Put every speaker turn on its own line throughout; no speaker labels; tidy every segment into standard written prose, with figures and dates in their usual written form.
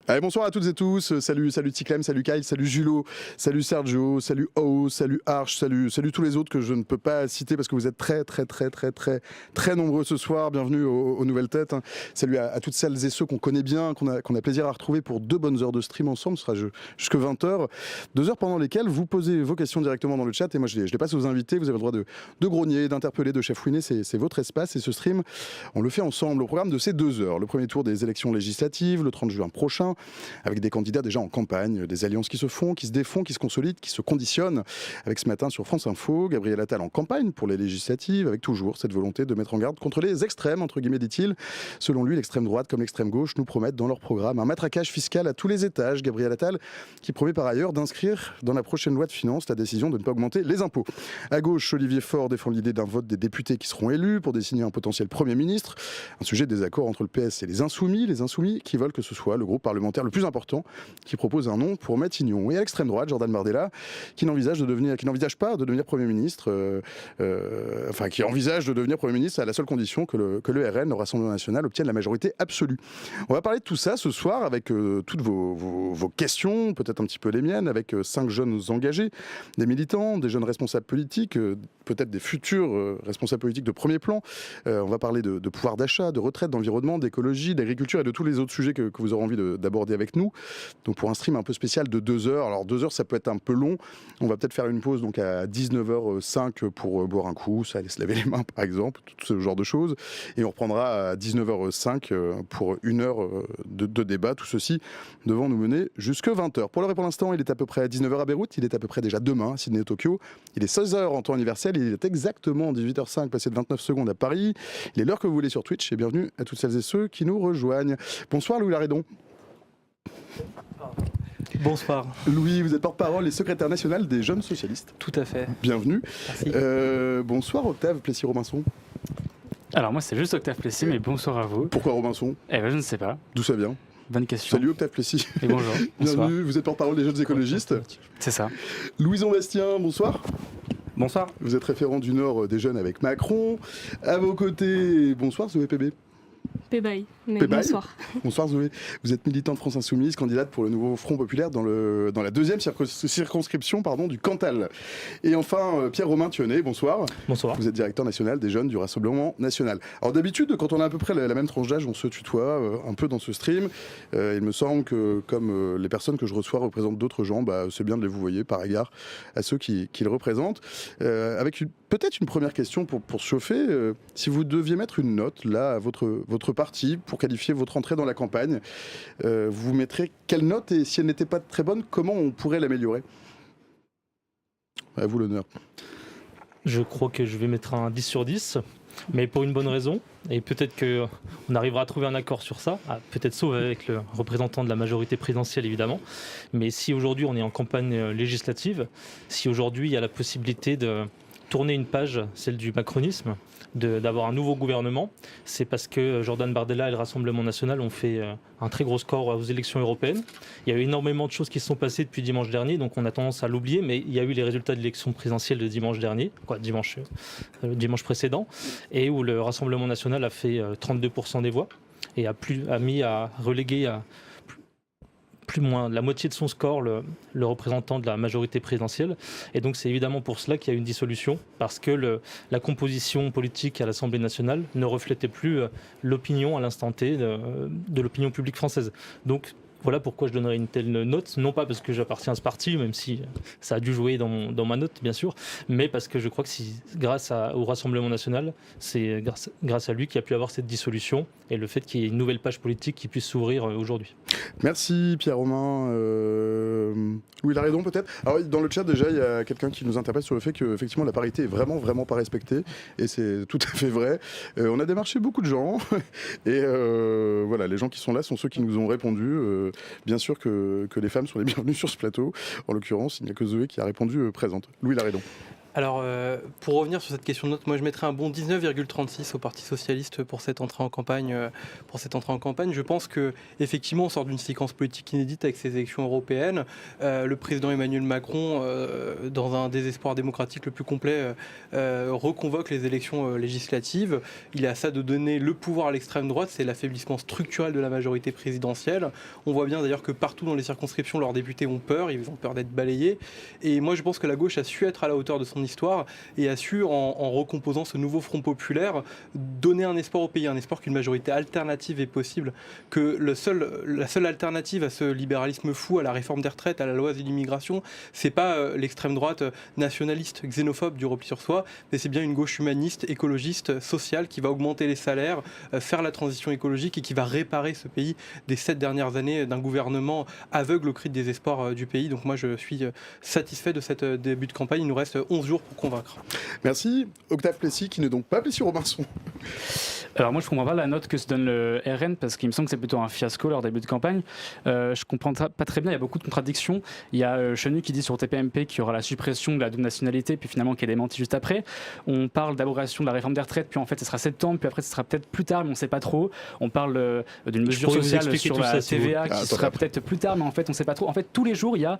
Allez, bonsoir à toutes et tous, salut Ticlem, salut Kyle, salut Julo, salut Sergio, salut O, salut Arch, salut tous les autres que je ne peux pas citer parce que vous êtes très nombreux ce soir, bienvenue aux Nouvelles Têtes, hein. Salut à toutes celles et ceux qu'on connaît bien, qu'on a plaisir à retrouver pour 2 bonnes heures de stream ensemble, ce sera jusque 20h, 2 heures pendant lesquelles vous posez vos questions directement dans le chat et moi je les passe aux invités, vous avez le droit de grogner, d'interpeller, de chafouiner, c'est votre espace et ce stream, on le fait ensemble au programme de ces 2 heures, le premier tour des élections législatives, le 30 juin prochain, avec des candidats déjà en campagne, des alliances qui se font, qui se défont, qui se consolident, qui se conditionnent. Avec ce matin sur France Info, Gabriel Attal en campagne pour les législatives, avec toujours cette volonté de mettre en garde contre les extrêmes, entre guillemets, dit-il. Selon lui, l'extrême droite comme l'extrême gauche nous promettent dans leur programme un matraquage fiscal à tous les étages. Gabriel Attal qui promet par ailleurs d'inscrire dans la prochaine loi de finances la décision de ne pas augmenter les impôts. À gauche, Olivier Faure défend l'idée d'un vote des députés qui seront élus pour désigner un potentiel Premier ministre. Un sujet de désaccord entre le PS et les Insoumis qui veulent que ce soit le groupe parlementaire le plus important qui propose un nom pour Matignon. Et à l'extrême droite, Jordan Bardella, qui n'envisage pas de devenir Premier ministre, qui envisage de devenir Premier ministre à la seule condition que le RN, le Rassemblement National, obtienne la majorité absolue. On va parler de tout ça ce soir avec toutes vos questions, peut-être un petit peu les miennes, avec 5 jeunes engagés, des militants, des jeunes responsables politiques, peut-être des futurs responsables politiques de premier plan. On va parler de pouvoir d'achat, de retraite, d'environnement, d'écologie, d'agriculture et de tous les autres sujets que vous aurez envie d'aborder avec nous. Donc pour un stream un peu spécial de 2 heures. Alors 2 heures, ça peut être un peu long. On va peut-être faire une pause donc à 19h05 pour boire un coup, ça aller se laver les mains par exemple, tout ce genre de choses. Et on reprendra à 19h05 pour 1 heure de débat. Tout ceci devant nous mener jusque 20h. Pour l'heure et pour l'instant, il est à peu près à 19h à Beyrouth. Il est à peu près déjà demain à Sydney et Tokyo. Il est 16h en temps universel. Il est exactement 18h05 passé de 29 secondes à Paris. Il est l'heure que vous voulez sur Twitch. Et bienvenue à toutes celles et ceux qui nous rejoignent. Bonsoir Louis Larédon.
Bonsoir.
Louis, vous êtes porte-parole et secrétaire national des Jeunes Socialistes.
Tout à fait.
Bienvenue.
Merci.
Bonsoir Octave Plessis-Robinson.
Alors moi c'est juste Octave Plessis, mais bonsoir à vous.
Pourquoi Robinson?
Eh ben je ne sais pas.
D'où ça vient?
Bonne question.
Salut Octave Plessis.
Et bonjour. Bonsoir.
Bienvenue, vous êtes porte-parole des Jeunes Écologistes.
C'est ça.
Louison Bastien, bonsoir.
Bonsoir.
Vous êtes référent du Nord des Jeunes avec Macron. À vos côtés, bonsoir Zoé PB.
Pébaï, mais
Pébaï.
bonsoir.
Bonsoir Zoé. Vous êtes militante France Insoumise, candidate pour le nouveau Front Populaire dans la deuxième circonscription du Cantal. Et enfin, Pierre-Romain Thionnet, bonsoir.
Bonsoir.
Vous êtes directeur national des Jeunes du Rassemblement National. Alors d'habitude, quand on a à peu près la même tranche d'âge, on se tutoie un peu dans ce stream. Il me semble que comme les personnes que je reçois représentent d'autres gens, c'est bien de les vous voyer par égard à ceux qui le représentent. Avec peut-être une première question pour se chauffer. Si vous deviez mettre une note là à votre parti pour qualifier votre entrée dans la campagne, vous mettrez quelle note et si elle n'était pas très bonne, comment on pourrait l'améliorer? À vous l'honneur.
Je crois que je vais mettre un 10 sur 10, mais pour une bonne raison. Et peut-être qu'on arrivera à trouver un accord sur ça, peut-être sauf avec le représentant de la majorité présidentielle évidemment. Mais si aujourd'hui on est en campagne législative, si aujourd'hui il y a la possibilité de tourner une page, celle du macronisme, d'avoir un nouveau gouvernement, c'est parce que Jordan Bardella et le Rassemblement National ont fait un très gros score aux élections européennes. Il y a eu énormément de choses qui se sont passées depuis dimanche dernier, donc on a tendance à l'oublier, mais il y a eu les résultats de l'élection présidentielle de dimanche dernier, dimanche précédent, et où le Rassemblement National a fait 32% des voix et a relégué à plus ou moins la moitié de son score le représentant de la majorité présidentielle. Et donc c'est évidemment pour cela qu'il y a une dissolution, parce que la composition politique à l'Assemblée nationale ne reflétait plus l'opinion à l'instant T de l'opinion publique française. Donc voilà pourquoi je donnerais une telle note, non pas parce que j'appartiens à ce parti, même si ça a dû jouer dans ma note, bien sûr, mais parce que je crois que grâce au Rassemblement National, c'est grâce à lui qu'il y a pu avoir cette dissolution et le fait qu'il y ait une nouvelle page politique qui puisse s'ouvrir aujourd'hui.
Merci Pierre-Romain. Louis Larédon peut-être. Alors dans le chat déjà, il y a quelqu'un qui nous interpelle sur le fait que effectivement la parité est vraiment pas respectée, et c'est tout à fait vrai. On a démarché beaucoup de gens, et voilà, les gens qui sont là sont ceux qui nous ont répondu. Bien sûr que les femmes sont les bienvenues sur ce plateau. En l'occurrence, il n'y a que Zoé qui a répondu présente. Louis Larédon.
Alors, pour revenir sur cette question de note, moi je mettrais un bon 19,36 au Parti Socialiste pour cette entrée en campagne. Je pense qu'effectivement, on sort d'une séquence politique inédite avec ces élections européennes. Le président Emmanuel Macron, dans un désespoir démocratique le plus complet, reconvoque les élections législatives. Il est à ça de donner le pouvoir à l'extrême droite, c'est l'affaiblissement structurel de la majorité présidentielle. On voit bien d'ailleurs que partout dans les circonscriptions, leurs députés ont peur, ils ont peur d'être balayés. Et moi je pense que la gauche a su être à la hauteur de son histoire et a su, en recomposant ce nouveau Front populaire, donner un espoir au pays, un espoir qu'une majorité alternative est possible, que la seule alternative à ce libéralisme fou, à la réforme des retraites, à la loi de l'immigration, c'est pas l'extrême droite nationaliste, xénophobe du repli sur soi, mais c'est bien une gauche humaniste, écologiste, sociale, qui va augmenter les salaires, faire la transition écologique et qui va réparer ce pays des 7 dernières années d'un gouvernement aveugle au cri de désespoir du pays. Donc moi je suis satisfait de cette début de campagne. Il nous reste 11 jours pour convaincre.
Merci. Octave Plessis, qui n'est donc pas Plessis-Robinson.
Alors moi je comprends pas la note que se donne le RN parce qu'il me semble que c'est plutôt un fiasco leur début de campagne. Je comprends pas très bien, il y a beaucoup de contradictions. Il y a Chenu qui dit sur TPMP qu'il y aura la suppression de la double nationalité puis finalement qui est démenti juste après. On parle d'abrogation de la réforme des retraites puis en fait ce sera septembre puis après ce sera peut-être plus tard mais on sait pas trop. On parle d'une mesure sociale sur la TVA qui sera peut-être plus tard mais en fait on sait pas trop. En fait tous les jours il y a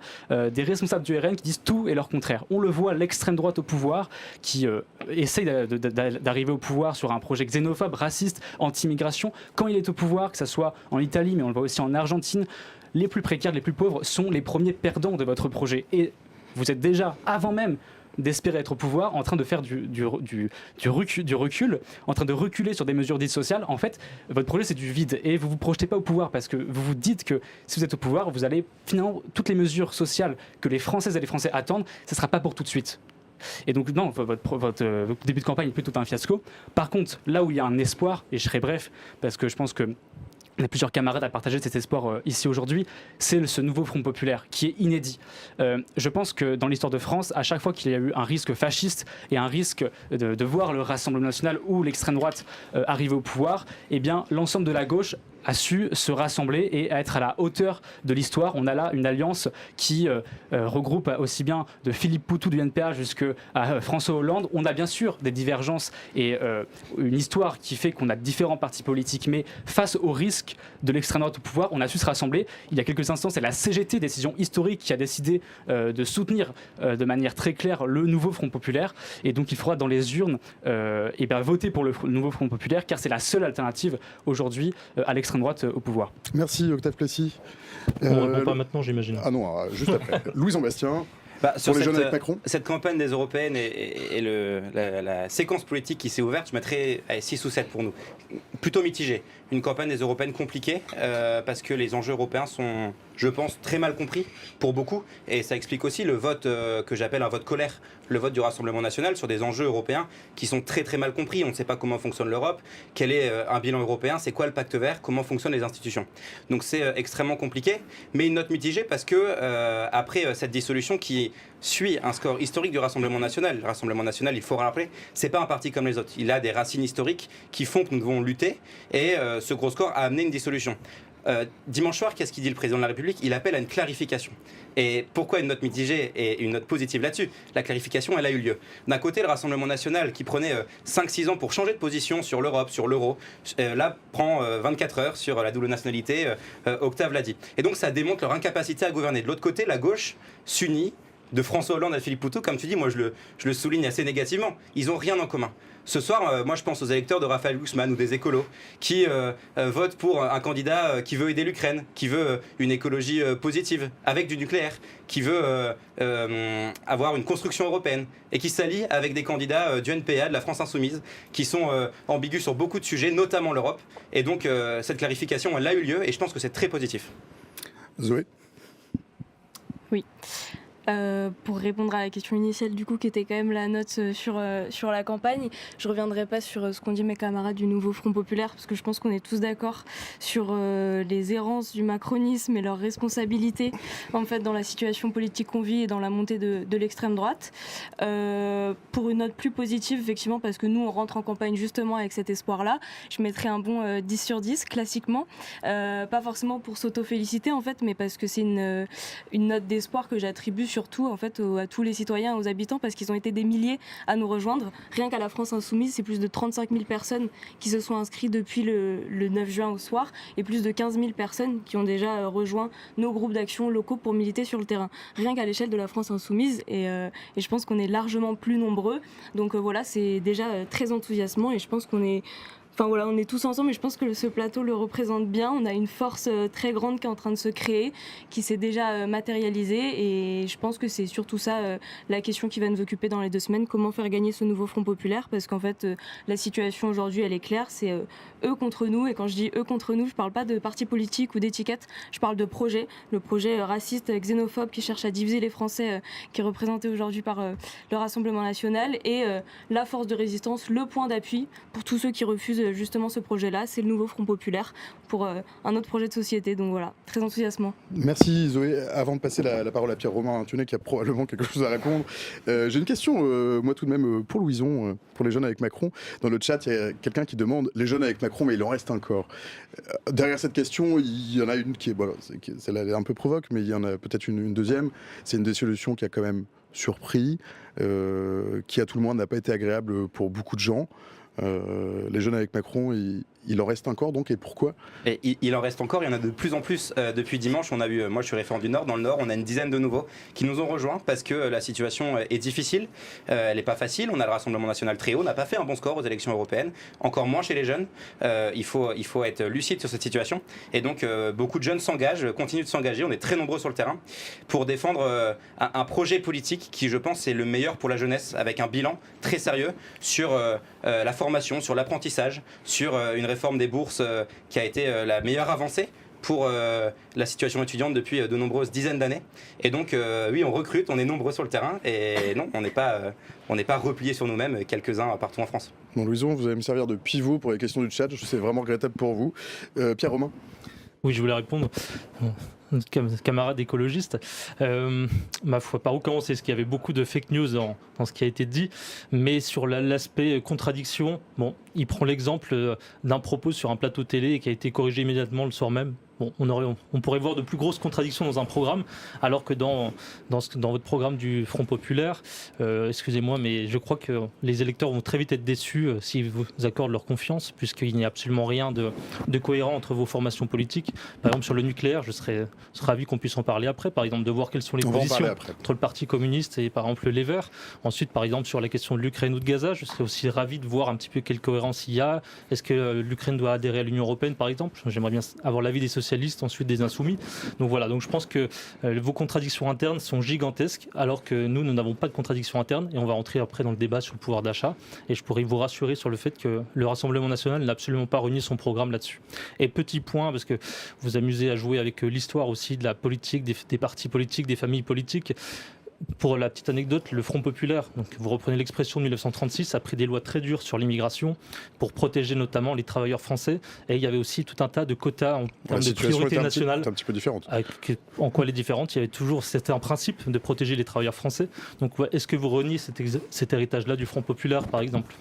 des responsables du RN qui disent tout et leur contraire. On le voit, l'extrême droite au pouvoir qui essaye d'arriver au pouvoir sur un projet xénophobe, raciste, anti-immigration. Quand il est au pouvoir, que ce soit en Italie, mais on le voit aussi en Argentine, les plus précaires, les plus pauvres sont les premiers perdants de votre projet. Et vous êtes déjà, avant même d'espérer être au pouvoir, en train de faire du recul, en train de reculer sur des mesures dites sociales. En fait, votre projet, c'est du vide et vous ne vous projetez pas au pouvoir parce que vous vous dites que si vous êtes au pouvoir, vous allez finalement, toutes les mesures sociales que les Françaises et les Français attendent, ce ne sera pas pour tout de suite. Et donc non, votre début de campagne est plutôt un fiasco. Par contre, là où il y a un espoir, et je serai bref, parce que je pense que on a plusieurs camarades à partager cet espoir ici aujourd'hui, c'est ce nouveau Front populaire qui est inédit. Je pense que dans l'histoire de France, à chaque fois qu'il y a eu un risque fasciste et un risque de voir le Rassemblement national ou l'extrême droite arriver au pouvoir, eh bien l'ensemble de la gauche a su se rassembler et être à la hauteur de l'histoire. On a là une alliance qui regroupe aussi bien de Philippe Poutou du NPA jusqu'à François Hollande. On a bien sûr des divergences et une histoire qui fait qu'on a différents partis politiques, mais face au risque de l'extrême droite au pouvoir, on a su se rassembler. Il y a quelques instants, c'est la CGT, décision historique, qui a décidé de soutenir de manière très claire le nouveau Front populaire. Et donc il faudra dans les urnes voter pour le nouveau Front populaire, car c'est la seule alternative aujourd'hui à l'extrême droite au pouvoir.
Merci Octave Plessis.
On répond pas maintenant, j'imagine.
Ah non, juste après. Louis Bastien.
Sur
les jeunes avec Macron.
cette campagne des européennes et la séquence politique qui s'est ouverte, je mettrais 6 ou 7 pour nous. Plutôt mitigé. Une campagne des européennes compliquée parce que les enjeux européens sont, je pense, très mal compris pour beaucoup. Et ça explique aussi le vote que j'appelle un vote colère, le vote du Rassemblement national sur des enjeux européens qui sont très très mal compris. On ne sait pas comment fonctionne l'Europe, quel est un bilan européen, c'est quoi le pacte vert, comment fonctionnent les institutions. Donc c'est extrêmement compliqué, mais une note mitigée parce que après cette dissolution qui suit un score historique du Rassemblement national. Le Rassemblement national, il faut rappeler, c'est pas un parti comme les autres. Il a des racines historiques qui font que nous devons lutter et ce gros score a amené une dissolution. Dimanche soir, qu'est-ce qu'il dit le président de la République ? Il appelle à une clarification. Et pourquoi une note mitigée et une note positive là-dessus ? La clarification, elle a eu lieu. D'un côté, le Rassemblement national, qui prenait 5-6 ans pour changer de position sur l'Europe, sur l'euro, là, prend 24 heures sur la double nationalité, Octave l'a dit. Et donc, ça démontre leur incapacité à gouverner. De l'autre côté, la gauche s'unit, de François Hollande à Philippe Poutou, comme tu dis, moi je le souligne assez négativement. Ils n'ont rien en commun. Ce soir, moi je pense aux électeurs de Raphaël Glucksmann ou des écolos qui votent pour un candidat qui veut aider l'Ukraine, qui veut une écologie positive avec du nucléaire, qui veut avoir une construction européenne et qui s'allie avec des candidats du NPA, de la France Insoumise, qui sont ambigus sur beaucoup de sujets, notamment l'Europe. Et donc cette clarification, elle a eu lieu et je pense que c'est très positif.
Zoé ?
Oui. Pour répondre à la question initiale du coup qui était quand même la note sur la campagne, je reviendrai pas sur ce qu'ont dit mes camarades du nouveau Front populaire parce que je pense qu'on est tous d'accord sur les errances du macronisme et leurs responsabilités en fait dans la situation politique qu'on vit et dans la montée de l'extrême droite. Pour une note plus positive effectivement parce que nous on rentre en campagne justement avec cet espoir là, je mettrais un bon 10 sur 10 classiquement, pas forcément pour s'auto-féliciter en fait mais parce que c'est une note d'espoir que j'attribue surtout en fait à tous les citoyens, aux habitants, parce qu'ils ont été des milliers à nous rejoindre. Rien qu'à la France Insoumise, c'est plus de 35 000 personnes qui se sont inscrites depuis le 9 juin au soir et plus de 15 000 personnes qui ont déjà rejoint nos groupes d'action locaux pour militer sur le terrain. Rien qu'à l'échelle de la France Insoumise et je pense qu'on est largement plus nombreux. Donc voilà, c'est déjà très enthousiasmant et je pense qu'on est... Enfin voilà, on est tous ensemble et je pense que ce plateau le représente bien. On a une force très grande qui est en train de se créer, qui s'est déjà matérialisée et je pense que c'est surtout ça la question qui va nous occuper dans les 2 semaines. Comment faire gagner ce nouveau Front populaire? Parce qu'en fait, la situation aujourd'hui, elle est claire, c'est eux contre nous. Et quand je dis eux contre nous, je ne parle pas de partis politiques ou d'étiquettes, je parle de projet. Le projet raciste, xénophobe qui cherche à diviser les Français, qui est représenté aujourd'hui par le Rassemblement national et la force de résistance, le point d'appui pour tous ceux qui refusent justement ce projet-là, c'est le nouveau Front populaire pour un autre projet de société. Donc voilà, très enthousiasmant.
Merci Zoé. Avant de passer la parole à Pierre-Romain Thionnet qui a probablement quelque chose à répondre, j'ai une question, moi tout de même, pour Louison, pour les jeunes avec Macron. Dans le chat, il y a quelqu'un qui demande les jeunes avec Macron, mais il en reste encore. Derrière cette question, il y en a une qui est, voilà, celle-là elle est un peu provoque, mais il y en a peut-être une deuxième. C'est une des solutions qui a quand même surpris, qui à tout le moins n'a pas été agréable pour beaucoup de gens. Les jeunes avec Macron, il en reste encore donc, et pourquoi?
Et il en reste encore, il y en a de plus en plus. Depuis dimanche, on a eu, moi je suis référent du Nord, dans le Nord, on a une dizaine de nouveaux qui nous ont rejoints parce que la situation est difficile, elle n'est pas facile. On a le Rassemblement national très haut, on n'a pas fait un bon score aux élections européennes, encore moins chez les jeunes. Il faut être lucide sur cette situation. Et donc beaucoup de jeunes s'engagent, continuent de s'engager, on est très nombreux sur le terrain pour défendre un projet politique qui, je pense, est le meilleur pour la jeunesse, avec un bilan très sérieux sur la formation, sur l'apprentissage, sur une réforme des bourses qui a été la meilleure avancée pour la situation étudiante depuis de nombreuses dizaines d'années. Et donc, oui, on recrute, on est nombreux sur le terrain, et non, on n'est pas repliés sur nous-mêmes, quelques-uns partout en France.
Bon, Louison, vous allez me servir de pivot pour les questions du chat, c'est vraiment regrettable pour vous. Pierre-Romain?
Oui, je voulais répondre. Notre camarade écologiste, ma foi, par où commencer? Parce qu'il y avait beaucoup de fake news dans ce qui a été dit, mais sur l'aspect contradiction, bon, il prend l'exemple d'un propos sur un plateau télé qui a été corrigé immédiatement le soir même. Bon, on pourrait voir de plus grosses contradictions dans un programme, alors que dans votre programme du Front populaire, excusez-moi, mais je crois que les électeurs vont très vite être déçus s'ils vous accordent leur confiance, puisqu'il n'y a absolument rien de cohérent entre vos formations politiques. Par exemple, sur le nucléaire, je serais ravi qu'on puisse en parler après, par exemple, de voir quelles sont les positions entre le Parti communiste et, par exemple, les Verts. Ensuite, par exemple, sur la question de l'Ukraine ou de Gaza, je serais aussi ravi de voir un petit peu quelle cohérence il y a. Est-ce que l'Ukraine doit adhérer à l'Union européenne, par exemple? J'aimerais bien avoir l'avis des socialistes, ensuite des insoumis. Donc voilà, donc je pense que vos contradictions internes sont gigantesques, alors que nous n'avons pas de contradictions internes, et on va rentrer après dans le débat sur le pouvoir d'achat, et je pourrais vous rassurer sur le fait que le Rassemblement national n'a absolument pas renié son programme là-dessus. Et petit point, parce que vous vous amusez à jouer avec l'histoire aussi de la politique, des partis politiques, des familles politiques. Pour la petite anecdote, le Front populaire, donc vous reprenez l'expression de 1936, a pris des lois très dures sur l'immigration pour protéger notamment les travailleurs français. Et il y avait aussi tout un tas de quotas en termes de priorité nationale.
C'est un petit peu différente.
En quoi elle est différente? Il y avait toujours, c'était un principe de protéger les travailleurs français. Donc est-ce que vous reniez cet héritage-là du Front populaire, par exemple?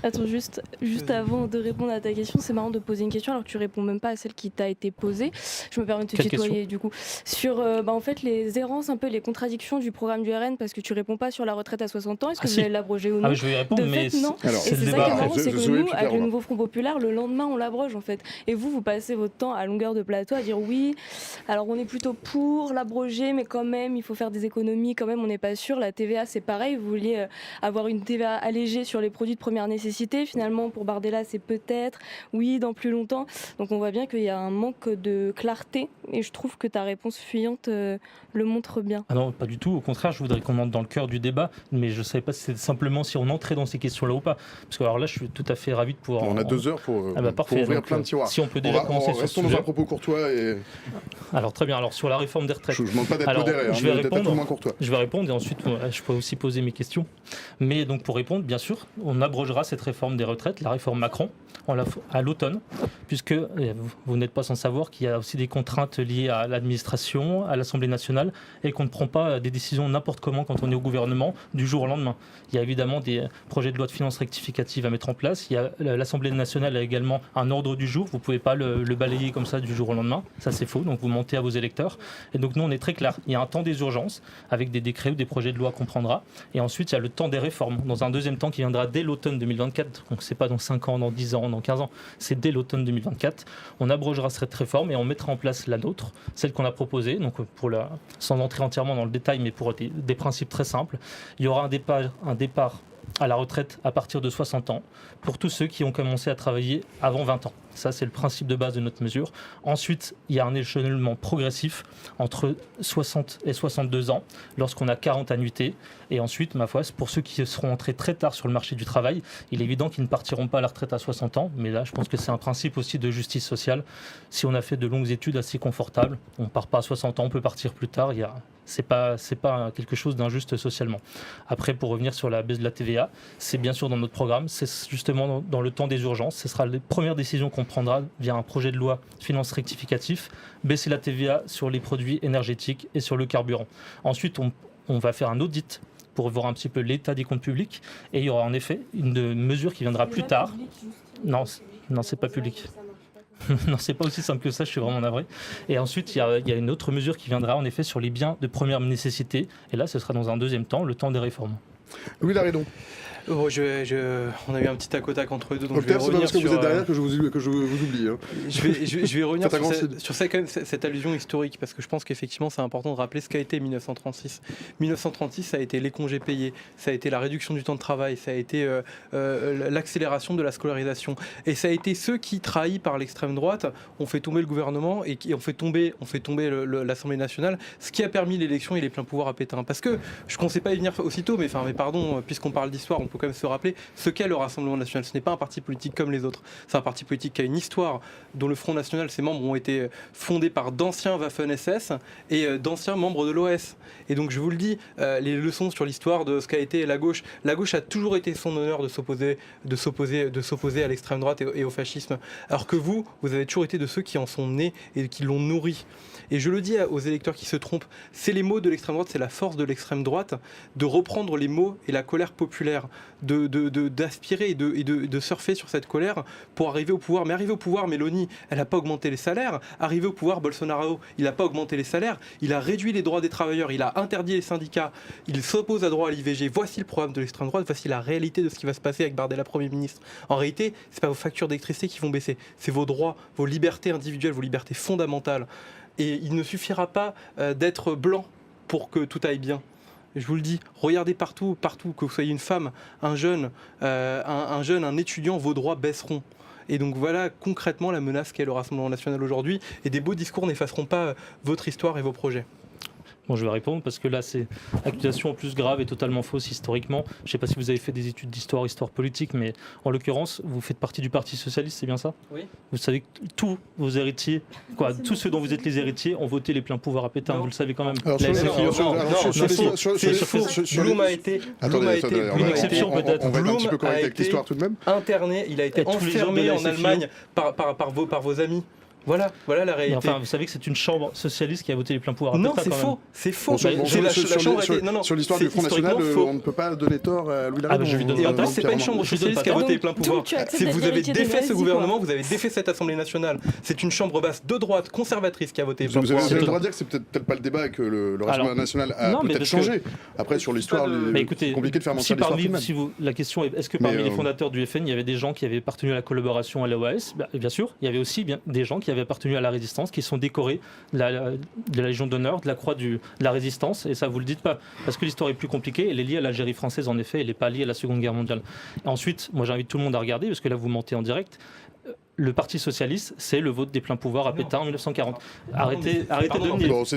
Attends, juste avant de répondre à ta question, c'est marrant de poser une question alors que tu réponds même pas à celle qui t'a été posée. Je me permets de te tutoyer du coup. Sur en fait les errances, un peu les contradictions du programme du RN, parce que tu réponds pas sur la retraite à 60 ans. Est-ce que vous allez l'abroger ou non?
Je vais y répondre, mais
non.
Alors,
et c'est ça qui est marrant, c'est que nous, avec le nouveau Front populaire, le lendemain on l'abroge en fait. Et vous passez votre temps à longueur de plateau à dire oui, alors on est plutôt pour l'abroger, mais quand même il faut faire des économies, quand même on n'est pas sûr. La TVA c'est pareil, vous vouliez avoir une TVA allégée sur les produits de première nécessité. Finalement, pour Bardella, c'est peut-être, oui, dans plus longtemps. Donc on voit bien qu'il y a un manque de clarté et je trouve que ta réponse fuyante le montre bien.
Ah non, pas du tout. Au contraire, je voudrais qu'on entre dans le cœur du débat, mais je ne savais pas si c'était simplement si on entrait dans ces questions-là ou pas. Parce que alors là, je suis tout à fait ravi de pouvoir...
On a 2 heures pour
parfait.
ouvrir
Donc,
plein de tiroirs.
Si on peut déjà commencer sur ce sujet.
Restons dans un propos courtois. Alors
très bien, alors sur la réforme des retraites.
Je ne demande pas d'être modéré,
je vais répondre,
moins courtois.
Je vais répondre et ensuite je pourrais aussi poser mes questions. Mais donc pour répondre, bien sûr, on abrogera cette réforme des retraites, la réforme Macron, à l'automne, puisque vous n'êtes pas sans savoir qu'il y a aussi des contraintes liées à l'administration, à l'Assemblée nationale, et qu'on ne prend pas des décisions n'importe comment quand on est au gouvernement du jour au lendemain. Il y a évidemment des projets de loi de finances rectificatives à mettre en place. Il y a l'Assemblée nationale a également un ordre du jour. Vous ne pouvez pas le balayer comme ça du jour au lendemain. Ça, c'est faux. Donc, vous mentez à vos électeurs. Et donc, nous, on est très clair. Il y a un temps des urgences avec des décrets ou des projets de loi qu'on prendra. Et ensuite, il y a le temps des réformes, dans un deuxième temps qui viendra dès l'automne 2024. Donc, ce n'est pas dans 5 ans, dans 10 ans, dans 15 ans. C'est dès l'automne 2024. On abrogera cette réforme et on mettra en place la nôtre, celle qu'on a proposée. Donc, sans entrer entièrement dans le détail, mais pour des principes très simples. Il y aura un départ à la retraite à partir de 60 ans pour tous ceux qui ont commencé à travailler avant 20 ans. Ça, c'est le principe de base de notre mesure. Ensuite, il y a un échelonnement progressif entre 60 et 62 ans lorsqu'on a 40 annuités. Et ensuite, ma foi, pour ceux qui seront entrés très tard sur le marché du travail, il est évident qu'ils ne partiront pas à la retraite à 60 ans. Mais là, je pense que c'est un principe aussi de justice sociale. Si on a fait de longues études assez confortables, on ne part pas à 60 ans, on peut partir plus tard. C'est pas quelque chose d'injuste socialement. Après, pour revenir sur la baisse de la TVA, c'est bien sûr dans notre programme, c'est justement dans le temps des urgences. Ce sera les premières décisions qu'on prendra via un projet de loi finance rectificatif, baisser la TVA sur les produits énergétiques et sur le carburant. Ensuite, on va faire un audit pour voir un petit peu l'état des comptes publics et il y aura en effet une mesure qui viendra plus tard. Non, c'est pas public. Non, c'est pas aussi simple que ça, je suis vraiment navré. Et ensuite, il y a une autre mesure qui viendra en effet sur les biens de première nécessité. Et là, ce sera dans un deuxième temps, le temps des réformes.
Louis Laridon.
On a eu un petit tac au tac entre eux deux, donc je
C'est
vais
pas
revenir
parce que
sur,
vous êtes derrière que je vous oublie. Hein.
je vais revenir
Faites
sur cette allusion historique, parce que je pense qu'effectivement c'est important de rappeler ce qu'a été 1936. 1936, ça a été les congés payés, ça a été la réduction du temps de travail, ça a été l'accélération de la scolarisation, et ça a été ceux qui, trahis par l'extrême droite, ont fait tomber le gouvernement et qui ont fait tomber l'Assemblée nationale, ce qui a permis l'élection et les pleins pouvoirs à Pétain. Parce que je ne pensais pas y venir aussitôt, mais pardon, puisqu'on parle d'histoire, on peut quand même se rappeler ce qu'est le Rassemblement national. Ce n'est pas un parti politique comme les autres. C'est un parti politique qui a une histoire, dont le Front national, ses membres ont été fondés par d'anciens Waffen-SS et d'anciens membres de l'OS. Et donc je vous le dis, les leçons sur l'histoire de ce qu'a été la gauche a toujours été son honneur de s'opposer à l'extrême droite et au fascisme. Alors que vous avez toujours été de ceux qui en sont nés et qui l'ont nourri. Et je le dis aux électeurs qui se trompent, c'est les mots de l'extrême droite, c'est la force de l'extrême droite de reprendre les mots et la colère populaire, d'aspirer et de surfer sur cette colère pour arriver au pouvoir. Mais arriver au pouvoir, Mélanie, elle n'a pas augmenté les salaires. Arriver au pouvoir, Bolsonaro, il n'a pas augmenté les salaires. Il a réduit les droits des travailleurs, il a interdit les syndicats, il s'oppose à droit à l'IVG. Voici le programme de l'extrême droite, voici la réalité de ce qui va se passer avec Bardella Premier ministre. En réalité, ce n'est pas vos factures d'électricité qui vont baisser, c'est vos droits, vos libertés individuelles, vos libertés fondamentales. Et il ne suffira pas d'être blanc pour que tout aille bien. Je vous le dis, regardez partout, que vous soyez une femme, un jeune, un étudiant, vos droits baisseront. Et donc voilà concrètement la menace qu'est le Rassemblement national aujourd'hui. Et des beaux discours n'effaceront pas votre histoire et vos projets.
Bon, je vais répondre parce que là, c'est l'accusation en plus grave et totalement fausse historiquement. Je ne sais pas si vous avez fait des études d'histoire politique, mais en l'occurrence, vous faites partie du Parti socialiste, c'est bien ça ?
Oui.
Vous savez que tous vos héritiers, tous ceux dont vous êtes les héritiers, ont voté les pleins pouvoirs à Pétain. Non. Vous le savez quand même.
Alors,
Blum a été
une exception peut-être.
On va être un petit peu correct avec l'histoire tout de même.
Interné, il a été enfermé en Allemagne par vos amis. Voilà la réalité.
Enfin, vous savez que c'est une chambre socialiste qui a voté les pleins pouvoirs à Pétain.
Non, c'est faux.
Sur l'histoire du Front National, on ne peut pas donner tort à Louis Laridon.
Et en plus, c'est pas une chambre socialiste qui a voté les pleins pouvoirs. Si vous avez défait ce gouvernement, vous avez défait cette Assemblée nationale. C'est une chambre basse de droite conservatrice qui a voté les pleins pouvoirs.
Vous avez le droit de dire que c'est peut-être pas le débat et que le Rassemblement national a peut-être changé. Après, sur l'histoire, c'est compliqué de faire mentir l'histoire.
La question est, est-ce que parmi les fondateurs du FN, il y avait des gens qui avaient appartenu à la collaboration à l'OAS ? Bien sûr. Il y avait aussi des gens qui avaient appartenu à la résistance, qui sont décorés de la Légion d'honneur, de la croix de la résistance, et ça vous le dites pas, parce que l'histoire est plus compliquée, elle est liée à l'Algérie française en effet, elle n'est pas liée à la Seconde Guerre mondiale. Et ensuite, moi j'invite tout le monde à regarder, parce que là vous mentez en direct, le Parti socialiste, c'est le vote des pleins pouvoirs à Pétain en 1940. Arrêtez de me dire.
Bon, c'est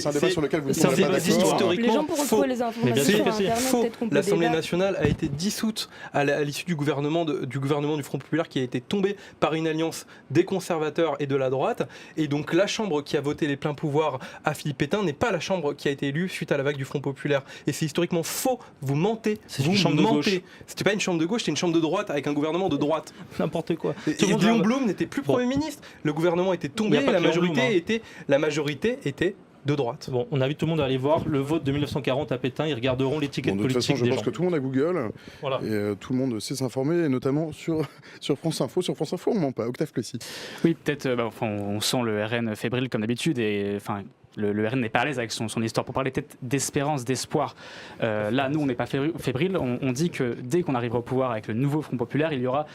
un débat sur lequel vous ne
c'est un
tombez pas
débat
d'accord.
historiquement
Les gens pourront
faux.
trouver les informations sur
sûr,
Internet,
Faux.
peut-être qu'on peut
L'Assemblée
débattre.
nationale a été dissoute à l'issue du gouvernement du Front populaire qui a été tombé par une alliance des conservateurs et de la droite. Et donc la chambre qui a voté les pleins pouvoirs à Philippe Pétain n'est pas la chambre qui a été élue suite à la vague du Front populaire. Et c'est historiquement faux. Vous mentez.
C'est
vous
une chambre de gauche.
C'était pas une chambre de gauche, c'était une chambre de droite avec un gouvernement de droite.
N'importe quoi.
Et
Tout le monde
Léon
va-
Blum n'était plus
Bon.
Premier ministre. Le gouvernement était
Il
tombé
y a
et
pas
la
que Léon Blum,
majorité, la majorité était de droite.
Bon, on invite tout le monde à aller voir le vote de 1940 à Pétain. Ils regarderont l'étiquette
Bon, de toute
politique
façon, je
des
pense
gens.
que tout le monde a Google
Voilà.
et tout le monde sait s'informer, et notamment sur France Info. Sur France Info, on ment pas. Octave Plessis.
Oui, peut-être, on sent le RN fébrile comme d'habitude, et enfin. Le RN n'est pas à l'aise avec son histoire. Pour parler peut-être d'espérance, d'espoir, là, nous, on n'est pas fébrile. On dit que dès qu'on arrivera au pouvoir avec le nouveau Front populaire, il y aura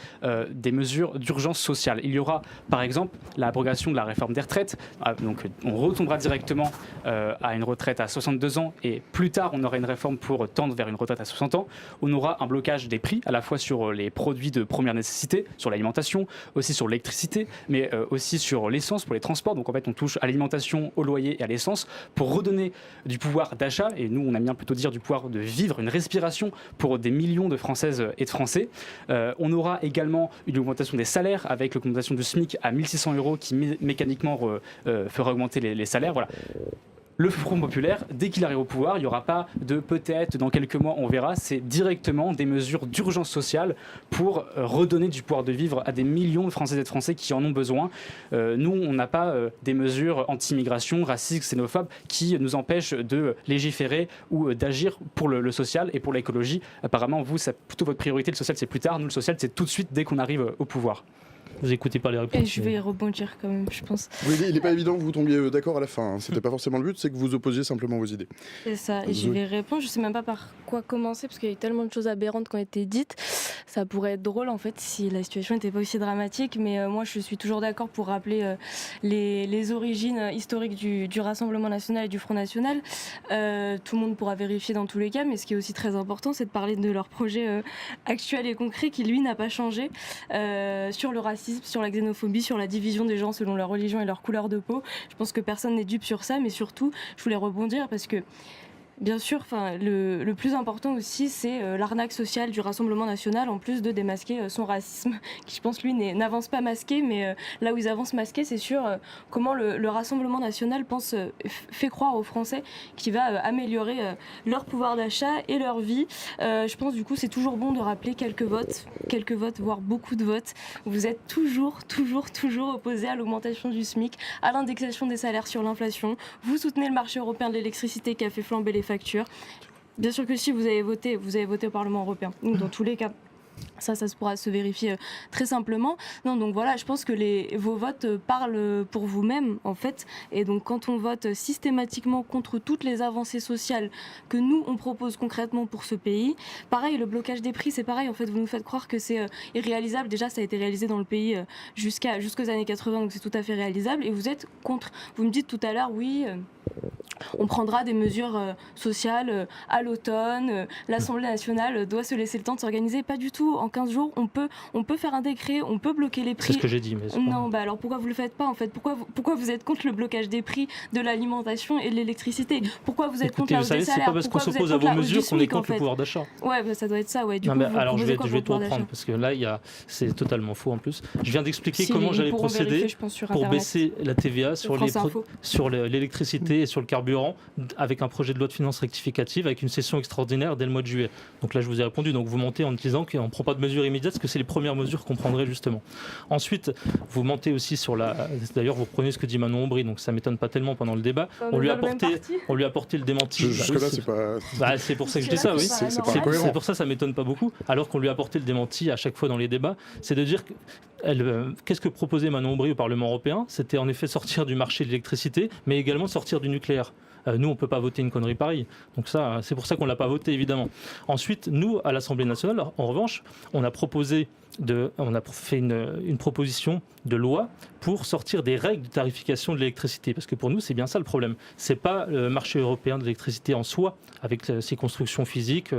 des mesures d'urgence sociale. Il y aura, par exemple, l'abrogation de la réforme des retraites. Donc, on retombera directement à une retraite à 62 ans, et plus tard, on aura une réforme pour tendre vers une retraite à 60 ans. On aura un blocage des prix, à la fois sur les produits de première nécessité, sur l'alimentation, aussi sur l'électricité, mais aussi sur l'essence pour les transports. Donc, en fait, on touche à l'alimentation, au loyer et à l'essence pour redonner du pouvoir d'achat, et nous on aime bien plutôt dire du pouvoir de vivre, une respiration pour des millions de Françaises et de Français. On aura également une augmentation des salaires avec l'augmentation du SMIC à 1 600 € qui mécaniquement fera augmenter les salaires. Voilà. Le Front populaire, dès qu'il arrive au pouvoir, il n'y aura pas de peut-être dans quelques mois on verra, c'est directement des mesures d'urgence sociale pour redonner du pouvoir de vivre à des millions de Françaises et de Français qui en ont besoin. Nous, on n'a pas des mesures anti-immigration, racistes, xénophobes qui nous empêchent de légiférer ou d'agir pour le social et pour l'écologie. Apparemment, vous, c'est plutôt votre priorité, le social c'est plus tard, nous le social c'est tout de suite dès qu'on arrive au pouvoir.
Vous écoutez pas les réponses.
Et je vais rebondir quand même, je pense.
Oui, il n'est pas évident que vous tombiez d'accord à la fin. C'était pas forcément le but, c'est que vous opposiez simplement vos idées.
C'est ça, et je vais répondre. Je sais même pas par quoi commencer parce qu'il y a eu tellement de choses aberrantes qui ont été dites. Ça pourrait être drôle en fait si la situation n'était pas aussi dramatique, mais moi je suis toujours d'accord pour rappeler les origines historiques du Rassemblement national et du Front national. Tout le monde pourra vérifier dans tous les cas, mais ce qui est aussi très important, c'est de parler de leur projet actuel et concret qui lui n'a pas changé sur le racisme, sur la xénophobie, sur la division des gens selon leur religion et leur couleur de peau. Je pense que personne n'est dupe sur ça, mais surtout, je voulais rebondir parce que bien sûr, le plus important aussi, c'est l'arnaque sociale du Rassemblement national, en plus de démasquer son racisme, qui je pense, lui, n'avance pas masqué, mais là où ils avancent masqués, c'est sur comment le Rassemblement national fait croire aux Français qu'il va améliorer leur pouvoir d'achat et leur vie. Je pense, du coup, c'est toujours bon de rappeler quelques votes, voire beaucoup de votes. Vous êtes toujours opposés à l'augmentation du SMIC, à l'indexation des salaires sur l'inflation. Vous soutenez le marché européen de l'électricité qui a fait flamber les factures. Bien sûr que si vous avez voté au Parlement européen. Donc dans tous les cas, ça pourra se vérifier très simplement. Non, donc voilà, je pense que vos votes parlent pour vous-même en fait. Et donc quand on vote systématiquement contre toutes les avancées sociales que nous on propose concrètement pour ce pays, pareil, le blocage des prix, c'est pareil. En fait, vous nous faites croire que c'est irréalisable. Déjà, ça a été réalisé dans le pays jusqu'aux années 80, donc c'est tout à fait réalisable. Et vous êtes contre. Vous me dites tout à l'heure, oui. On prendra des mesures sociales à l'automne. L'Assemblée nationale doit se laisser le temps de s'organiser. Pas du tout. En 15 jours, on peut faire un décret, on peut bloquer les prix.
C'est ce que j'ai dit. Mais
non, alors pourquoi vous le faites pas en fait ? Pourquoi vous êtes contre le blocage des prix de l'alimentation et de l'électricité ? Pourquoi vous êtes contre la hausse des salaires ?
C'est pas parce qu'on s'oppose à vos mesures qu'on est contre le pouvoir d'achat.
Ouais, ça doit être ça. Ouais. Du coup,
alors je vais tout reprendre parce que là, c'est totalement faux en plus. Je viens d'expliquer comment j'allais procéder pour baisser la TVA sur l'électricité et sur le carburant avec un projet de loi de finances rectificative avec une session extraordinaire dès le mois de juillet. Donc là, je vous ai répondu. Donc vous mentez en disant qu'on ne prend pas de mesures immédiates, parce que c'est les premières mesures qu'on prendrait justement. Ensuite, vous mentez aussi sur la... D'ailleurs, vous reprenez ce que dit Manon Aubry, donc ça ne m'étonne pas tellement pendant le débat. On lui a apporté le démenti.
Jusque-là, c'est pas...
c'est pour ça que je dis ça, oui.
C'est
pour ça ne m'étonne pas beaucoup. Alors qu'on lui a apporté le démenti à chaque fois dans les débats, c'est de dire... Qu'est-ce que proposait Manon Aubry au Parlement européen ? C'était en effet sortir du marché de l'électricité, mais également sortir du nucléaire. Nous, on ne peut pas voter une connerie pareille. Donc ça, c'est pour ça qu'on ne l'a pas voté, évidemment. Ensuite, nous, à l'Assemblée nationale, en revanche, on a fait une proposition de loi pour sortir des règles de tarification de l'électricité. Parce que pour nous, c'est bien ça le problème. Ce n'est pas le marché européen de l'électricité en soi, avec ses constructions physiques,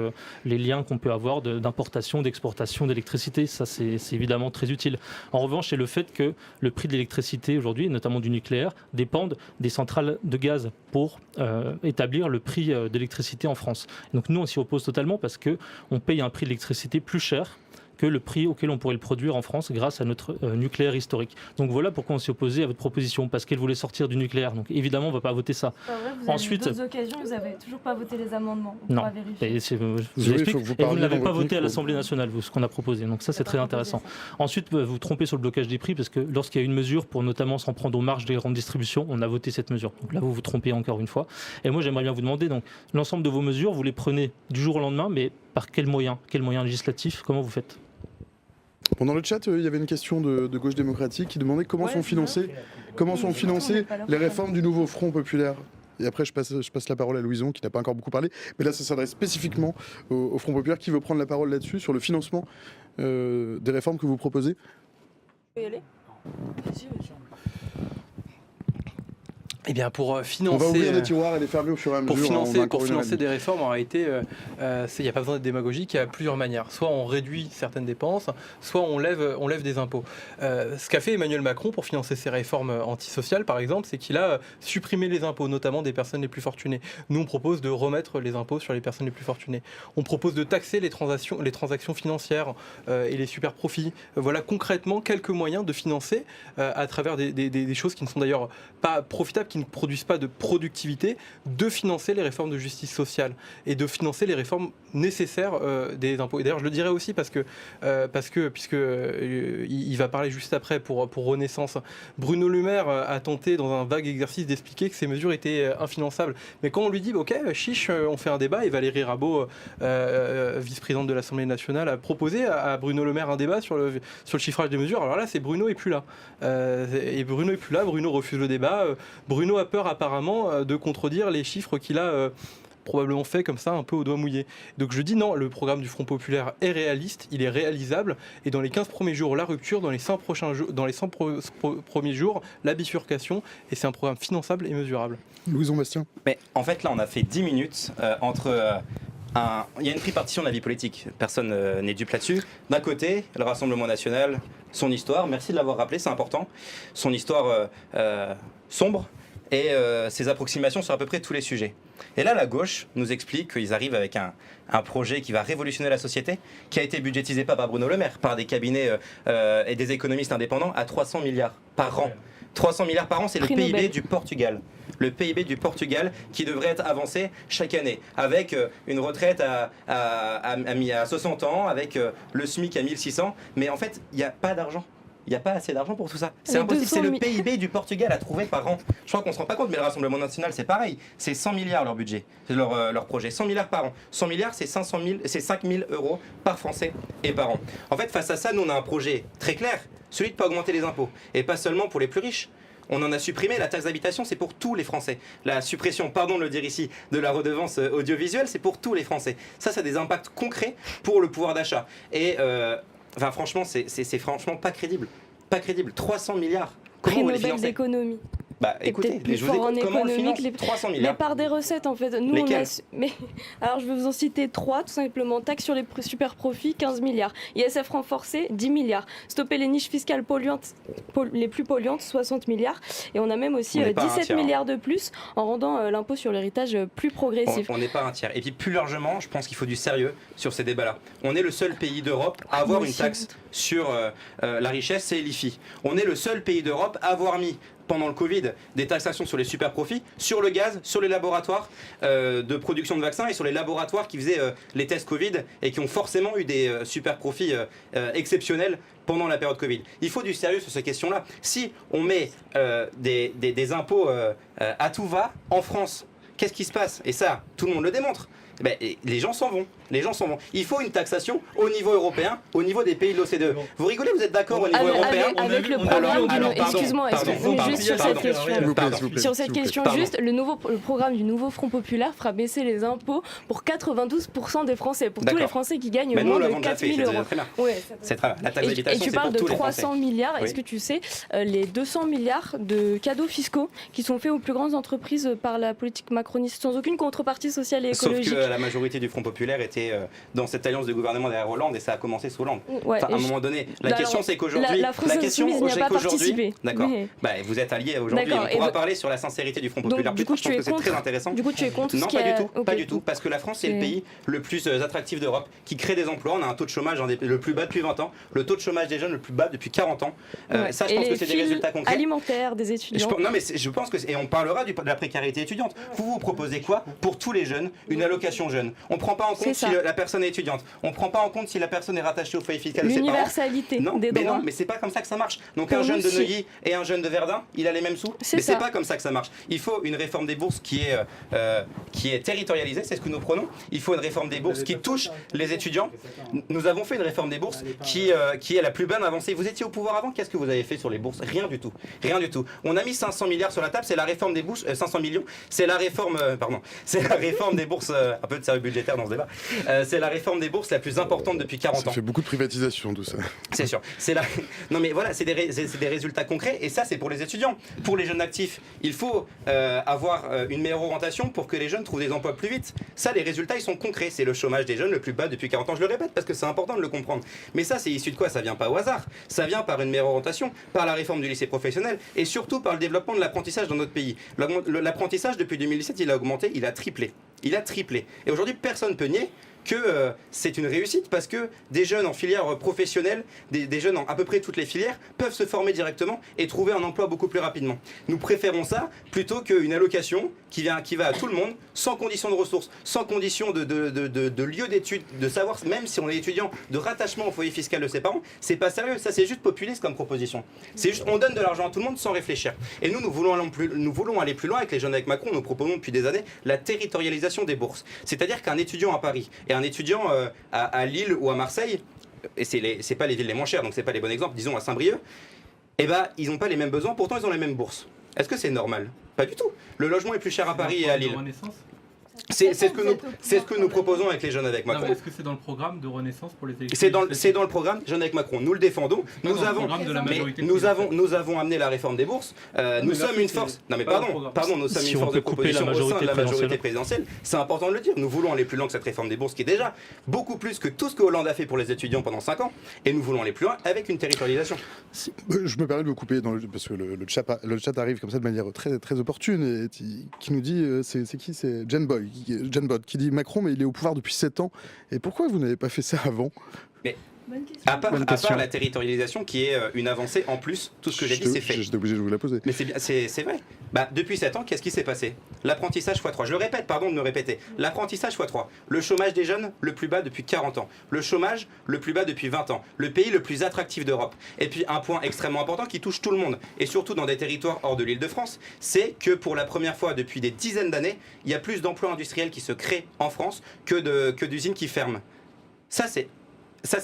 les liens qu'on peut avoir d'importation, d'exportation d'électricité. Ça, c'est évidemment très utile. En revanche, c'est le fait que le prix de l'électricité aujourd'hui, notamment du nucléaire, dépendent des centrales de gaz pour établir le prix de l'électricité en France. Donc nous, on s'y oppose totalement parce qu'on paye un prix de l'électricité plus cher que le prix auquel on pourrait le produire en France grâce à notre nucléaire historique. Donc voilà pourquoi on s'est opposé à votre proposition, parce qu'elle voulait sortir du nucléaire. Donc évidemment, on ne va pas voter ça.
Vrai, vous avez
Ensuite,
d'autres occasions, vous n'avez toujours pas voté les amendements. On
non,
pourra vérifier.
vous explique, et vous ne l'avez pas voté à l'Assemblée nationale, ce qu'on a proposé. Donc ça, c'est très intéressant. Ensuite, vous vous trompez sur le blocage des prix, parce que lorsqu'il y a une mesure pour notamment s'en prendre aux marges des grandes distributions, on a voté cette mesure. Donc là, vous vous trompez encore une fois. Et moi, j'aimerais bien vous demander, donc, l'ensemble de vos mesures, vous les prenez du jour au lendemain, mais par quels moyens législatifs? Comment vous faites?
Pendant le chat, il y avait une question de Gauche démocratique qui demandait comment sont financées les réformes du nouveau Front populaire. Et après, je passe la parole à Louison, qui n'a pas encore beaucoup parlé. Mais là, ça s'adresse spécifiquement au Front populaire. Qui veut prendre la parole là-dessus, sur le financement des réformes que vous proposez?
Vous pouvez y aller?
Eh bien, pour financer...
On va ouvrir des tiroirs et les fermer au fur et à mesure.
Pour financer des réformes, en réalité, il n'y a pas besoin d'être démagogique, il y a plusieurs manières. Soit on réduit certaines dépenses, soit on lève des impôts. Ce qu'a fait Emmanuel Macron pour financer ses réformes antisociales, par exemple, c'est qu'il a supprimé les impôts, notamment des personnes les plus fortunées. Nous, on propose de remettre les impôts sur les personnes les plus fortunées. On propose de taxer les transactions financières et les super profits. Voilà concrètement quelques moyens de financer à travers des choses qui ne sont d'ailleurs pas profitables, qui ne produisent pas de productivité, de financer les réformes de justice sociale et de financer les réformes nécessaires des impôts. Et d'ailleurs, je le dirais aussi parce que puisque il va parler juste après pour Renaissance, Bruno Le Maire a tenté dans un vague exercice d'expliquer que ces mesures étaient infinançables. Mais quand on lui dit ok, chiche, on fait un débat, et Valérie Rabault, vice-présidente de l'Assemblée nationale, a proposé à Bruno Le Maire un débat sur le chiffrage des mesures. Alors là, c'est Bruno est plus là. Et Bruno est plus là, Bruno refuse le débat. Bruno a peur apparemment de contredire les chiffres qu'il a probablement fait comme ça un peu au doigt mouillé. Donc je dis non, le programme du Front populaire est réaliste, il est réalisable, et dans les 15 premiers jours, la rupture, dans les 100 premiers jours, la bifurcation, et c'est un programme finançable et mesurable.
Louison Bastien.
Mais en fait là on a fait 10 minutes entre... il y a une tripartition de la vie politique, personne n'est dupe là-dessus. D'un côté, le Rassemblement national, son histoire, merci de l'avoir rappelé, c'est important, son histoire sombre, et ses approximations sur à peu près tous les sujets. Et là, la gauche nous explique qu'ils arrivent avec un projet qui va révolutionner la société, qui a été budgétisé pas par Bruno Le Maire, par des cabinets et des économistes indépendants à 300 milliards par an. 300 milliards par an, c'est le PIB du Portugal. Le PIB du Portugal qui devrait être avancé chaque année, avec une retraite à 60 ans, avec le SMIC à 1600. Mais en fait, il n'y a pas d'argent. Il n'y a pas assez d'argent pour tout ça. C'est impossible. C'est le PIB du Portugal à trouver par an. Je crois qu'on ne se rend pas compte, mais le Rassemblement national, c'est pareil. C'est 100 milliards leur budget, leur projet. 100 milliards par an. 100 milliards, c'est 5 000 euros par Français et par an. En fait, face à ça, nous, on a un projet très clair, celui de ne pas augmenter les impôts. Et pas seulement pour les plus riches. On en a supprimé, la taxe d'habitation, c'est pour tous les Français. La suppression, pardon de le dire ici, de la redevance audiovisuelle, c'est pour tous les Français. Ça a des impacts concrets pour le pouvoir d'achat. Et franchement, c'est franchement pas crédible. Pas crédible. 300 milliards. Comment
Prix
on va les
Nobel
financer?
d'économie.
Bah écoutez,
plus
je vous
fort en
écoute, comment on le
économique,
finance 300 milliards.
Mais par des recettes en fait. Nous,
Lesquelles?
Alors je vais vous en citer 3, tout simplement. Taxe sur les super profits, 15 milliards. ISF renforcé, 10 milliards. Stopper les niches fiscales polluantes, les plus polluantes, 60 milliards. Et on a même aussi 17 milliards de plus en rendant l'impôt sur l'héritage plus progressif.
On n'est pas un tiers. Et puis plus largement, je pense qu'il faut du sérieux sur ces débats-là. On est le seul pays d'Europe à avoir une taxe sur la richesse, c'est l'IFI. On est le seul pays d'Europe à avoir mis pendant le Covid des taxations sur les super profits, sur le gaz, sur les laboratoires de production de vaccins et sur les laboratoires qui faisaient les tests Covid et qui ont forcément eu des super profits exceptionnels pendant la période Covid. Il faut du sérieux sur ces questions-là. Si on met des impôts à tout va en France, qu'est-ce qui se passe? Et ça, tout le monde le démontre. Ben, les gens s'en vont. Il faut une taxation au niveau européen, au niveau des pays de l'OCDE. Vous rigolez, vous êtes d'accord au niveau européen?
Avec le programme excuse-moi, juste sur cette question. Sur cette question, juste, le programme du nouveau Front Populaire fera baisser les impôts pour 92% des Français, pour tous les Français qui gagnent moins de 4 000 euros.
C'est très bien. La taxe d'habitation,
et tu
c'est pour
parles de
tous les
300
Français.
milliards. Est-ce que tu sais les 200 milliards de cadeaux fiscaux qui sont faits aux plus grandes entreprises par la politique macroniste, sans aucune contrepartie sociale et écologique?
Sauf que la majorité du Front Populaire était dans cette alliance de gouvernement derrière Hollande et ça a commencé sous Hollande.
Ouais,
à un moment donné, la question c'est qu'aujourd'hui...
La France Insoumise n'y a pas participé.
D'accord.
Mais...
vous êtes alliés aujourd'hui. On pourra parler sur la sincérité du Front Populaire.
Du coup,
je pense que c'est très intéressant.
Du coup, tu es contre
Non, pas du tout. Parce que la France, c'est le pays le plus attractif d'Europe, qui crée des emplois. On a un taux de chômage le plus bas depuis 20 ans. Le taux de chômage des jeunes le plus bas depuis 40 ans. Ça, je pense que c'est des résultats concrets.
Alimentaires des étudiants.
Non, mais je pense que... Et on parlera de la précarité étudiante. Vous proposez quoi pour tous les jeunes? Une allocation jeune. On ne prend pas en compte si la personne est étudiante. On ne prend pas en compte si la personne est rattachée au foyer fiscal de ses parents.
L'universalité des droits.
Non, mais c'est pas comme ça que ça marche. Donc un jeune de Neuilly et un jeune de Verdun, il a les mêmes sous. Mais c'est pas comme ça que ça marche. Il faut une réforme des bourses qui est territorialisée, c'est ce que nous prenons. Il faut une réforme des bourses qui touche les étudiants. Nous avons fait une réforme des bourses qui est la plus bonne avancée. Vous étiez au pouvoir avant, qu'est-ce que vous avez fait sur les bourses? Rien du tout. Rien du tout. On a mis 500 milliards sur la table, c'est la réforme des bourses, 500 millions, c'est la réforme c'est la réforme des bourses, un peu de sérieux budgétaire dans ce débat. C'est la réforme des bourses la plus importante depuis 40 ans.
Ça fait beaucoup de privatisation tout ça.
C'est sûr. Non mais voilà, c'est des résultats concrets et ça c'est pour les étudiants. Pour les jeunes actifs, il faut avoir une meilleure orientation pour que les jeunes trouvent des emplois plus vite. Ça, les résultats ils sont concrets. C'est le chômage des jeunes le plus bas depuis 40 ans. Je le répète parce que c'est important de le comprendre. Mais ça c'est issu de quoi? Ça vient pas au hasard. Ça vient par une meilleure orientation, par la réforme du lycée professionnel et surtout par le développement de l'apprentissage dans notre pays. L'apprentissage depuis 2017 il a augmenté, il a triplé. Et aujourd'hui personne ne peut nier que c'est une réussite parce que des jeunes en filière professionnelle, des jeunes en à peu près toutes les filières peuvent se former directement et trouver un emploi beaucoup plus rapidement. Nous préférons ça plutôt qu'une allocation qui va à tout le monde sans condition de ressources, sans condition de lieu d'études, de savoir même si on est étudiant, de rattachement au foyer fiscal de ses parents. C'est pas sérieux, ça c'est juste populiste comme proposition. C'est juste on donne de l'argent à tout le monde sans réfléchir. Et nous voulons aller plus loin avec les jeunes avec Macron. Nous proposons depuis des années la territorialisation des bourses. C'est-à-dire qu'un étudiant à Paris et un étudiant à Lille ou à Marseille, et c'est pas les villes les moins chères, donc c'est pas les bons exemples, disons à Saint-Brieuc, ils n'ont pas les mêmes besoins, pourtant ils ont les mêmes bourses. Est-ce que c'est normal? Pas du tout. Le logement est plus cher à Paris et à Lille. C'est ce que nous proposons avec les jeunes avec Macron.
Est-ce que c'est dans le programme de Renaissance pour les élections?
C'est dans le programme Jeunes avec Macron. Nous le défendons. Nous avons amené la réforme des bourses. Nous sommes une force. Non mais pardon, nous sommes une force de proposition au sein de la majorité présidentielle. C'est important de le dire. Nous voulons aller plus loin que cette réforme des bourses qui est déjà beaucoup plus que tout ce que Hollande a fait pour les étudiants pendant 5 ans. Et nous voulons aller plus loin avec une territorialisation.
Je me permets de vous couper parce que le chat arrive comme ça de manière très, très opportune et qui nous dit c'est qui? C'est Genbot qui dit Macron mais il est au pouvoir depuis 7 ans et pourquoi vous n'avez pas fait ça avant?
Mais à part la territorialisation qui est une avancée en plus, tout ce que j'ai dit c'est fait.
J'étais obligé de vous la poser.
Mais c'est vrai. Depuis 7 ans, qu'est-ce qui s'est passé? L'apprentissage x3. Je le répète, pardon de me répéter. L'apprentissage x3. Le chômage des jeunes, le plus bas depuis 40 ans. Le chômage, le plus bas depuis 20 ans. Le pays le plus attractif d'Europe. Et puis un point extrêmement important qui touche tout le monde, et surtout dans des territoires hors de l'Île-de-France, c'est que pour la première fois depuis des dizaines d'années, il y a plus d'emplois industriels qui se créent en France que d'usines qui ferment. Ça, c'est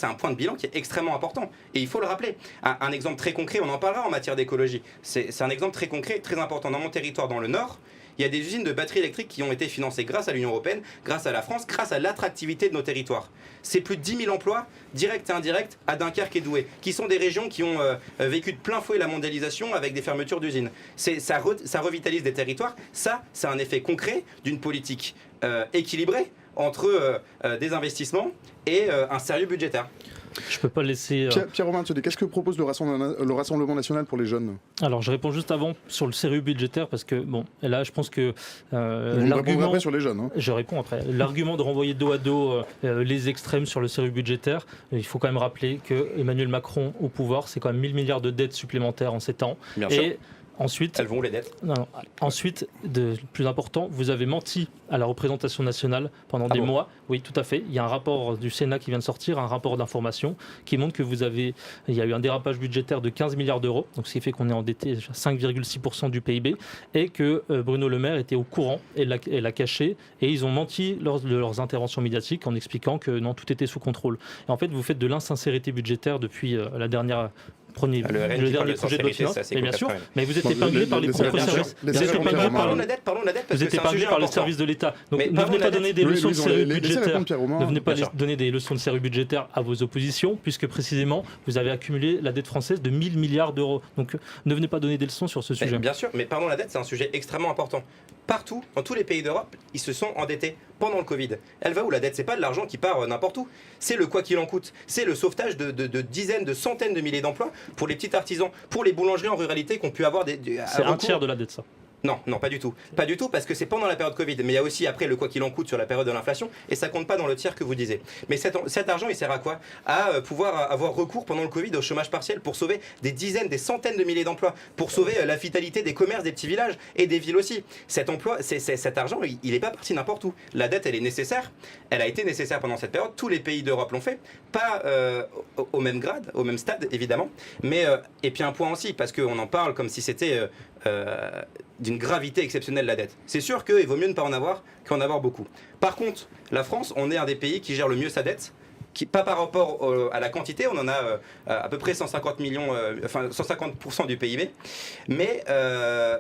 un point de bilan qui est extrêmement important et il faut le rappeler. Un exemple très concret, on en parlera en matière d'écologie. C'est un exemple très concret, très important. Dans mon territoire, dans le Nord, il y a des usines de batteries électriques qui ont été financées grâce à l'Union européenne, grâce à la France, grâce à l'attractivité de nos territoires. C'est plus de 10 000 emplois, directs et indirects, à Dunkerque et Douai, qui sont des régions qui ont vécu de plein fouet la mondialisation avec des fermetures d'usines. Ça revitalise des territoires. Ça, c'est un effet concret d'une politique équilibrée entre des investissements et un sérieux budgétaire.
Je peux pas laisser...
Pierre-Romain, qu'est-ce que propose le Rassemblement national pour les jeunes?
Alors, je réponds juste avant sur le sérieux budgétaire parce que, bon, là, je pense que
l'argument... après sur les jeunes. Hein.
Je réponds après. L'argument de renvoyer dos à dos les extrêmes sur le sérieux budgétaire, il faut quand même rappeler que Emmanuel Macron au pouvoir, c'est quand même 1000 milliards de dettes supplémentaires en 7 ans.
Bien sûr.
Ensuite,
Elles vont où les dettes?
Ensuite, le plus important, vous avez menti à la représentation nationale pendant des mois. Oui, tout à fait. Il y a un rapport du Sénat qui vient de sortir, un rapport d'information qui montre que il y a eu un dérapage budgétaire de 15 milliards d'euros, donc ce qui fait qu'on est endetté à 5,6% du PIB, et que Bruno Le Maire était au courant et l'a caché, et ils ont menti lors de leurs interventions médiatiques en expliquant que non, tout était sous contrôle. Et en fait, vous faites de l'insincérité budgétaire depuis la dernière... le dernier projet de loi de finances, bien sûr, mais vous êtes épinglé par les propres services. Vous êtes épinglé par les services de l'État. Donc ne venez pas donner des leçons de sérieux budgétaire. Ne venez pas donner des leçons de sérieux budgétaire à vos oppositions, puisque précisément vous avez accumulé la dette française de 1 000 milliards d'euros. Donc ne venez pas donner des leçons sur ce sujet.
Bien sûr, mais parlons de la dette, c'est un sujet extrêmement important. Partout, dans tous les pays d'Europe, ils se sont endettés pendant le Covid. Elle va où la dette? C'est pas de l'argent qui part n'importe où. C'est le quoi qu'il en coûte. C'est le sauvetage de dizaines, de centaines de milliers d'emplois pour les petits artisans, pour les boulangeries en ruralité qui ont pu avoir
c'est un tiers de la dette, ça.
Non, pas du tout. Pas du tout, parce que c'est pendant la période Covid. Mais il y a aussi après le quoi qu'il en coûte sur la période de l'inflation, et ça compte pas dans le tiers que vous disiez. Mais cet argent, il sert à quoi? À pouvoir avoir recours pendant le Covid au chômage partiel pour sauver des dizaines, des centaines de milliers d'emplois, pour sauver la vitalité des commerces des petits villages et des villes aussi. Cet argent, il n'est pas parti n'importe où. La dette, elle est nécessaire. Elle a été nécessaire pendant cette période. Tous les pays d'Europe l'ont fait. Pas au même grade, au même stade, évidemment. Mais, et puis un point aussi, parce qu'on en parle comme si c'était... d'une gravité exceptionnelle la dette. C'est sûr qu'il vaut mieux ne pas en avoir qu'en avoir beaucoup. Par contre, la France, on est un des pays qui gère le mieux sa dette, pas par rapport à la quantité, on en a à peu près 150 millions, 150% du PIB, mais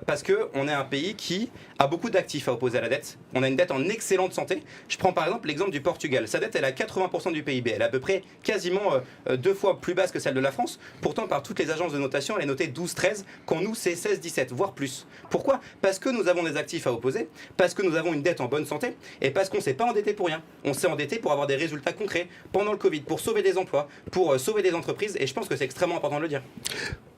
parce qu'on est un pays qui a beaucoup d'actifs à opposer à la dette. On a une dette en excellente santé. Je prends par exemple l'exemple du Portugal. Sa dette, elle a 80% du PIB. Elle est à peu près quasiment 2 fois plus basse que celle de la France. Pourtant, par toutes les agences de notation, elle est notée 12-13, quand nous, c'est 16-17, voire plus. Pourquoi? Parce que nous avons des actifs à opposer, parce que nous avons une dette en bonne santé, et parce qu'on ne s'est pas endetté pour rien. On s'est endetté pour avoir des résultats concrets pendant le Covid, pour sauver des emplois, pour sauver des entreprises, et je pense que c'est extrêmement important de le dire.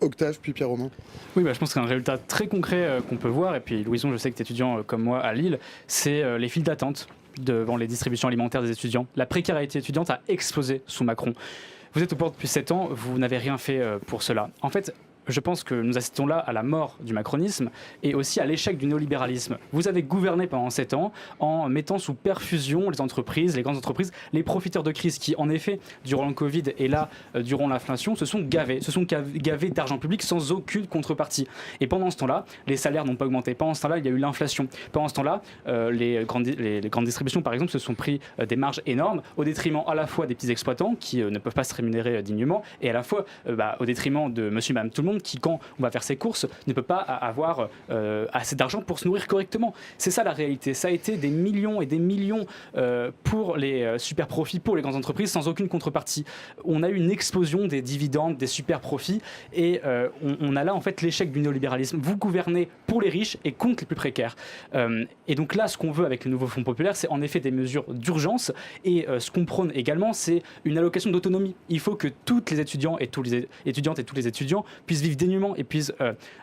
Octave, puis Pierre-Romain.
Oui, je pense qu'un résultat très concret qu'on peut voir, et puis Louison, je sais que tu es étudiant comme moi à Lille, c'est les files d'attente devant les distributions alimentaires des étudiants. La précarité étudiante a explosé sous Macron. Vous êtes au pouvoir depuis 7 ans, vous n'avez rien fait pour cela. En fait, je pense que nous assistons là à la mort du macronisme et aussi à l'échec du néolibéralisme. Vous avez gouverné pendant 7 ans en mettant sous perfusion les entreprises, les grandes entreprises, les profiteurs de crise qui, en effet, durant le Covid et là, durant l'inflation, se sont gavés d'argent public sans aucune contrepartie. Et pendant ce temps-là, les salaires n'ont pas augmenté. Pendant ce temps-là, il y a eu l'inflation. Pendant ce temps-là, les grandes distributions, par exemple, se sont pris des marges énormes au détriment à la fois des petits exploitants qui ne peuvent pas se rémunérer dignement et à la fois au détriment de monsieur et madame tout le monde qui, quand on va faire ses courses, ne peut pas avoir assez d'argent pour se nourrir correctement. C'est ça la réalité. Ça a été des millions et des millions pour les super profits, pour les grandes entreprises, sans aucune contrepartie. On a eu une explosion des dividendes, des super profits, et on a là en fait l'échec du néolibéralisme. Vous gouvernez pour les riches et contre les plus précaires. Et donc là, ce qu'on veut avec le nouveau Fonds populaire, c'est en effet des mesures d'urgence, et ce qu'on prône également, c'est une allocation d'autonomie. Il faut que toutes les étudiants et tous les étudiantes et tous les étudiants puissent vivre dignement et puissent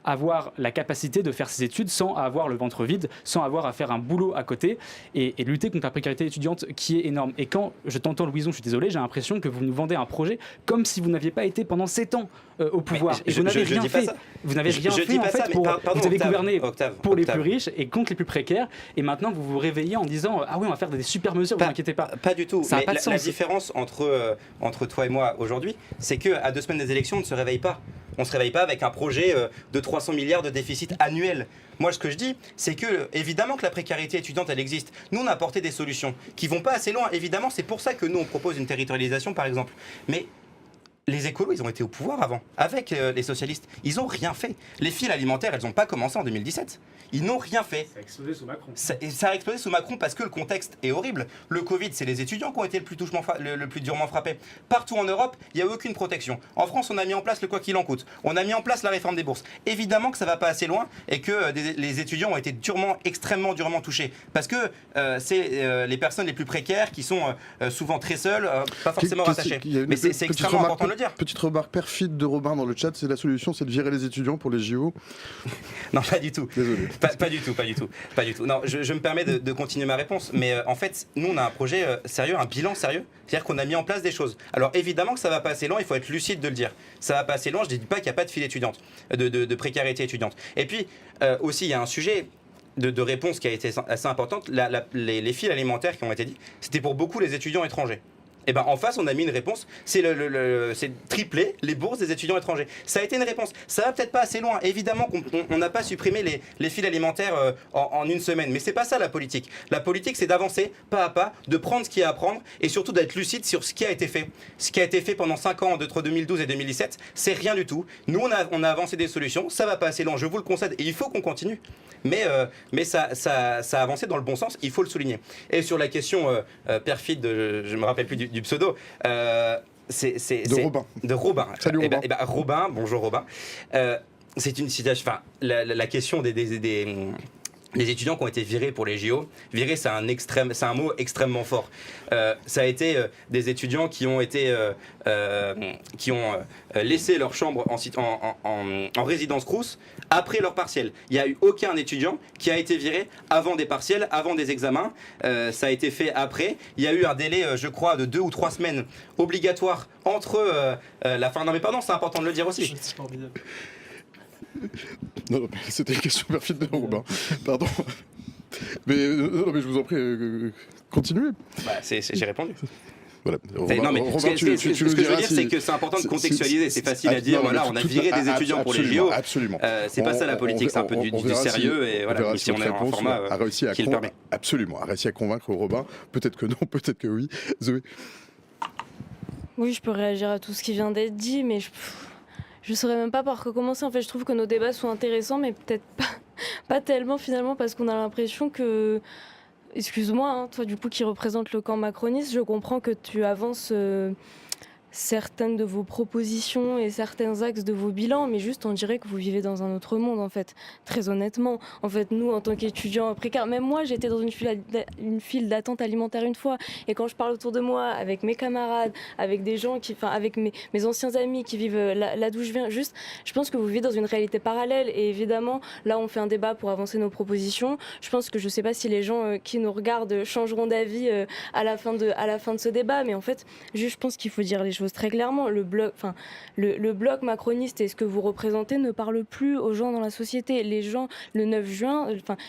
avoir la capacité de faire ses études sans avoir le ventre vide, sans avoir à faire un boulot à côté et lutter contre la précarité étudiante qui est énorme. Et quand je t'entends, Louison, je suis désolé, j'ai l'impression que vous nous vendez un projet comme si vous n'aviez pas été pendant 7 ans au pouvoir. Et vous n'avez rien fait. Vous n'avez rien fait en fait pour... Vous avez gouverné pour les plus riches et contre les plus précaires, et maintenant vous vous réveillez en disant ah oui, on va faire des super mesures, vous inquiétez pas.
Pas du tout.
Ça
mais
pas de sens.
La différence entre toi et moi aujourd'hui, c'est qu'à 2 semaines des élections, on ne se réveille pas. On ne se réveille pas avec un projet de 300 milliards de déficit annuel. Moi, ce que je dis, c'est que, évidemment que la précarité étudiante, elle existe. Nous, on a apporté des solutions qui vont pas assez loin. Évidemment, c'est pour ça que nous, on propose une territorialisation, par exemple. Mais les écolos, ils ont été au pouvoir avant, avec les socialistes. Ils n'ont rien fait. Les files alimentaires, elles n'ont pas commencé en 2017. Ils n'ont rien fait.
Ça a explosé sous Macron.
Ça a explosé sous Macron parce que le contexte est horrible. Le Covid, c'est les étudiants qui ont été le plus durement frappés. Partout en Europe, il n'y a eu aucune protection. En France, on a mis en place le quoi qu'il en coûte. On a mis en place la réforme des bourses. Évidemment que ça ne va pas assez loin et que les étudiants ont été extrêmement durement touchés. Parce que c'est les personnes les plus précaires qui sont souvent très seules, pas forcément rattachées. Mais c'est extrêmement important de le dire.
Petite remarque perfide de Robin dans le chat, c'est la solution, c'est de virer les étudiants pour les JO.
Non, pas du tout.
Désolé.
Pas du tout. Non, je me permets de continuer ma réponse, mais en fait, nous, on a un projet sérieux, un bilan sérieux. C'est-à-dire qu'on a mis en place des choses. Alors évidemment que ça va pas assez loin, il faut être lucide de le dire. Ça va pas assez loin, je ne dis pas qu'il n'y a pas de file étudiante, de précarité étudiante. Et puis, aussi, il y a un sujet de réponse qui a été assez importante. Les files alimentaires qui ont été dites, c'était pour beaucoup les étudiants étrangers. Et ben en face, on a mis une réponse, c'est tripler les bourses des étudiants étrangers. Ça a été une réponse. Ça va peut-être pas assez loin. Évidemment qu'on n'a pas supprimé les files alimentaires en une semaine, mais c'est pas ça la politique. La politique, c'est d'avancer pas à pas, de prendre ce qu'il y a à prendre et surtout d'être lucide sur ce qui a été fait. Ce qui a été fait pendant 5 ans entre 2012 et 2017, c'est rien du tout. Nous, on a avancé des solutions. Ça va pas assez loin, je vous le concède, et il faut qu'on continue. Mais ça a avancé dans le bon sens, il faut le souligner. Et sur la question perfide, je me rappelle plus du pseudo,
De Robin.
De Robin.
Salut Robin.
Robin, bonjour Robin. C'est une citation, enfin, la question des étudiants qui ont été virés pour les JO. Virer, c'est un mot extrêmement fort. Ça a été des étudiants qui ont laissé leur chambre en résidence Crous après leur partiel. Il n'y a eu aucun étudiant qui a été viré avant des partiels, avant des examens. Ça a été fait après. Il y a eu un délai, je crois, de 2 ou 3 semaines obligatoire entre la fin. Non mais pardon, c'est important de le dire aussi.
Non, mais c'était une question perfide de Robin. Pardon. Mais je vous en prie, continuez.
J'ai répondu.
Voilà.
Ce que je veux dire, c'est que c'est important de contextualiser. C'est facile à dire, voilà, on a viré des étudiants pour les JO.
Absolument.
C'est pas ça la politique, c'est un peu du sérieux. Et voilà, si on est dans un format qui le permet.
Absolument, a réussi à convaincre Robin. Peut-être que non, peut-être que oui. Zoé.
Oui, je peux réagir à tout ce qui vient d'être dit, mais je saurais même pas par quoi commencer. En fait, je trouve que nos débats sont intéressants, mais peut-être pas tellement finalement, parce qu'on a l'impression que... Excuse-moi, hein, toi du coup qui représente le camp macroniste, je comprends que tu avances certaines de vos propositions et certains axes de vos bilans, mais juste on dirait que vous vivez dans un autre monde en fait, très honnêtement. En fait, nous en tant qu'étudiants précaires, même moi j'étais dans une file d'attente alimentaire une fois, et quand je parle autour de moi avec mes camarades, avec des gens avec mes anciens amis qui vivent là d'où je viens, juste, je pense que vous vivez dans une réalité parallèle, et évidemment là on fait un débat pour avancer nos propositions. Je pense que je sais pas si les gens qui nous regardent changeront d'avis à la fin de ce débat, mais en fait je pense qu'il faut dire les choses très clairement. Le bloc macroniste et ce que vous représentez ne parle plus aux gens dans la société. Les gens, le 9 juin,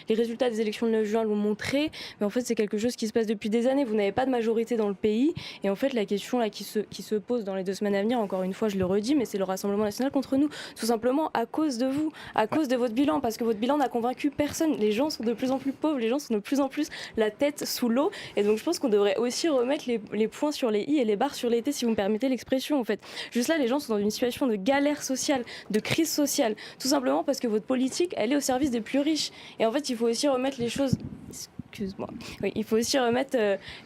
les résultats des élections du 9 juin l'ont montré, mais en fait c'est quelque chose qui se passe depuis des années. Vous n'avez pas de majorité dans le pays, et en fait la question là qui se pose dans les 2 semaines à venir, encore une fois je le redis, mais c'est le Rassemblement national contre nous, tout simplement à cause de vous, à cause de votre bilan, parce que votre bilan n'a convaincu personne. Les gens sont de plus en plus pauvres, les gens sont de plus en plus la tête sous l'eau, et donc je pense qu'on devrait aussi remettre les points sur les i et les barres sur les t, si vous me permettez l'expression. En fait, juste là les gens sont dans une situation de galère sociale, de crise sociale, tout simplement parce que votre politique elle est au service des plus riches, et en fait il faut aussi remettre les choses... Excuse-moi. Oui, il faut aussi remettre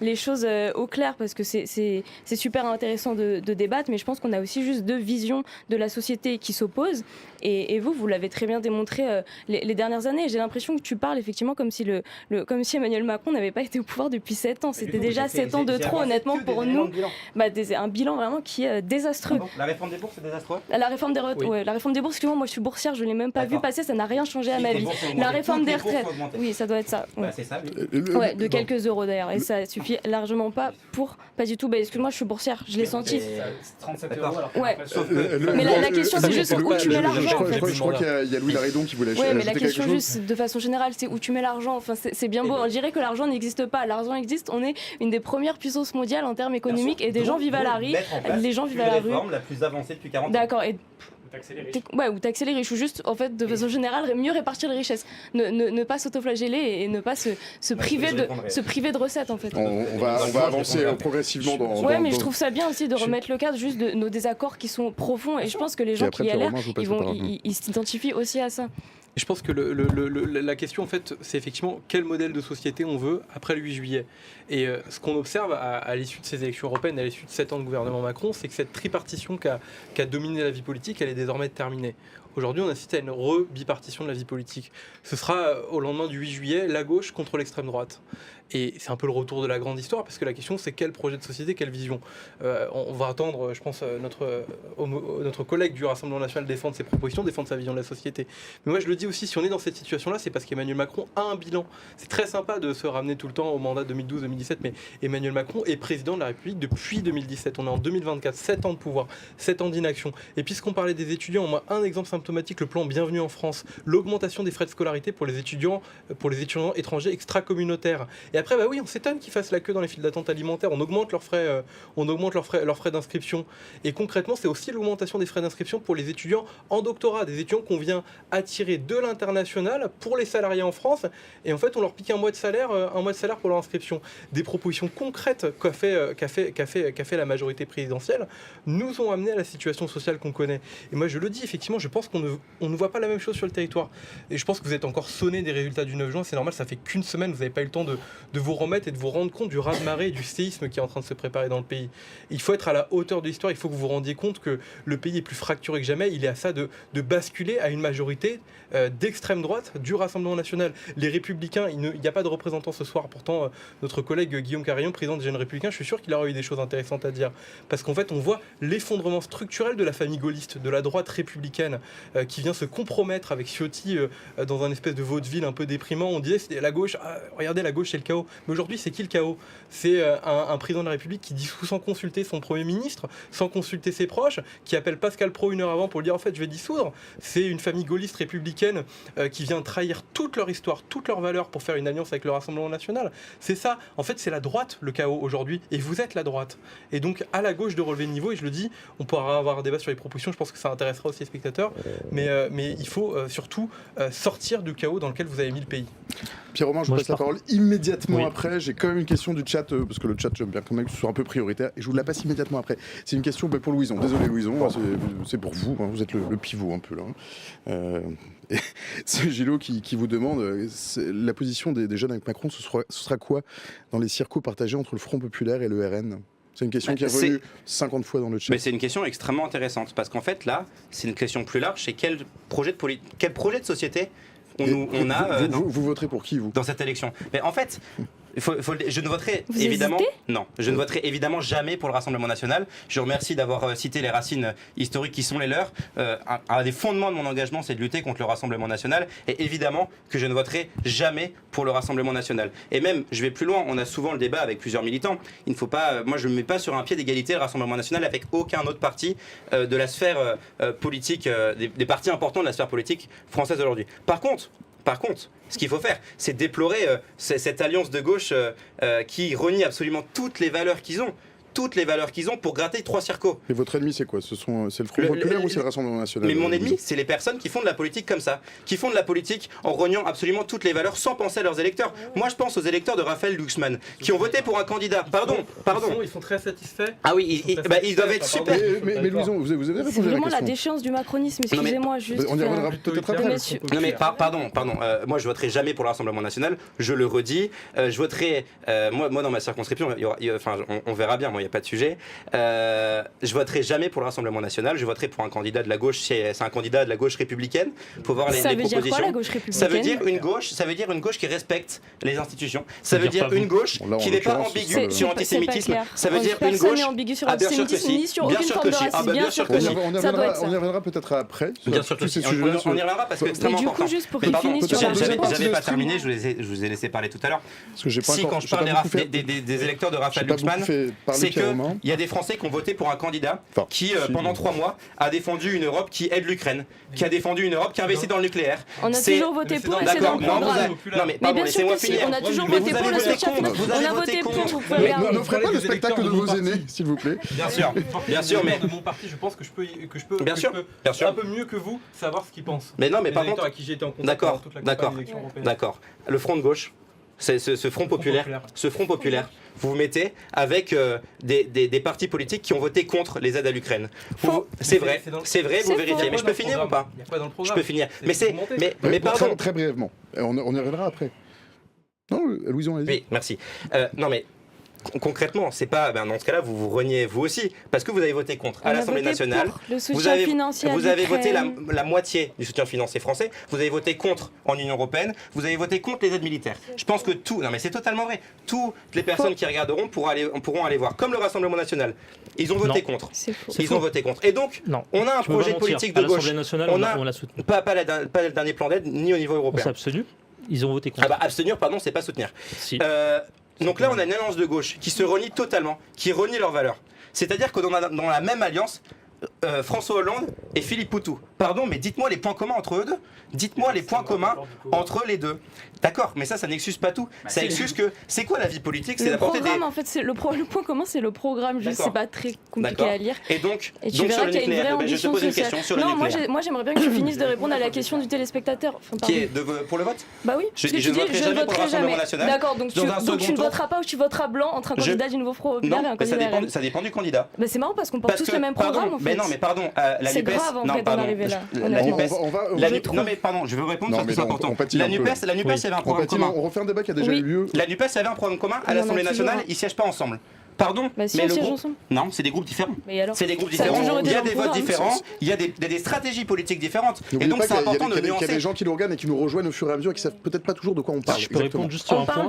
les choses au clair, parce que c'est super intéressant de débattre, mais je pense qu'on a aussi juste 2 visions de la société qui s'opposent, et vous l'avez très bien démontré les dernières années. J'ai l'impression que tu parles effectivement comme si Emmanuel Macron n'avait pas été au pouvoir depuis 7 ans. C'était déjà 7 ans de trop, honnêtement, pour nous. Un bilan vraiment qui est désastreux.
Ah bon, la réforme des bourses, c'est désastreux.
La réforme des retraites, oui. La réforme des bourses, excusez-moi, moi je suis boursière, je ne l'ai même pas vu passer, ça n'a rien changé à ma vie. La réforme des retraites, oui, ça doit être ça. Ouais.
C'est ça.
Ouais, de quelques euros d'ailleurs, et ça suffit largement pas du tout. Excuse-moi, je suis boursière, je l'ai senti.
37 euros alors.
Ouais. Mais la question c'est juste où tu mets l'argent en fait.
Je crois qu'il y a Louis Laridon qui voulait
Ouais, mais la
ajouter
question
quelque chose.
juste de façon générale, c'est où tu mets l'argent. Enfin, c'est bien beau. On dirait que l'argent n'existe pas. L'argent existe. On est une des premières puissances mondiales en termes économiques, et des gens vivent à la rue. Les gens vivent à la rue.
La plus avancée depuis 40 ans.
D'accord. Et
Taxer les riches.
ouais, ou taxer les riches, ou juste, en fait, de façon générale, mieux répartir les richesses. Ne pas s'autoflageller et ne pas se priver de recettes, en fait.
On va avancer progressivement dans...
Ouais, mais je trouve ça bien aussi de remettre le cadre juste de nos désaccords qui sont profonds, et je pense que les gens qui y adhèrent, ils s'identifient aussi à ça.
Et je pense que la question, en fait, c'est effectivement quel modèle de société on veut après le 8 juillet. Et ce qu'on observe à l'issue de ces élections européennes, à l'issue de 7 ans de gouvernement Macron, c'est que cette tripartition qui a dominé la vie politique, elle est désormais terminée. Aujourd'hui, on assiste à une bipartition de la vie politique. Ce sera, au lendemain du 8 juillet, la gauche contre l'extrême droite. Et c'est un peu le retour de la grande histoire, parce que la question, c'est quel projet de société, quelle vision. On va attendre, je pense, notre collègue du Rassemblement national défendre ses propositions, défendre sa vision de la société. Mais moi, je le dis aussi, si on est dans cette situation-là, c'est parce qu'Emmanuel Macron a un bilan. C'est très sympa de se ramener tout le temps au mandat 2012-2017, mais Emmanuel Macron est président de la République depuis 2017. On est en 2024, 7 ans de pouvoir, 7 ans d'inaction. Et puisqu'on parlait des étudiants, moi, un exemple symptomatique, le plan Bienvenue en France, l'augmentation des frais de scolarité pour les étudiants étrangers extra-communautaires. Et après, bah oui, on s'étonne qu'ils fassent la queue dans les files d'attente alimentaires. On augmente leurs frais d'inscription. Et concrètement, c'est aussi l'augmentation des frais d'inscription pour les étudiants en doctorat, des étudiants qu'on vient attirer de l'international pour les salariés en France. Et en fait, on leur pique un mois de salaire pour leur inscription. Des propositions concrètes qu'a fait la majorité présidentielle nous ont amené à la situation sociale qu'on connaît. Et moi, je le dis, effectivement, je pense qu'on ne voit pas la même chose sur le territoire. Et je pense que vous êtes encore sonné des résultats du 9 juin. C'est normal, ça fait qu'une semaine, vous n'avez pas eu le temps de vous remettre et de vous rendre compte du raz-de-marée et du séisme qui est en train de se préparer dans le pays. Il faut être à la hauteur de l'histoire, il faut que vous vous rendiez compte que le pays est plus fracturé que jamais. Il est à ça de basculer à une majorité d'extrême droite du Rassemblement national. Les Républicains, il n'y a pas de représentants ce soir. Pourtant, notre collègue Guillaume Carillon, président des Jeunes Républicains, je suis sûr qu'il aura eu des choses intéressantes à dire. Parce qu'en fait, on voit l'effondrement structurel de la famille gaulliste, de la droite républicaine, qui vient se compromettre avec Ciotti dans un espèce de vaudeville un peu déprimant. On disait, c'était la gauche, regardez, la gauche, c'est le chaos. Mais aujourd'hui, c'est qui le chaos ? C'est un président de la République qui dissout sans consulter son Premier ministre, sans consulter ses proches, qui appelle Pascal Praud une heure avant pour lui dire, en fait, je vais dissoudre. C'est une famille gaulliste républicaine qui vient trahir toute leur histoire, toutes leurs valeurs pour faire une alliance avec le Rassemblement national. C'est ça. En fait, c'est la droite, le chaos aujourd'hui. Et vous êtes la droite. Et donc, à la gauche de relever le niveau, et je le dis, on pourra avoir un débat sur les propositions, je pense que ça intéressera aussi les spectateurs, mais il faut surtout sortir du chaos dans lequel vous avez mis le pays.
Pierre-Romain, je vous passe la parole immédiatement
après.
J'ai quand même une question du chat, parce que le chat, j'aime bien quand même que ce soit un peu prioritaire, et je vous la passe immédiatement après. C'est une question pour Louison. Désolé Louison, c'est pour vous, hein, vous êtes le pivot un peu là. C'est Gilot qui vous demande, la position des jeunes avec Macron, ce sera quoi dans les circos partagés entre le Front Populaire et le RN ? C'est une question qui est revenue 50 fois dans le chat.
Mais c'est une question extrêmement intéressante, parce qu'en fait là, c'est une question plus large, c'est quel projet de société on a
vous voterez pour qui, vous ?
Dans cette élection. Mais en fait, je ne voterai
Vous
évidemment
hésitez ?
non, je ne voterai évidemment jamais pour le Rassemblement national. Je vous remercie d'avoir cité les racines historiques qui sont les leurs. Un des fondements de mon engagement, c'est de lutter contre le Rassemblement national, et évidemment que je ne voterai jamais pour le Rassemblement national. Et même, je vais plus loin, on a souvent le débat avec plusieurs militants. Il ne faut pas, moi je ne mets pas sur un pied d'égalité le Rassemblement national avec aucun autre parti de la sphère politique, des partis importants de la sphère politique française aujourd'hui. Par contre, ce qu'il faut faire, c'est déplorer cette alliance de gauche qui renie absolument toutes les valeurs qu'ils ont. Pour gratter 3 circos.
Et votre ennemi, c'est quoi ? C'est le Front Populaire ou c'est le Rassemblement national ?
Mais mon ennemi, c'est les personnes qui font de la politique comme ça, qui font de la politique en reniant absolument toutes les valeurs sans penser à leurs électeurs. Moi, je pense aux électeurs de Raphaël Glucksmann, qui ont voté pour un candidat. Pardon.
Ils sont très satisfaits.
Ah oui, ils doivent être super.
Mais Louison, vous avez répondu
C'est
à la
vraiment la
question.
déchéance du macronisme, excusez-moi, juste.
On y reviendra peut-être après.
Non mais pardon. Moi je voterai jamais pour le Rassemblement national. Je le redis. Je voterai. Moi dans ma circonscription, on verra bien. Moi il y a pas de sujet. Je voterai jamais pour le Rassemblement national. Je voterai pour un candidat de la gauche. C'est un candidat de la gauche républicaine. Faut voir les propositions.
Ça veut dire quoi la gauche républicaine ?
Ça veut dire une gauche qui respecte les institutions. Ça veut dire une gauche qui n'est pas ambiguë sur l'antisémitisme. Ça veut dire une gauche.
Personne n'est ambigu sur l'antisémitisme ni sur aucune forme de racisme. Bien sûr que si.
On y reviendra peut-être après.
Bien sûr que si. On y reviendra parce que c'est extrêmement important.
Du coup, juste pour qu'il finisse sur
J'avais pas terminé, je vous ai laissé parler tout à l'heure. Quand je parle des électeurs de Raphaël Glucksmann, c'est qu'il y a des Français qui ont voté pour un candidat qui, pendant 3 mois, a défendu une Europe qui aide l'Ukraine, qui a défendu une Europe qui investit dans le nucléaire.
On a toujours voté pour et c'est dans le programme.
Non mais pardon, laissez-moi finir.
On a toujours voté pour le soutien. On a voté pour, vous pouvez regarder.
Ne ferez pas le spectacle de vos aînés, s'il vous plaît.
Bien sûr, mais de mon parti, je pense que je peux un peu mieux que vous savoir ce qu'ils pensent.
Mais non, mais par contre,
à qui j'ai été en contact pendant toute la campagne d'élection européenne.
D'accord. Le front de gauche, ce Front populaire, vous vous mettez avec des partis politiques qui ont voté contre les aides à l'Ukraine. C'est vrai, vous vérifiez. Mais je peux finir ou pas?
Il y a quoi dans le programme?
Je peux finir. Mais pardon.
Très brièvement. On y reviendra après. Non, Louison, allez-y.
Oui, merci. Non mais concrètement, c'est pas. Dans ce cas-là, vous reniez vous aussi, parce que vous avez voté contre à l'Assemblée nationale. Vous avez voté la moitié du soutien financier français. Vous avez voté contre en Union européenne. Vous avez voté contre les aides militaires. Je pense que non mais c'est totalement vrai. Toutes les personnes qui regarderont pourront aller voir, comme le Rassemblement national. Ils ont voté contre. Ils ont voté contre. Et donc, on a un projet politique de gauche.
On l'a soutenu.
Pas le dernier plan d'aide, ni au niveau européen.
On s'est abstenu. Ils ont voté contre.
Abstenir, pardon, c'est pas soutenir.
Si.
Donc là, on a une alliance de gauche qui se renie totalement, qui renie leurs valeurs. C'est-à-dire que dans la même alliance, François Hollande et Philippe Poutou. Pardon, mais dites-moi les points communs entre eux deux. Dites-moi les points communs entre les deux. D'accord, mais ça n'excuse pas tout. Ça excuse que c'est quoi la vie politique? C'est d'apporter des.
En fait, le point commun, c'est le programme. Juste, c'est pas très compliqué à lire.
Et donc
tu verras qu'il y a une vraie ambition
je te pose une question sur le nucléaire.
Moi, j'aimerais bien que tu finisses de répondre à la question du téléspectateur.
Qui est pour le vote?
Bah oui.
Je ne voterai jamais.
D'accord, donc tu ne voteras pas ou tu voteras blanc entre un candidat du Nouveau Front populaire et un candidat RN.
Ça dépend du candidat.
Bah c'est marrant parce qu'on porte tous le même programme en fait.
Mais non, mais pardon,
c'est grave en fait d'en arriver là.
Non mais pardon, je veux répondre sur ce qui est important. La NUPES, il y avait un programme commun.
On refait un débat qui a déjà eu lieu.
La NUPES, il y avait un programme commun à l'Assemblée nationale, ils ne siègent pas ensemble. Pardon,
mais
le groupe... Non, c'est des groupes différents. C'est des groupes différents. Il y a des votes différents, il y a des stratégies politiques différentes.
Et donc c'est important de nuancer. Il y a des gens qui nous regardent et qui nous rejoignent au fur et à mesure et qui savent peut-être pas toujours de quoi on parle.
Je peux répondre juste sur un point.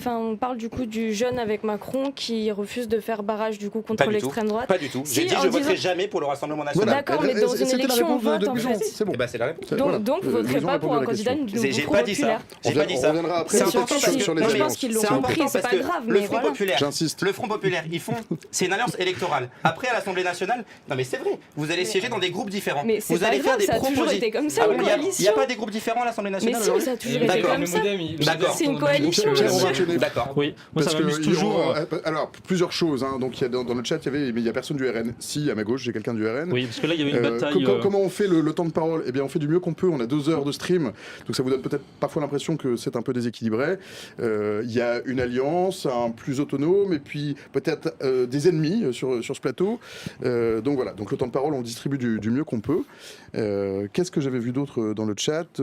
On parle du coup du jeune avec Macron qui refuse de faire barrage du coup contre l'extrême droite.
Pas du tout. J'ai dit je voterai jamais pour le Rassemblement national.
D'accord, mais dans une élection on vote en fait.
C'est bon.
C'est la réponse.
Donc vous voterez pas pour un candidat du Nouveau Front populaire.
J'ai pas dit ça.
On reviendra après sur les
Je pense qu'ils l'ont compris, c'est pas grave.
Le Front populaire.
J'insiste.
Le Front populaire, ils font. C'est une alliance électorale. Après, à l'Assemblée nationale, non mais c'est vrai, vous allez siéger dans des groupes différents.
Mais
vous allez faire des propositions.
Ça a toujours été comme ça, une coalition.
Il n'y a pas des groupes différents à l'Assemblée nationale?
Mais si, ça a toujours été comme ça.
D'accord.
C'est une coalition.
D'accord.
Oui, moi ça m'amuse toujours.
Alors, plusieurs choses. Donc, dans le chat, il y a personne du RN. Si, à ma gauche, j'ai quelqu'un du RN.
Oui, parce que là, il y avait une bataille.
Comment on fait le temps de parole? Eh bien, on fait du mieux qu'on peut. On a 2 heures de stream. Donc, ça vous donne peut-être parfois l'impression que c'est un peu déséquilibré. Il y a une alliance, un plus autonome, et puis peut-être des ennemis sur ce plateau. Donc voilà, donc le temps de parole, on le distribue du mieux qu'on peut. Qu'est-ce que j'avais vu d'autre dans le chat?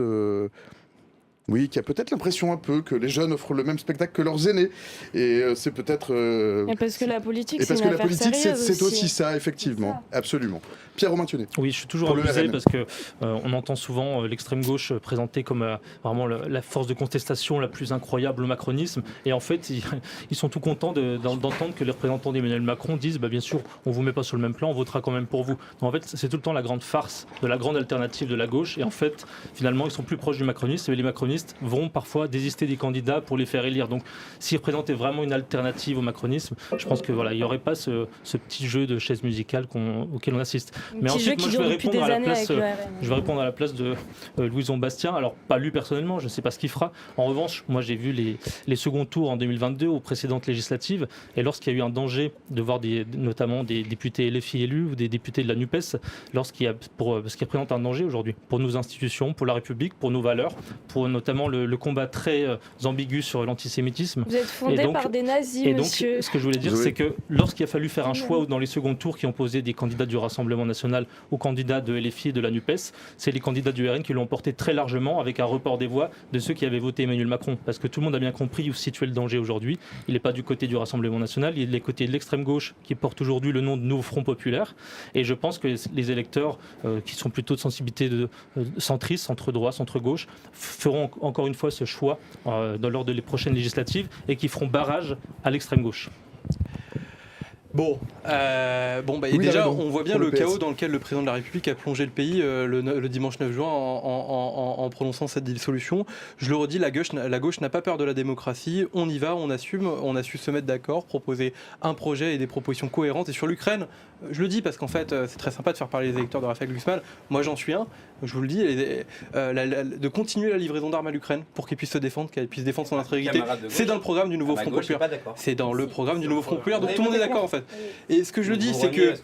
Oui, qui a peut-être l'impression un peu que les jeunes offrent le même spectacle que leurs aînés. Et c'est peut-être...
Et parce que la politique,
c'est une affaire sérieuse c'est aussi ça, effectivement. Ça. Absolument. Pierre-Romain Thionnet.
Oui, je suis toujours abusé parce que on entend souvent l'extrême gauche présentée comme vraiment la force de contestation la plus incroyable au macronisme. Et en fait, ils sont tout contents d'entendre que les représentants d'Emmanuel Macron disent bien sûr, on ne vous met pas sur le même plan, on votera quand même pour vous. Donc en fait, c'est tout le temps la grande farce de la grande alternative de la gauche. Et en fait, finalement, ils sont plus proches du macronisme. Et les macronistes vont parfois désister des candidats pour les faire élire. Donc, s'ils représentaient vraiment une alternative au macronisme, je pense que il n'y aurait pas ce petit jeu de chaise musicale auquel on assiste. Mais ensuite, moi, je vais répondre à la place de Louison Bastien. Alors, pas lui personnellement, je ne sais pas ce qu'il fera. En revanche, moi, j'ai vu les seconds tours en 2022 aux précédentes législatives, et lorsqu'il y a eu un danger de voir notamment des députés LFI élus ou des députés de la NUPES, parce qu'ils représentent un danger aujourd'hui pour nos institutions, pour la République, pour nos valeurs, pour notamment le combat très ambigu sur l'antisémitisme.
Vous êtes fondé par des nazis,
et donc,
monsieur.
Ce que je voulais dire, c'est que lorsqu'il a fallu faire un choix dans les seconds tours qui ont posé des candidats du Rassemblement national aux candidats de LFI et de la NUPES, c'est les candidats du RN qui l'ont porté très largement avec un report des voix de ceux qui avaient voté Emmanuel Macron. Parce que tout le monde a bien compris où se situait le danger aujourd'hui. Il n'est pas du côté du Rassemblement national, il est du côté de l'extrême gauche qui porte aujourd'hui le nom de Nouveau Front populaire. Et je pense que les électeurs qui sont plutôt de sensibilité centriste, centre-droit, centre-gauche, feront encore une fois ce choix lors de les prochaines législatives et qui feront barrage à l'extrême gauche.
Déjà, on voit bien le chaos dans lequel le président de la République a plongé le pays le dimanche 9 juin en prononçant cette dissolution. Je le redis, la gauche n'a pas peur de la démocratie. On y va, on assume, on a su se mettre d'accord, proposer un projet et des propositions cohérentes. Et sur l'Ukraine, je le dis parce qu'en fait, c'est très sympa de faire parler les électeurs de Raphaël Glucksmann. Moi, j'en suis un. Je vous le dis, de continuer la livraison d'armes à l'Ukraine pour qu'elle puisse se défendre, qu'elle puisse défendre son intégrité. C'est dans le programme du Nouveau Front populaire. C'est dans le programme du Nouveau Front populaire. Donc tout le monde est d'accord en fait. 2019. Et ce que je dis, c'est que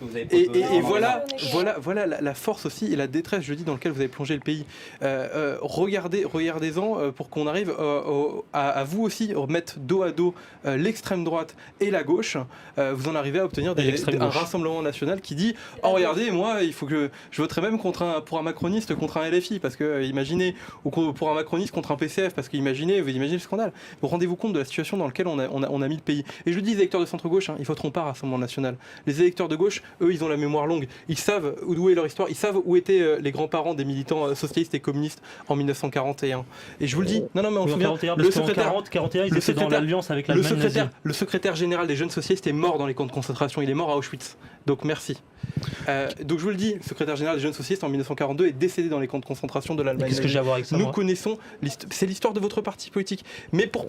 voilà la force aussi et la détresse, je dis, dans lequel vous avez plongé le pays. Regardez-en pour qu'on arrive à vous aussi mettre dos à dos l'extrême droite et la gauche. Vous en arrivez à obtenir un rassemblement national qui dit oh regardez, moi il faut que je voterai même pour un macroniste contre un LFI, parce que imaginez, ou pour un macroniste contre un PCF, parce que vous imaginez le scandale. Vous rendez-vous compte de la situation dans laquelle on a mis le pays. Et je dis, les électeurs de centre-gauche, ils voteront pas Rassemblement national. Les électeurs de gauche, eux, ils ont la mémoire longue. Ils savent où est leur histoire. Ils savent où étaient les grands-parents des militants socialistes et communistes en 1941. Et je vous le dis, non, mais on se souvient, le secrétaire général des jeunes socialistes est mort dans les camps de concentration. Il est mort à Auschwitz. Donc merci. Donc je vous le dis, le secrétaire général des jeunes socialistes en 1942 est décédé dans les camps de concentration de l'Allemagne.
Qu'est-ce que j'ai à voir avec ça?
Nous connaissons, c'est l'histoire de votre parti politique. Mais pour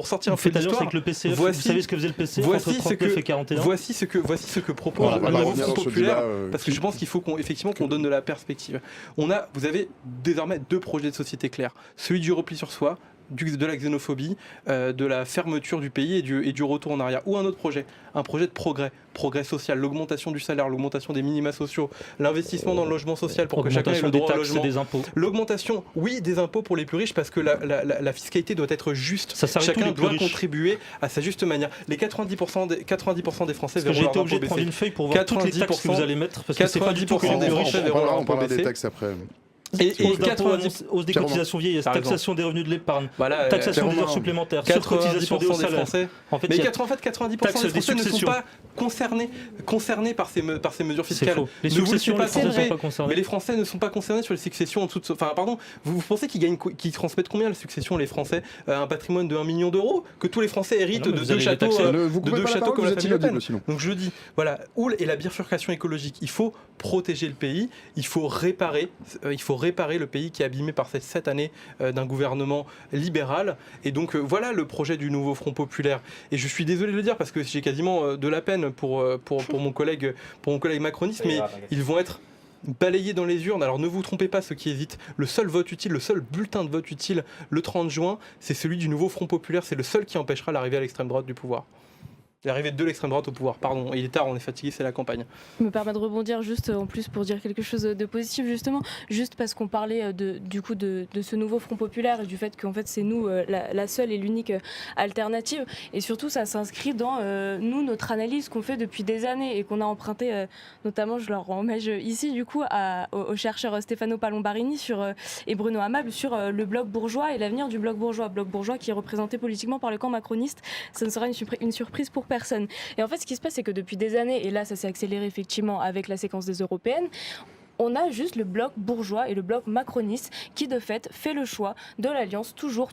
sortir un peu de l'histoire,
avec le PCF, vous savez ce que faisait le PCF
voici
entre 39 et 41.
Voici ce que propose le nouveau Front populaire, parce que je pense qu'il faut qu'on donne de la perspective. Vous avez désormais 2 projets de société clairs. Celui du repli sur soi, de la xénophobie, de la fermeture du pays et du retour en arrière. Ou un autre projet, un projet de progrès social, l'augmentation du salaire, l'augmentation des minima sociaux, l'investissement dans le logement social pour que chacun ait le droit au logement.
Des impôts.
L'augmentation, oui, des impôts pour les plus riches, parce que la fiscalité doit être juste. Chacun doit contribuer à sa juste manière. Les 90% des Français verront
j'ai été obligé de prendre une feuille pour voir toutes les taxes que vous allez mettre, parce que c'est pas du tout que les plus riches verront leur impôt baisser.
Des taxes après.
Et 90, hausse des cotisations vieillesse, taxation des revenus de l'épargne, taxation des heures supplémentaires, surcotisation des hauts salaires.
En fait, 90% des Français ne sont pas concernés par ces mesures fiscales.
Les successions, les Français ne sont pas concernés.
Mais les Français ne sont pas concernés sur les successions. Vous pensez qu'ils transmettent combien la succession, les Français? Un patrimoine de 1 million d'euros que tous les Français héritent de 2 châteaux comme la famille Le Pen. Donc je dis, voilà, où est la bifurcation écologique? Il faut protéger le pays, il faut réparer le pays qui est abîmé par ces 7 années d'un gouvernement libéral. Et donc voilà le projet du nouveau Front populaire. Et je suis désolé de le dire parce que j'ai quasiment de la peine pour mon collègue macroniste, mais ils vont être balayés dans les urnes. Alors ne vous trompez pas, ceux qui hésitent. Le seul vote utile, le seul bulletin de vote utile le 30 juin, c'est celui du nouveau Front populaire. C'est le seul qui empêchera l'arrivée à l'extrême droite du pouvoir. L'arrivée de l'extrême droite au pouvoir, pardon, il est tard, on est fatigué, c'est la campagne.
Je me permets de rebondir juste en plus pour dire quelque chose de positif justement, juste parce qu'on parlait de ce nouveau Front populaire et du fait qu'en fait c'est nous la seule et l'unique alternative, et surtout ça s'inscrit dans notre analyse qu'on fait depuis des années et qu'on a emprunté notamment, je leur rends hommage ici du coup aux chercheurs Stefano Palombarini et Bruno Amable sur le bloc bourgeois et l'avenir du bloc bourgeois qui est représenté politiquement par le camp macroniste. Ça ne sera une surprise pour personne. Et en fait, ce qui se passe, c'est que depuis des années, et là, ça s'est accéléré effectivement avec la séquence des européennes, on a juste le bloc bourgeois et le bloc macroniste qui, de fait, fait le choix de l'alliance toujours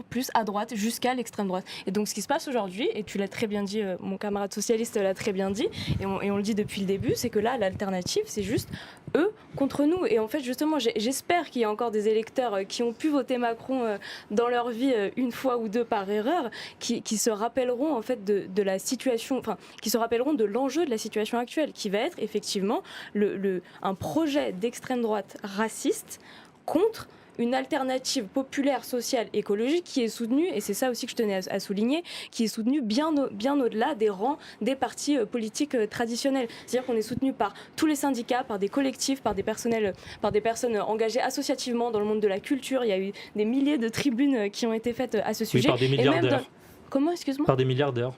plus à droite jusqu'à l'extrême droite. Et donc, ce qui se passe aujourd'hui, et tu l'as très bien dit, mon camarade socialiste l'a très bien dit, et on le dit depuis le début, c'est que là, l'alternative, c'est juste eux contre nous. Et en fait, justement, j'espère qu'il y a encore des électeurs qui ont pu voter Macron dans leur vie une fois ou deux par erreur, qui se rappelleront en fait de la situation, enfin, qui se rappelleront de l'enjeu de la situation actuelle, qui va être effectivement un projet d'extrême droite raciste contre une alternative populaire, sociale, écologique qui est soutenue, et c'est ça aussi que je tenais à souligner, qui est soutenue bien au-delà des rangs des partis politiques traditionnels. C'est-à-dire qu'on est soutenu par tous les syndicats, par des collectifs, par des personnes engagées associativement dans le monde de la culture. Il y a eu des milliers de tribunes qui ont été faites à ce sujet.
Par des milliardaires.
Comment, excuse-moi ?
Par des milliardaires.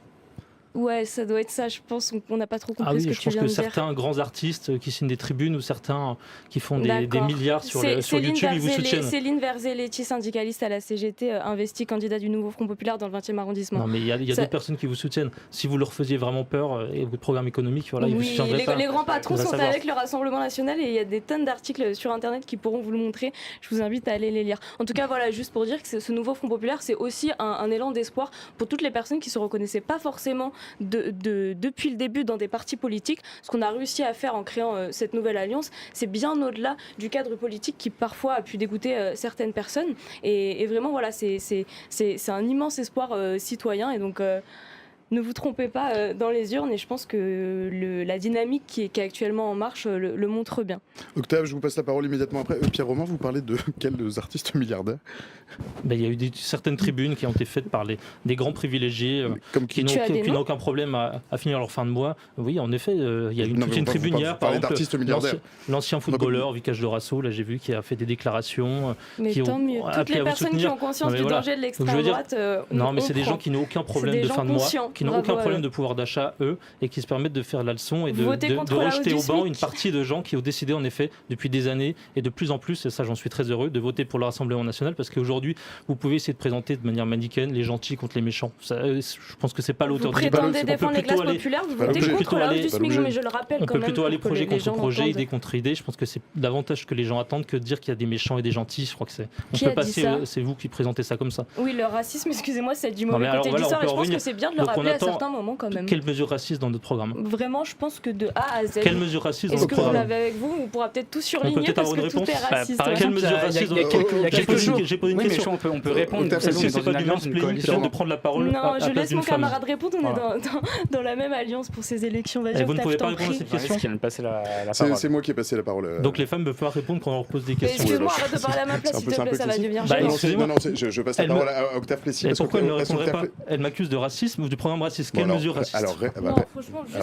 Ouais, ça doit être ça, je pense qu'on n'a pas trop compris ce que tu viens de dire.
Je pense que certains grands artistes qui signent des tribunes ou certains qui font des milliards sur YouTube, ils vous soutiennent.
Céline Verzelletti, syndicaliste à la CGT, investie candidat du nouveau Front populaire dans le 20e arrondissement.
Non, mais il y a d'autres personnes qui vous soutiennent. Si vous leur faisiez vraiment peur et votre programme économique, voilà, ils vous soutiendraient pas.
Les grands patrons sont avec le Rassemblement national et il y a des tonnes d'articles sur Internet qui pourront vous le montrer. Je vous invite à aller les lire. En tout cas, voilà, juste pour dire que ce nouveau Front populaire, c'est aussi un élan d'espoir pour toutes les personnes qui se reconnaissaient pas forcément depuis le début dans des partis politiques. Ce qu'on a réussi à faire en créant cette nouvelle alliance, c'est bien au-delà du cadre politique qui parfois a pu dégoûter certaines personnes. Et vraiment, voilà, c'est un immense espoir citoyen. Et donc, ne vous trompez pas dans les urnes, et je pense que la dynamique qui est actuellement en marche le montre bien.
Octave, je vous passe la parole immédiatement après. Pierre Romain, vous parlez de quels artistes milliardaires?
Il y a eu certaines tribunes qui ont été faites par des grands privilégiés qui n'ont aucun problème à finir leur fin de mois. Oui, en effet, il y a une tribune hier, par exemple, l'ancien footballeur Vicage Dorasso, là j'ai vu, qui a fait des déclarations.
Mais tant mieux. Toutes les personnes qui ont conscience du danger de l'extrême droite.
Non, mais c'est des gens qui n'ont aucun problème de fin de mois, qui n'ont aucun problème de pouvoir d'achat, eux, et qui se permettent de faire la leçon et de rejeter au banc une partie de gens qui ont décidé, en effet, depuis des années, et de plus en plus, et ça j'en suis très heureux, de voter pour le Rassemblement national, parce qu'aujourd'hui, vous pouvez essayer de présenter de manière manichéenne les gentils contre les méchants. Je pense que c'est pas l'auteur
du débat. Vous prétendez défendre les classes populaires, vous votez contre la hausse du SMIC, mais je le rappelle quand même.
On peut plutôt aller projet contre projet, idée contre idée. Je pense que c'est davantage que les gens attendent que de dire qu'il y a des méchants et des gentils. Je crois que c'est vous qui présentez ça comme ça.
Oui, le racisme, excusez-moi, c'est du mauvais côté de l'histoire, et je pense que c'est bien de le rappeler à certains moments quand même.
Quelle mesure raciste dans notre programme?
Vraiment, je pense que de A à Z.
Quelle mesure raciste dans notre programme?
Est-ce que vous l'avez avec vous? On pourra peut-être tout surligner parce que tout est raciste.
Quelle mesure raciste?
Il y a quelques jours.
J'ai posé une question.
On peut répondre.
Est-ce que c'est pas du mansplaining de prendre la parole?
Non, je laisse mon camarade répondre. On est dans la même alliance pour ces élections.
Vas-y, vous ne pouvez pas répondre à cette question.
C'est moi qui ai passé la parole.
Donc les femmes peuvent pas répondre quand on leur pose des questions.
Excuse-moi, arrête de parler à ma place, s'il te plaît, ça va devenir gênant.
Non, je passe la parole à Octave Plessis.
Et pourquoi elle ne répondrait pas? Elle m'accuse de racisme ou du programme raciste. Quelle mesure raciste?
Alors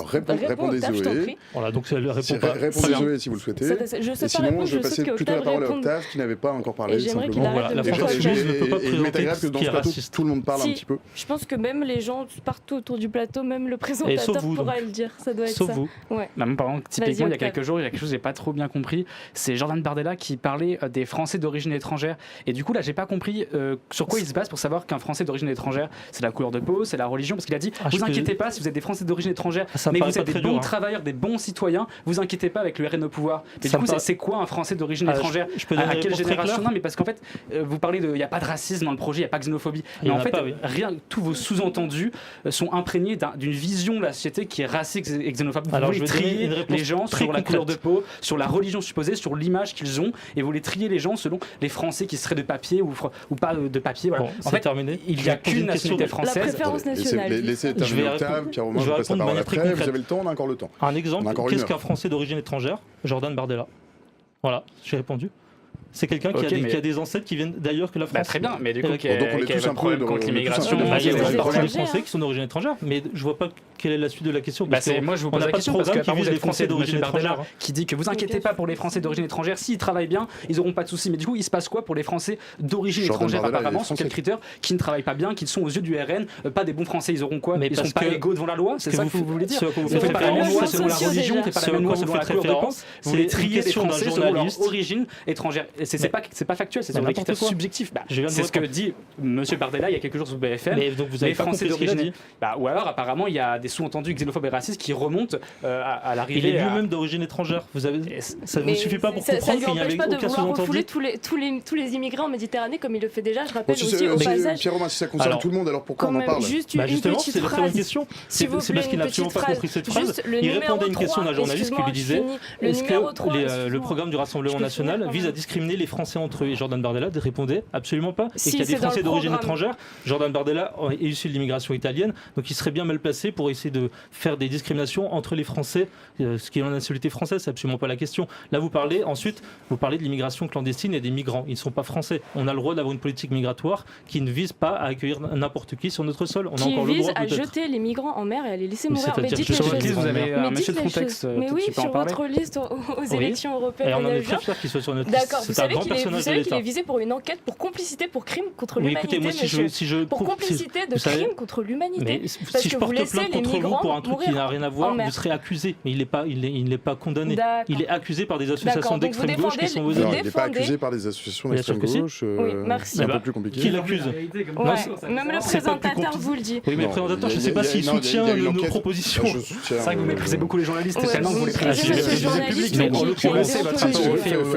répondez Zoé.
Voilà, donc elle répond pas.
Répondez Zoé si vous le souhaitez. Et sinon, je vais passer plutôt la parole à Octave qui n'avait pas encore parlé.
Voilà, la France insoumise ne peut pas présenter ce qui est raciste.
Tout le monde parle un petit peu.
Je pense que même les gens partout autour du plateau, même le présentateur pourra le dire. Ça doit être ça.
Sauf vous.
Ouais.
Par exemple, typiquement, il y a quelques jours, il y a quelque chose que j'ai pas trop bien compris. C'est Jordan Bardella qui parlait des Français d'origine étrangère. Et du coup, là, j'ai pas compris sur quoi il se base pour savoir qu'un Français d'origine étrangère, c'est la couleur de peau, c'est la religion. Parce qu'il a dit, vous inquiétez pas, si vous êtes des Français d'origine étrangère, mais vous êtes des bons travailleurs, des bons citoyens, vous inquiétez pas avec le RN au pouvoir. Mais du coup, c'est quoi un Français d'origine étrangère? À quelle génération? Non, mais parce qu'en fait, vous parlez de, il y a pas de racisme dans le projet, il y a pas de xénophobie. Mais en fait, rien, tous vos sous-entendus sont imprégnés d'une vision de la société qui est raciste et xénophobe. Vous voulez trier les gens sur la couleur de peau, sur la religion supposée, sur l'image qu'ils ont, et vous voulez trier les gens selon les Français qui seraient de papier ou pas de papier. Voilà. En fait,
terminé.
Il n'y a qu'une nationalité française.
La préférence nationale.
Laissez terminer Octave, Pierre Romain, je passe la parole après. Vous avez le temps, on a encore le temps.
Un exemple, qu'est-ce qu'un Français d'origine étrangère? Jordan Bardella. Voilà, j'ai répondu. C'est quelqu'un qui a des ancêtres qui viennent d'ailleurs que la France.
Très bien, mais du coup,
donc on est tous un peu
contre l'immigration.
Il y a des Français qui sont d'origine étrangère, mais je vois pas quelle est la suite de la question.
Moi, je vous pose la question parce que vous êtes Français d'origine étrangère qui dit que vous inquiétez pas pour les Français d'origine étrangère, s'ils travaillent bien, ils auront pas de soucis. Mais du coup, il se passe quoi pour les Français d'origine étrangère apparemment, sur quels critères, qui ne travaillent pas bien, qui sont aux yeux du RN, pas des bons Français, ils auront quoi? Ils sont pas égaux devant la loi, c'est ça que vous voulez dire? C'est pas la même loi selon la religion, c'est pas la même loi selon la couleur de peau. Vous voulez trier les Français selon leur origine étrangère. C'est pas factuel, c'est sur des critères subjectifs. C'est ce que dit Monsieur Bardella il y a quelques jours sur BFM.
Mais donc vous avez pas compris ce qu'il a dit.
Ou alors apparemment il y a des sous-entendus xénophobes et racistes qui remontent à l'arrivée.
Il est lui-même d'origine étrangère. Ça ne vous suffit pas pour comprendre qu'il n'y avait aucun sous-entendu.
Tous les immigrants en Méditerranée comme il le fait déjà. Je rappelle aussi au passage.
Pierre Romain, si ça concerne tout le monde, alors pourquoi on en parle?
Justement, c'est la très question. C'est parce qu'il n'a absolument pas compris cette phrase. Il répondait à une question d'un journaliste qui lui disait est-ce que le programme du Rassemblement national vise à discriminer les Français entre eux? Et Jordan Bardella répondait absolument pas. Et qu'il y a des Français d'origine étrangère. Jordan Bardella est issu de l'immigration italienne, donc il serait bien mal placé pour essayer de faire des discriminations entre les Français. Ce qui est la nationalité française, c'est absolument pas la question. Là, vous parlez de l'immigration clandestine et des migrants. Ils ne sont pas français. On a le droit d'avoir une politique migratoire qui ne vise pas à accueillir n'importe qui sur notre sol. On a encore le droit
à jeter les migrants en mer et à les laisser mourir.
Mais
dites les choses.
Vous avez un monsieur de Frontex.
Mais oui, sur votre liste aux élections européennes.
Et on en est très fiers qu'il soit sur notre liste.
D'accord. Vous savez qu'il est visé pour une enquête pour complicité pour crime contre l'humanité.
Écoutez, moi,
pour complicité de crime contre l'humanité.
Mais si je porte plainte contre vous pour un truc qui n'a rien à voir, vous serez accusé. Mais il n'est pas condamné. Il est accusé par des associations d'extrême gauche qui sont vos
ennemis. Il n'est pas accusé par des associations d'extrême gauche.
Oui, merci.
C'est un peu plus compliqué.
Qui l'accuse?
Même le présentateur vous le dit.
Oui, mais le présentateur, je ne sais pas s'il soutient nos propositions.
C'est vrai que vous méprisez beaucoup les journalistes, tellement que vous les méprisez.
Mais en l'occurrence,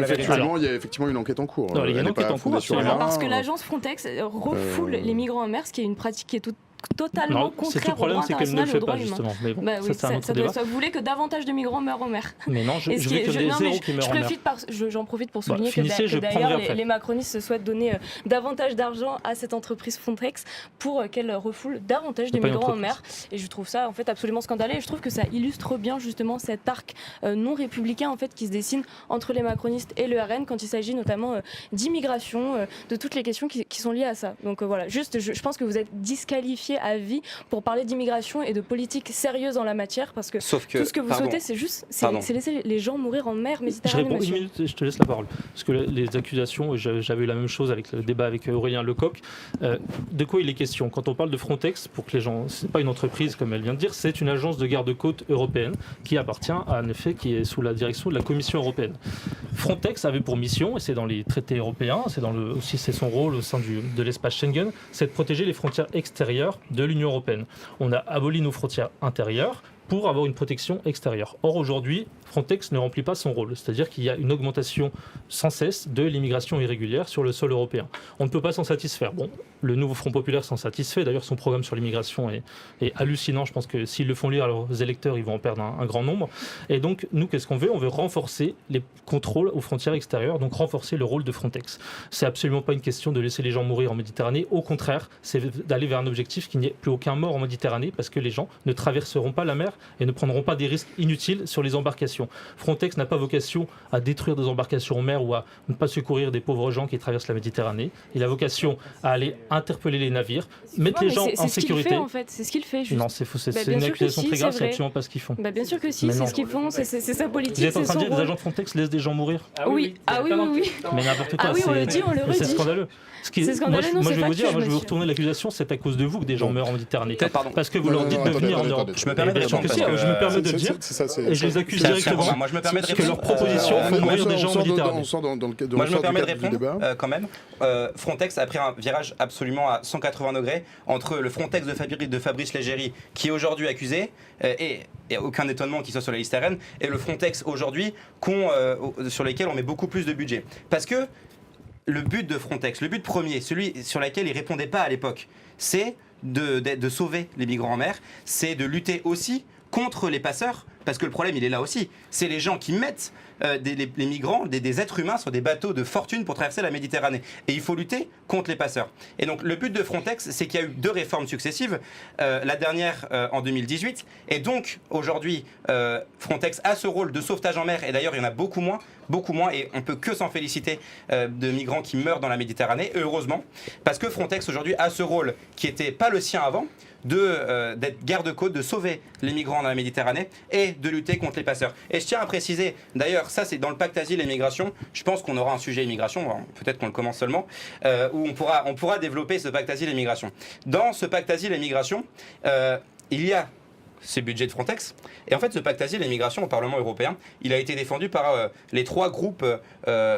factuellement, il y a effectivement une enquête en cours.
Il y a une enquête en cours.
Parce que l'agence Frontex refoule les migrants en mer, ce qui est une pratique qui est tout totalement
Non, c'est tout
contraire
le
au
problème,
droit
c'est qu'elle ne le
international et
fait
aux droits
pas,
humains.
justement. Mais bon,
Bah oui,
ça, c'est un autre
ça doit
débat.
être ça. Vous voulez que davantage de migrants meurent en mer.
Mais non, je veux qu'il y ait des
non, mais
zéros qui meurent en mer.
j'en profite pour souligner
finissez, je
que d'ailleurs
prendrai après.
les macronistes souhaitent donner davantage d'argent à cette entreprise Frontex pour qu'elle refoule davantage de
pas une
migrants en
entreprise.
mer. Et je trouve ça en fait absolument scandaleux. Et je trouve que ça illustre bien justement cet arc non républicain en fait qui se dessine entre les macronistes et le RN quand il s'agit notamment d'immigration, de toutes les questions qui sont liées à ça. Donc voilà, juste je pense que vous êtes disqualifié à vie pour parler d'immigration et de politique sérieuse en la matière parce que
Sauf que,
tout ce que vous
pardon.
souhaitez c'est
Pardon.
laisser les gens mourir en mer
Je
Méditerranée.
réponds une
monsieur.
minute et je te laisse la parole. Parce que les accusations, j'avais eu la même chose avec le débat avec Aurélien Lecoq. De quoi il est question? Quand on parle de Frontex, pour que les gens, c'est pas une entreprise comme elle vient de dire, c'est une agence de garde-côte européenne qui appartient en effet, qui est sous la direction de la Commission européenne. Frontex avait pour mission, et c'est dans les traités européens, aussi c'est son rôle au sein de l'espace Schengen, c'est de protéger les frontières extérieures de l'Union européenne. On a aboli nos frontières intérieures pour avoir une protection extérieure. Or aujourd'hui, Frontex ne remplit pas son rôle, c'est-à-dire qu'il y a une augmentation sans cesse de l'immigration irrégulière sur le sol européen. On ne peut pas s'en satisfaire. Bon, le nouveau Front populaire s'en satisfait, d'ailleurs son programme sur l'immigration est hallucinant, je pense que s'ils le font lire à leurs électeurs, ils vont en perdre un grand nombre. Et donc nous, qu'est-ce qu'on veut? On veut renforcer les contrôles aux frontières extérieures, donc renforcer le rôle de Frontex. C'est absolument pas une question de laisser les gens mourir en Méditerranée, au contraire, c'est d'aller vers un objectif qu'il n'y ait plus aucun mort en Méditerranée, parce que les gens ne traverseront pas la mer et ne prendront pas des risques inutiles sur les embarcations. Frontex n'a pas vocation à détruire des embarcations en mer ou à ne pas secourir des pauvres gens qui traversent la Méditerranée. Il a vocation à aller interpeller les navires, mettre
Ouais,
les
mais
gens
c'est
en
ce qu'il
sécurité.
fait, en fait. C'est ce qu'il fait. Juste.
Non, c'est faux, c'est
Bien
une
sûr que
accusation
si,
très grave,
c'est
c'est
vrai.
absolument pas ce qu'ils font.
Bien sûr que si,
Mais
c'est
non.
ce qu'ils font, c'est sa politique,
Vous êtes en
c'est
train de
son
dire que des
rôle.
agents de Frontex laissent des gens mourir?
Oui, oui.
Mais n'importe quoi.
Ah oui, on le dit, on le
mais c'est
redit.
scandaleux.
C'est scandaleux, non,
moi,
c'est
je vais vous dire,
factuel,
moi, je vais vous
monsieur.
retourner l'accusation, c'est à cause de vous que des gens meurent en Méditerranée.
Pardon.
Parce que vous leur dites de venir en Europe.
Je me permets de
Bien sûr
répondre.
que si,
parce que,
je me permets de le dire. Et je les accuse directement.
Moi, je me permets de
que
répondre.
leurs propositions font mourir des gens en Méditerranée.
On sort dans le cadre
Moi, je me
du
permets de
cadre du débat.
répondre quand même. Frontex a pris un virage absolument à 180 degrés entre le Frontex de Fabrice Leggeri, qui est aujourd'hui accusé, et aucun étonnement qu'il soit sur la liste RN, et le Frontex aujourd'hui sur lesquels on met beaucoup plus de budget. Parce que le but de Frontex, le but premier, celui sur lequel il ne répondait pas à l'époque, c'est de sauver les migrants en mer, c'est de lutter aussi contre les passeurs, parce que le problème il est là aussi, c'est les gens qui mettent les migrants, des êtres humains sur des bateaux de fortune pour traverser la Méditerranée. Et il faut lutter contre les passeurs. Et donc le but de Frontex, c'est qu'il y a eu 2 réformes successives, la dernière en 2018, et donc aujourd'hui Frontex a ce rôle de sauvetage en mer, et d'ailleurs il y en a beaucoup moins, et on peut que s'en féliciter de migrants qui meurent dans la Méditerranée, heureusement, parce que Frontex aujourd'hui a ce rôle qui n'était pas le sien avant, d'être garde-côte, de sauver les migrants dans la Méditerranée et de lutter contre les passeurs. Et je tiens à préciser, d'ailleurs, ça c'est dans le pacte asile et migration, je pense qu'on aura un sujet immigration, peut-être qu'on le commence seulement, où on pourra développer ce pacte asile et migration. Dans ce pacte asile et migration, il y a ces budgets de Frontex. Et en fait, ce pacte asile et migration au Parlement européen, il a été défendu par les 3 groupes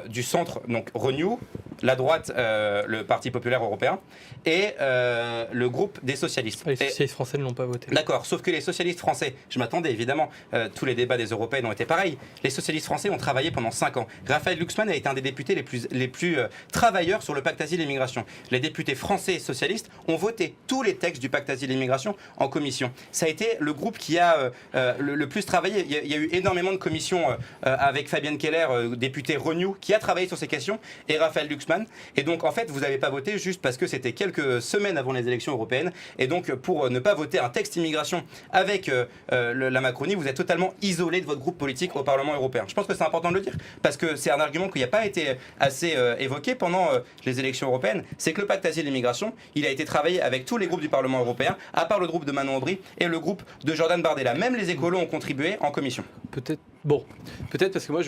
du centre, donc Renew, la droite, le Parti populaire européen, et le groupe des socialistes.
Les socialistes français ne l'ont pas voté.
D'accord, sauf que les socialistes français, je m'attendais évidemment, tous les débats des européennes ont été pareils, les socialistes français ont travaillé pendant 5 ans. Raphaël Glucksmann a été un des députés les plus travailleurs sur le pacte asile et migration. Les députés français socialistes ont voté tous les textes du pacte asile et migration en commission. Ça a été le groupe qui a le plus travaillé. Il y a eu énormément de commissions avec Fabienne Keller, députée Renew, qui a travaillé sur ces questions, et Raphaël Glucksmann. Et donc en fait, vous n'avez pas voté juste parce que c'était quelques semaines avant les élections européennes. Et donc pour ne pas voter un texte immigration avec la Macronie, vous êtes totalement isolé de votre groupe politique au Parlement européen. Je pense que c'est important de le dire, parce que c'est un argument qui n'a pas été assez évoqué pendant les élections européennes. C'est que le pacte asile et migration, il a été travaillé avec tous les groupes du Parlement européen, à part le groupe de Manon Aubry et le groupe de Jordan Bardella. Même les écolos ont contribué en commission.
Peut-être parce que moi,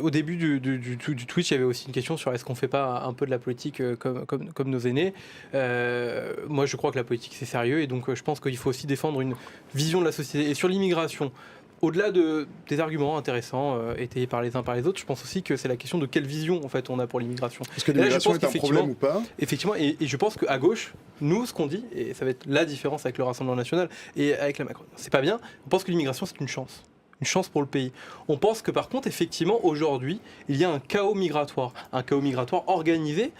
au début du Twitch, il y avait aussi une question sur est-ce qu'on fait pas un peu de la politique comme nos aînés. Moi, je crois que la politique, c'est sérieux, et donc je pense qu'il faut aussi défendre une vision de la société. Et sur l'immigration, au-delà des arguments intéressants étayés par les uns par les autres, je pense aussi que c'est la question de quelle vision en fait on a pour l'immigration.
Est-ce que l'immigration est un problème ou pas?
Effectivement, et je pense qu'à gauche, nous, ce qu'on dit, et ça va être la différence avec le Rassemblement national et avec la Macron, c'est pas bien, on pense que l'immigration c'est une chance. pour le pays. On pense que par contre, effectivement, aujourd'hui, il y a un chaos migratoire organisé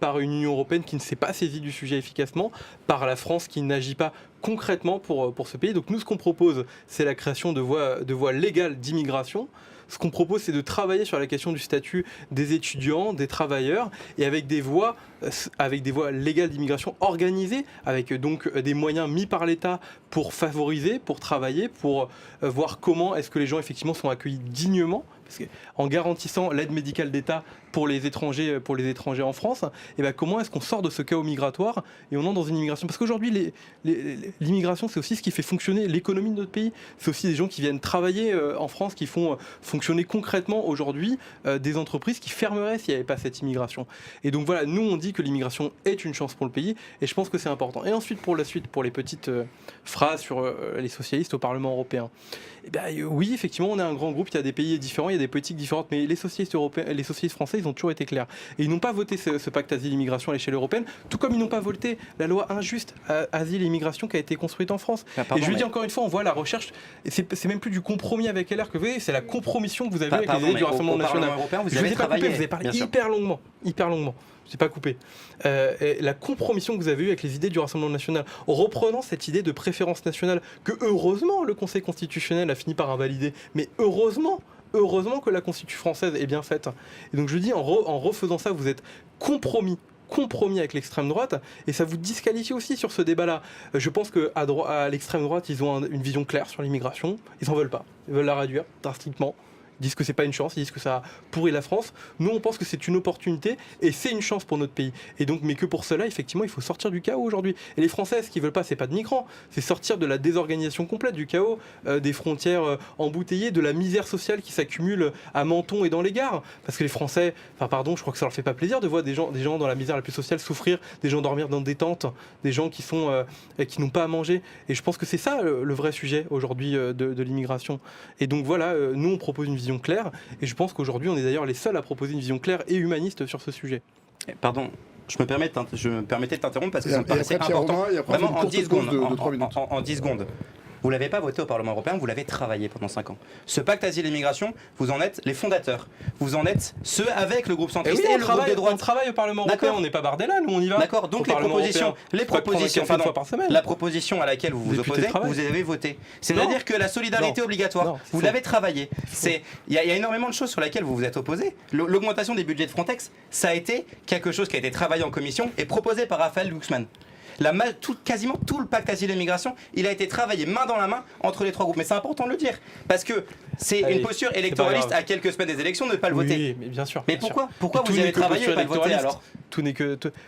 par une Union européenne qui ne s'est pas saisie du sujet efficacement, par la France qui n'agit pas concrètement pour ce pays. Donc nous, ce qu'on propose, c'est la création de voies légales d'immigration. Ce qu'on propose, c'est de travailler sur la question du statut des étudiants, des travailleurs, et avec des voies légales d'immigration organisées, avec donc des moyens mis par l'État pour favoriser, pour travailler, pour voir comment est-ce que les gens effectivement sont accueillis dignement. Parce en garantissant l'aide médicale d'État pour les étrangers en France, et ben comment est-ce qu'on sort de ce chaos migratoire et on entre dans une immigration? Parce qu'aujourd'hui, l'immigration, c'est aussi ce qui fait fonctionner l'économie de notre pays. C'est aussi des gens qui viennent travailler en France, qui font fonctionner concrètement aujourd'hui des entreprises qui fermeraient s'il n'y avait pas cette immigration. Et donc voilà, nous on dit que l'immigration est une chance pour le pays et je pense que c'est important. Et ensuite pour les petites phrases sur les socialistes au Parlement européen. Eh bien, oui, effectivement, on est un grand groupe, il y a des pays différents, il y a des politiques différentes, mais les socialistes européens, les socialistes français, ils ont toujours été clairs. Et ils n'ont pas voté ce pacte asile-immigration à l'échelle européenne, tout comme ils n'ont pas voté la loi injuste asile et immigration qui a été construite en France. Et je lui dis encore une fois, on voit la recherche, et c'est même plus du compromis avec LR que vous voyez, c'est la compromission que vous avez avec les idées du Rassemblement national.
Vous avez travaillé,
vous avez parlé hyper longuement. Je n'ai pas coupé. La compromission que vous avez eue avec les idées du Rassemblement national, en reprenant cette idée de préférence nationale que heureusement le Conseil constitutionnel a fini par invalider, mais heureusement que la Constitution française est bien faite. Et donc je dis, en refaisant ça, vous êtes compromis avec l'extrême droite et ça vous disqualifie aussi sur ce débat-là. Je pense qu'à l'extrême droite, ils ont une vision claire sur l'immigration. Ils n'en veulent pas. Ils veulent la réduire drastiquement. Ils disent que c'est pas une chance, ils disent que ça pourrit la France. Nous, on pense que c'est une opportunité et c'est une chance pour notre pays. Et donc, mais que pour cela, effectivement, il faut sortir du chaos aujourd'hui. Et les Français, ce qu'ils veulent pas, c'est pas de migrants, c'est sortir de la désorganisation complète, du chaos, des frontières embouteillées, de la misère sociale qui s'accumule à Menton et dans les gares. Parce que les Français, je crois que ça leur fait pas plaisir de voir des gens dans la misère la plus sociale souffrir, des gens dormir dans des tentes, des gens qui n'ont pas à manger. Et je pense que c'est ça le vrai sujet aujourd'hui de l'immigration. Et donc voilà, nous, on propose une vision claire et je pense qu'aujourd'hui on est d'ailleurs les seuls à proposer une vision claire et humaniste sur ce sujet.
Pardon, je me permettais de t'interrompre parce que ça me paraissait important. Vraiment en 10 secondes. En 10 secondes. Vous ne l'avez pas voté au Parlement européen, vous l'avez travaillé pendant 5 ans. Ce pacte asile et migration, vous en êtes les fondateurs. Vous en êtes ceux avec le groupe centriste et le groupe de droite.
On travaille au Parlement européen, on n'est pas Bardella, nous on y va.
D'accord, donc la proposition à laquelle vous vous opposez, vous avez voté. C'est-à-dire que la solidarité obligatoire, vous l'avez travaillé. Il y a énormément de choses sur lesquelles vous vous êtes opposé. L'augmentation des budgets de Frontex, ça a été quelque chose qui a été travaillé en commission et proposé par Raphaël Glucksmann. Quasiment tout le pacte asile et migration, il a été travaillé main dans la main entre les trois groupes. Mais c'est important de le dire, parce que c'est une posture électoraliste à quelques semaines des élections de ne pas le voter.
Oui, mais bien sûr.
Mais pourquoi vous avez travaillé et pas le voter alors?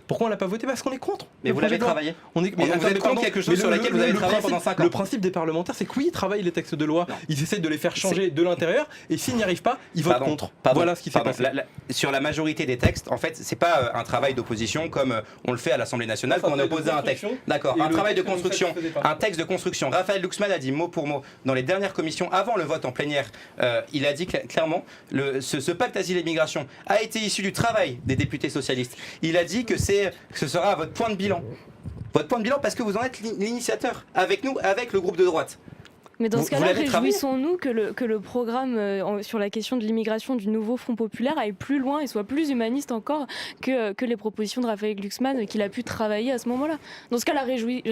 Pourquoi on l'a pas voté? Parce qu'on est contre.
Mais vous l'avez travaillé. Vous êtes contre quelque chose sur laquelle vous avez travaillé pendant 5 ans.
Le principe des parlementaires, c'est que oui, ils travaillent les textes de loi, ils essaient de les faire changer de l'intérieur, et s'ils n'y arrivent pas, ils votent contre. Voilà ce qui s'est passé.
Sur la majorité des textes, en fait, c'est pas un travail d'opposition comme on le fait à l'Assemblée nationale quand on oppose un texte. D'accord, un travail de construction, un texte de construction. Raphaël Glucksmann a dit mot pour mot dans les dernières commissions avant le vote en plénière. Il a dit clairement ce pacte asile et migration a été issu du travail des députés socialistes. Il a dit que ce sera votre point de bilan. Votre point de bilan parce que vous en êtes l'initiateur avec nous, avec le groupe de droite.
Mais dans ce cas-là, réjouissons-nous que le programme sur la question de l'immigration du nouveau Front populaire aille plus loin et soit plus humaniste encore que les propositions de Raphaël Glucksmann qu'il a pu travailler à ce moment-là. Dans ce cas-là,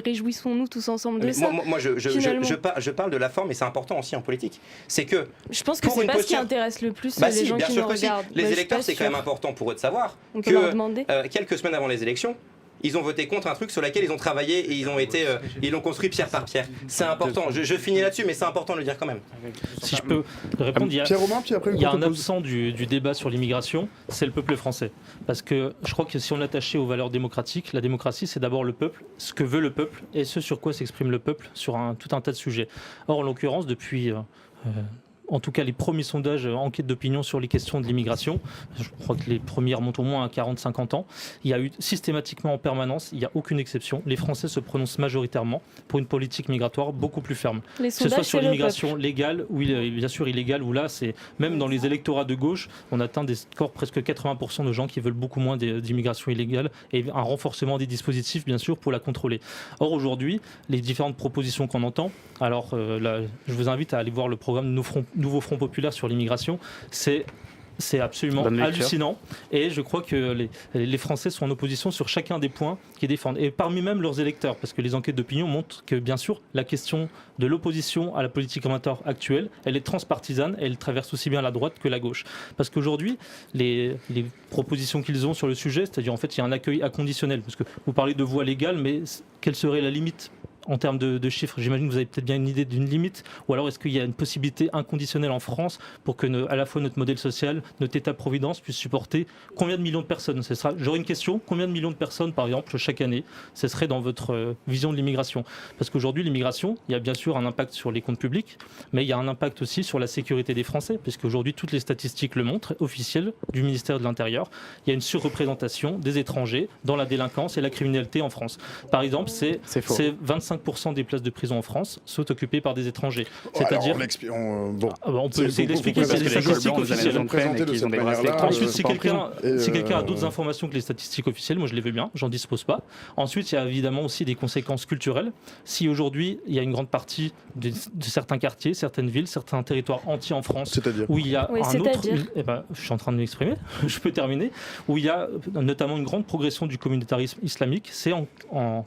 réjouissons-nous tous ensemble de ça.
Moi, je parle de la forme et c'est important aussi en politique. C'est que
je pense que c'est pas ce qui intéresse le plus les gens qui nous regardent.
Les électeurs, c'est quand même important pour eux de savoir que quelques semaines avant les élections, ils ont voté contre un truc sur lequel ils ont travaillé et ils l'ont construit pierre par pierre. C'est important. Je finis là-dessus, mais c'est important de le dire quand même.
Si je peux répondre, il y a un absent du débat sur l'immigration, c'est le peuple français. Parce que je crois que si on l'attachait aux valeurs démocratiques, la démocratie, c'est d'abord le peuple, ce que veut le peuple et ce sur quoi s'exprime le peuple sur tout un tas de sujets. Or, en l'occurrence, depuis en tout cas les premiers sondages, enquêtes d'opinion sur les questions de l'immigration, je crois que les premiers remontent au moins à 40-50 ans, il y a eu systématiquement en permanence, il n'y a aucune exception, les Français se prononcent majoritairement pour une politique migratoire beaucoup plus ferme. Que ce soit sur l'immigration légale ou bien sûr illégale, où là, c'est même dans les électorats de gauche, on atteint des scores presque 80% de gens qui veulent beaucoup moins d'immigration illégale et un renforcement des dispositifs, bien sûr, pour la contrôler. Or, aujourd'hui, les différentes propositions qu'on entend, alors là, je vous invite à aller voir le programme Nouveau Front Populaire sur l'immigration, c'est absolument hallucinant et je crois que les Français sont en opposition sur chacun des points qu'ils défendent et parmi même leurs électeurs, parce que les enquêtes d'opinion montrent que bien sûr la question de l'opposition à la politique migratoire actuelle, elle est transpartisane, elle traverse aussi bien la droite que la gauche, parce qu'aujourd'hui les propositions qu'ils ont sur le sujet, c'est-à-dire en fait il y a un accueil inconditionnel, parce que vous parlez de voie légale, mais quelle serait la limite en termes de chiffres? J'imagine que vous avez peut-être bien une idée d'une limite, ou alors est-ce qu'il y a une possibilité inconditionnelle en France pour que à la fois notre modèle social, notre État-providence puisse supporter combien de millions de personnes? J'aurais une question, combien de millions de personnes par exemple chaque année ce serait dans votre vision de l'immigration? Parce qu'aujourd'hui l'immigration, il y a bien sûr un impact sur les comptes publics, mais il y a un impact aussi sur la sécurité des Français, puisque aujourd'hui toutes les statistiques le montrent, officielles du ministère de l'Intérieur, il y a une surreprésentation des étrangers dans la délinquance et la criminalité en France. Par exemple, c'est 25% des places de prison en France sont occupées par des étrangers. C'est-à-dire, on peut essayer d'expliquer, c'est des statistiques officielles. Ensuite, si quelqu'un a d'autres informations que les statistiques officielles, moi je les veux bien, j'en dispose pas. Ensuite, il y a évidemment aussi des conséquences culturelles. Si aujourd'hui, il y a une grande partie de certains quartiers, certaines villes, certains territoires entiers en France, où il y a un autre... je suis en train de m'exprimer, je peux terminer, où il y a notamment une grande progression du communautarisme islamique, c'est en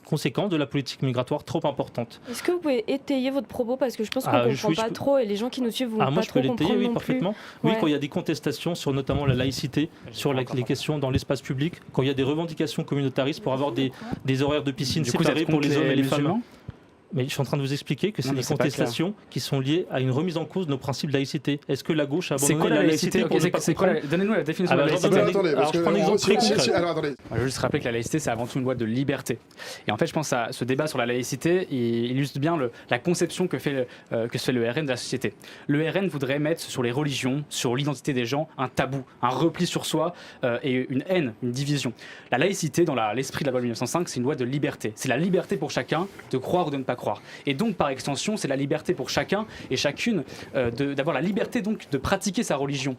conséquence de la politique migratoire trop importante.
Est-ce que vous pouvez étayer votre propos, parce que je pense qu'on ne comprend pas trop et les gens qui nous suivent vont pas
moi,
trop comprendre non plus.
Oui, parfaitement. Oui, quand il y a des contestations sur notamment la laïcité, sur les questions dans l'espace public, quand il y a des revendications communautaristes pour avoir des horaires de piscine séparés pour les hommes et les femmes. Mais je suis en train de vous expliquer que c'est des contestations qui sont liées à une remise en cause de nos principes de laïcité. Est-ce que la gauche a abandonné la laïcité pour ne pas comprendre ?
Donnez-nous la définition de la laïcité.
Attendez, parce que
je prends un exemple très concret.
Attendez.
Je veux juste rappeler que la laïcité, c'est avant tout une loi de liberté. Et en fait, je pense à ce débat sur la laïcité, il illustre bien la conception que se fait le RN de la société. Le RN voudrait mettre sur les religions, sur l'identité des gens, un tabou, un repli sur soi et une haine, une division. La laïcité, dans l'esprit de la loi de 1905, c'est une loi de liberté. C'est la liberté pour chacun de croire ou de ne pas croire. Et donc, par extension, c'est la liberté pour chacun et chacune d'avoir la liberté donc de pratiquer sa religion,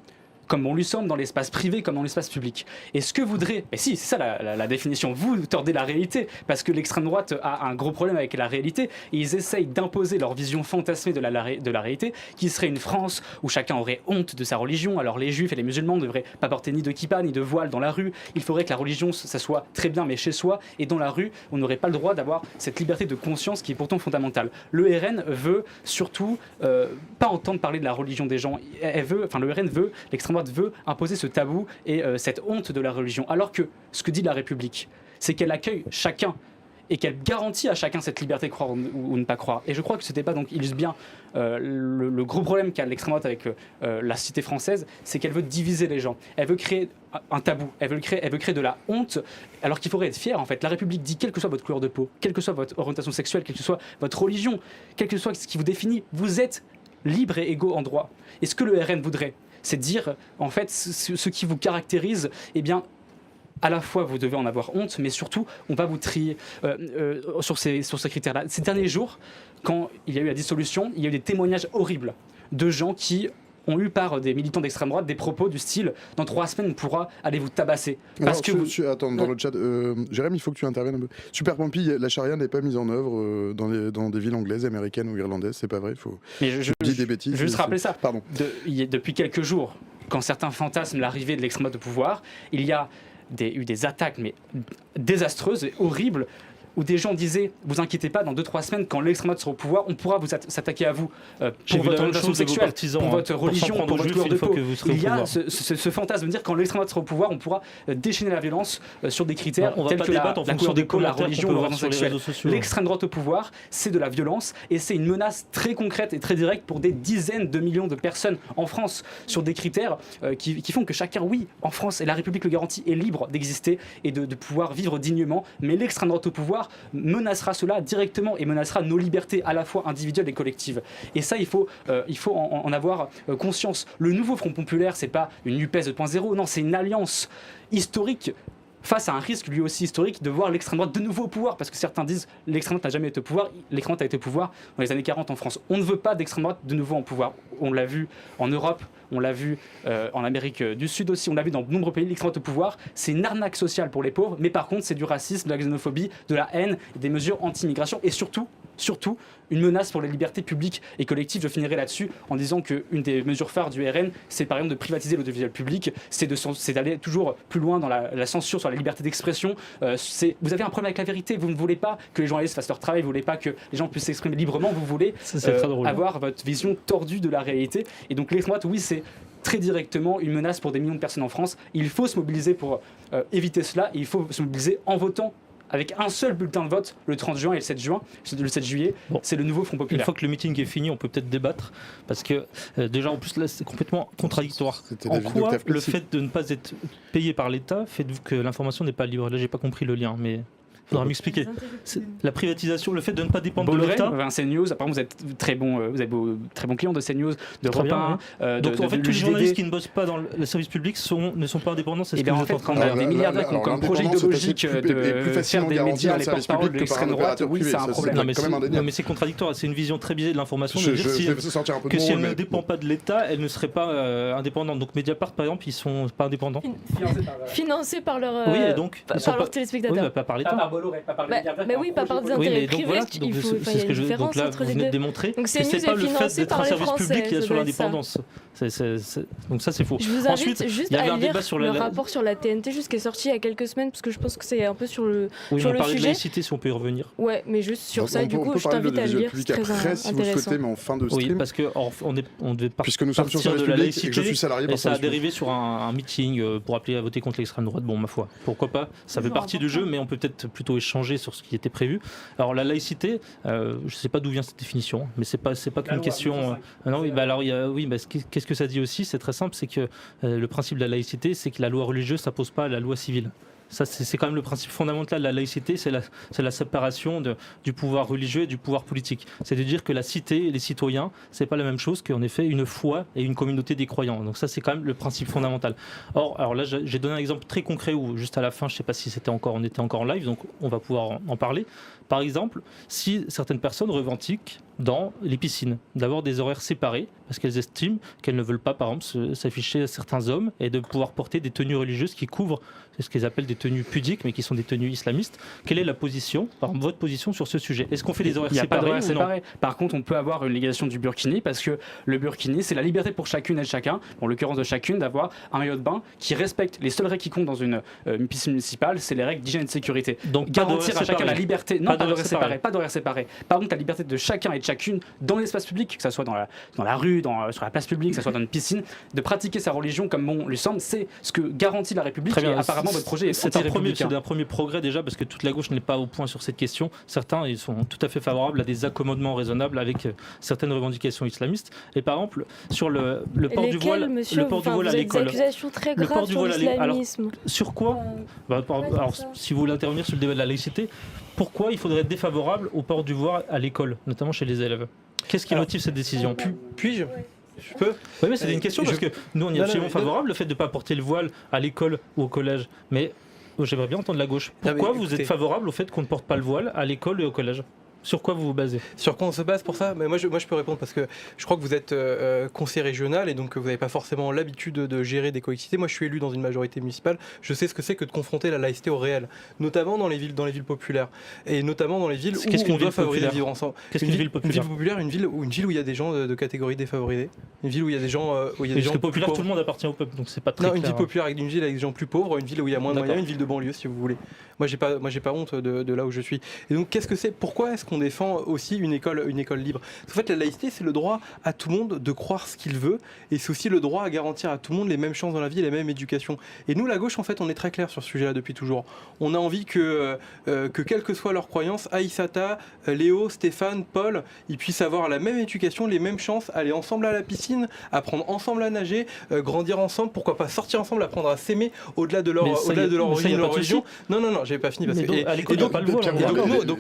comme on lui semble dans l'espace privé, comme dans l'espace public. Et ce que voudrait... Et si, c'est ça la définition. Vous tordez la réalité, parce que l'extrême droite a un gros problème avec la réalité, et ils essayent d'imposer leur vision fantasmée de la réalité, qui serait une France où chacun aurait honte de sa religion. Alors les juifs et les musulmans ne devraient pas porter ni de kippa, ni de voile dans la rue. Il faudrait que la religion, ça soit très bien, mais chez soi, et dans la rue, on n'aurait pas le droit d'avoir cette liberté de conscience qui est pourtant fondamentale. Le RN veut surtout pas entendre parler de la religion des gens. Le RN veut, l'extrême droite veut imposer ce tabou et cette honte de la religion. Alors que ce que dit la République, c'est qu'elle accueille chacun et qu'elle garantit à chacun cette liberté de croire ou ne pas croire. Et je crois que ce débat donc illustre bien le gros problème qu'a l'extrême droite avec la société française, c'est qu'elle veut diviser les gens. Elle veut créer un tabou, elle veut créer de la honte, alors qu'il faudrait être fier en fait. La République dit, quelle que soit votre couleur de peau, quelle que soit votre orientation sexuelle, quelle que soit votre religion, quel que soit ce qui vous définit, vous êtes libres et égaux en droit. Et ce que le RN voudrait, c'est dire, en fait, ce qui vous caractérise, eh bien, à la fois vous devez en avoir honte, mais surtout, on va vous trier sur ces critères-là. Ces derniers jours, quand il y a eu la dissolution, il y a eu des témoignages horribles de gens qui ont eu par des militants d'extrême droite des propos du style « Dans 3 semaines, on pourra aller vous tabasser ».
Attends, dans le chat, Jérém, il faut que tu interviennes un peu. Super Pompey, la charia n'est pas mise en œuvre dans des villes anglaises, américaines ou irlandaises, c'est pas vrai, je dis des bêtises.
Je veux juste rappeler ça.
Pardon.
Depuis quelques jours, quand certains fantasment l'arrivée de l'extrême droite au pouvoir, il y a eu des attaques mais désastreuses et horribles, où des gens disaient, vous inquiétez pas, dans 2-3 semaines, quand l'extrême droite sera au pouvoir, on pourra s'attaquer à vous pour votre orientation sexuelle, pour votre religion, pour votre couleur de peau. Il y a ce fantasme de dire, quand l'extrême droite sera au pouvoir, on pourra déchaîner la violence sur des critères tels que la couleur de peau, la religion, l'orientation sexuelle. L'extrême droite au pouvoir, c'est de la violence et c'est une menace très concrète et très directe pour des dizaines de millions de personnes en France, sur des critères qui font que chacun, oui, en France, et la République le garantit, est libre d'exister et de pouvoir vivre dignement, mais l'extrême droite au pouvoir pouvoir menacera cela directement et menacera nos libertés à la fois individuelles et collectives. Et ça, il faut en avoir conscience. Le nouveau Front populaire, c'est pas une NUPES 2.0, non, c'est une alliance historique face à un risque lui aussi historique de voir l'extrême droite de nouveau au pouvoir, parce que certains disent l'extrême droite n'a jamais été au pouvoir, l'extrême droite a été au pouvoir dans les années 40 en France. On ne veut pas d'extrême droite de nouveau en pouvoir. On l'a vu en Europe, on l'a vu en Amérique du Sud aussi, on l'a vu dans de nombreux pays, l'extrême droite au pouvoir, c'est une arnaque sociale pour les pauvres, mais par contre c'est du racisme, de la xénophobie, de la haine, des mesures anti-immigration et surtout une menace pour les libertés publiques et collectives. Je finirai là-dessus en disant qu'une des mesures phares du RN, c'est par exemple de privatiser l'audiovisuel public, c'est d'aller toujours plus loin dans la censure sur la liberté d'expression. Vous avez un problème avec la vérité, vous ne voulez pas que les journalistes fassent leur travail, vous ne voulez pas que les gens puissent s'exprimer librement, vous voulez avoir votre vision tordue de la réalité. Et donc l'extrême droite, oui, c'est très directement une menace pour des millions de personnes en France. Il faut se mobiliser pour éviter cela, et il faut se mobiliser en votant avec un seul bulletin de vote le 30 juin et le 7 juillet. Bon. C'est le nouveau Front populaire.
Une fois que le meeting est fini, on peut peut-être débattre, parce que déjà en plus là c'est complètement contradictoire. En quoi le fait de ne pas être payé par l'État fait que l'information n'est pas libre? Là j'ai pas compris le lien, mais il faudra m'expliquer. La privatisation, le fait de ne pas dépendre de l'État.
CNews, apparemment vous êtes très bon client de CNews, de Europe 1.
Donc en fait tous les journalistes qui ne bossent pas dans le service public ne sont pas indépendants, c'est ce que vous êtes en train de dire.
Des milliardaires qui ont comme projet idéologique de faire des médias les porte-parole de l'extrême droite, oui c'est un problème.
Non mais c'est contradictoire, c'est une vision très biaisée de l'information de dire que si elle ne dépend pas de l'État, elle ne serait pas indépendante. Donc Mediapart par exemple, ils sont pas indépendants.
Financés par leurs téléspectateurs.
Oui, pas par l'État.
Mais oui, pas par des intérêts privés.
Il faut il y a une différence entre les deux. Vous venez de démontrer que c'est pas le fait d'être un service public qui assure l'indépendance. Donc ça c'est faux.
Je vous invite juste à lire le rapport sur la TNT qui est sorti il y a quelques semaines, parce que je pense que c'est un peu sur le sujet.
Oui, on parlait de laïcité, si on peut y revenir.
Ouais, mais juste sur ça, du coup, je t'invite à le lire. C'est très intéressant.
Si vous souhaitez, mais en fin de stream.
Oui, parce qu'on devait
puisque nous sommes sur service public et que je suis salarié
et ça a dérivé sur un meeting pour appeler à voter contre l'extrême droite. Bon, ma foi, pourquoi pas. Ça fait partie du jeu, mais on peut peut-être plutôt échanger sur ce qui était prévu. Alors la laïcité, je ne sais pas d'où vient cette définition, mais c'est pas qu'une question. Non, oui, bah alors qu'est-ce que ça dit aussi? C'est très simple, c'est que le principe de la laïcité, c'est que la loi religieuse ne s'impose pas à la loi civile. Ça, c'est quand même le principe fondamental de la laïcité, c'est la séparation du pouvoir religieux et du pouvoir politique. C'est de dire que la cité et les citoyens, c'est pas la même chose qu'en effet une foi et une communauté des croyants. Donc ça, c'est quand même le principe fondamental. Or, alors là, j'ai donné un exemple très concret où, juste à la fin, je sais pas si on était encore en live, donc on va pouvoir en parler. Par exemple, si certaines personnes revendiquent dans les piscines d'avoir des horaires séparés parce qu'elles estiment qu'elles ne veulent pas, par exemple, s'afficher à certains hommes et de pouvoir porter des tenues religieuses qui couvrent ce qu'ils appellent des tenues pudiques, mais qui sont des tenues islamistes. Quelle est la position, par exemple, votre position sur ce sujet? Est-ce qu'on fait des horaires séparés? Il n'y a pas d'horaires séparés.
Par contre, on peut avoir une légalisation du burkini, parce que le burkini, c'est la liberté pour chacune et chacun, en l'occurrence de chacune, d'avoir un maillot de bain qui respecte les seules règles qui comptent dans une piscine municipale, c'est les règles d'hygiène et de sécurité. Donc garantir à chacun la liberté, non, pas d'horaires séparés. Par contre, la liberté de chacun et de chacune dans l'espace public, que ce soit dans la rue, sur la place publique, que ce soit dans une piscine, de pratiquer sa religion comme bon lui semble, c'est ce que garantit la République. Et apparemment, votre projet est
c'est un premier progrès déjà, parce que toute la gauche n'est pas au point sur cette question. Certains ils sont tout à fait favorables à des accommodements raisonnables avec certaines revendications islamistes. Et par exemple, sur le port du voile, à l'école.
Le port du voile à l'école.
Alors, sur quoi alors, si vous voulez intervenir sur le débat de la laïcité, pourquoi il faudrait être défavorable au port du voile à l'école, notamment chez les élèves? Qu'est-ce qui motive cette décision?
Puis-je Je peux?
Oui, mais c'est une question parce que nous on est absolument favorable le fait de ne pas porter le voile à l'école ou au collège. Mais j'aimerais bien entendre la gauche. Pourquoi vous êtes favorable au fait qu'on ne porte pas le voile à l'école et au collège? Sur quoi vous vous basez? Sur quoi on se base pour ça? Mais moi, je peux répondre parce que je crois que vous êtes conseiller régional et donc vous n'avez pas forcément l'habitude de gérer des collectivités. Moi, je suis élu dans une majorité municipale. Je sais ce que c'est que de confronter la laïcité au réel, notamment dans les villes populaires et notamment dans les villes où on doit favoriser le vivre ensemble. Qu'est-ce qu'une ville populaire? Une ville populaire, une ville où il y a des gens de catégories défavorisées, une ville où il y a des gens populaires. Tout le monde appartient au peuple, donc c'est pas très clair. Une ville populaire avec une ville avec des gens plus pauvres, une ville où il y a moins de moyens, une ville de banlieue si vous voulez. Moi, j'ai pas honte de là où je suis. Et donc, qu'est-ce que c'est? Pourquoi est-ce
qu'on défend aussi une école libre. En fait, la laïcité, c'est le droit à tout le monde de croire ce qu'il veut, et c'est aussi le droit à garantir à tout le monde les mêmes chances dans la vie et la même éducation. Et nous, la gauche, en fait, on est très clair sur ce sujet-là depuis toujours. On a envie que quelle que soit leur croyance, Aïssata, Léo, Stéphane, Paul, ils puissent avoir la même éducation, les mêmes chances, aller ensemble à la piscine, apprendre ensemble à nager, grandir ensemble, pourquoi pas sortir ensemble, apprendre à s'aimer au-delà de leur origine, de leur religion. Non, j'avais pas fini.
À l'école, il n'y a pas le voile.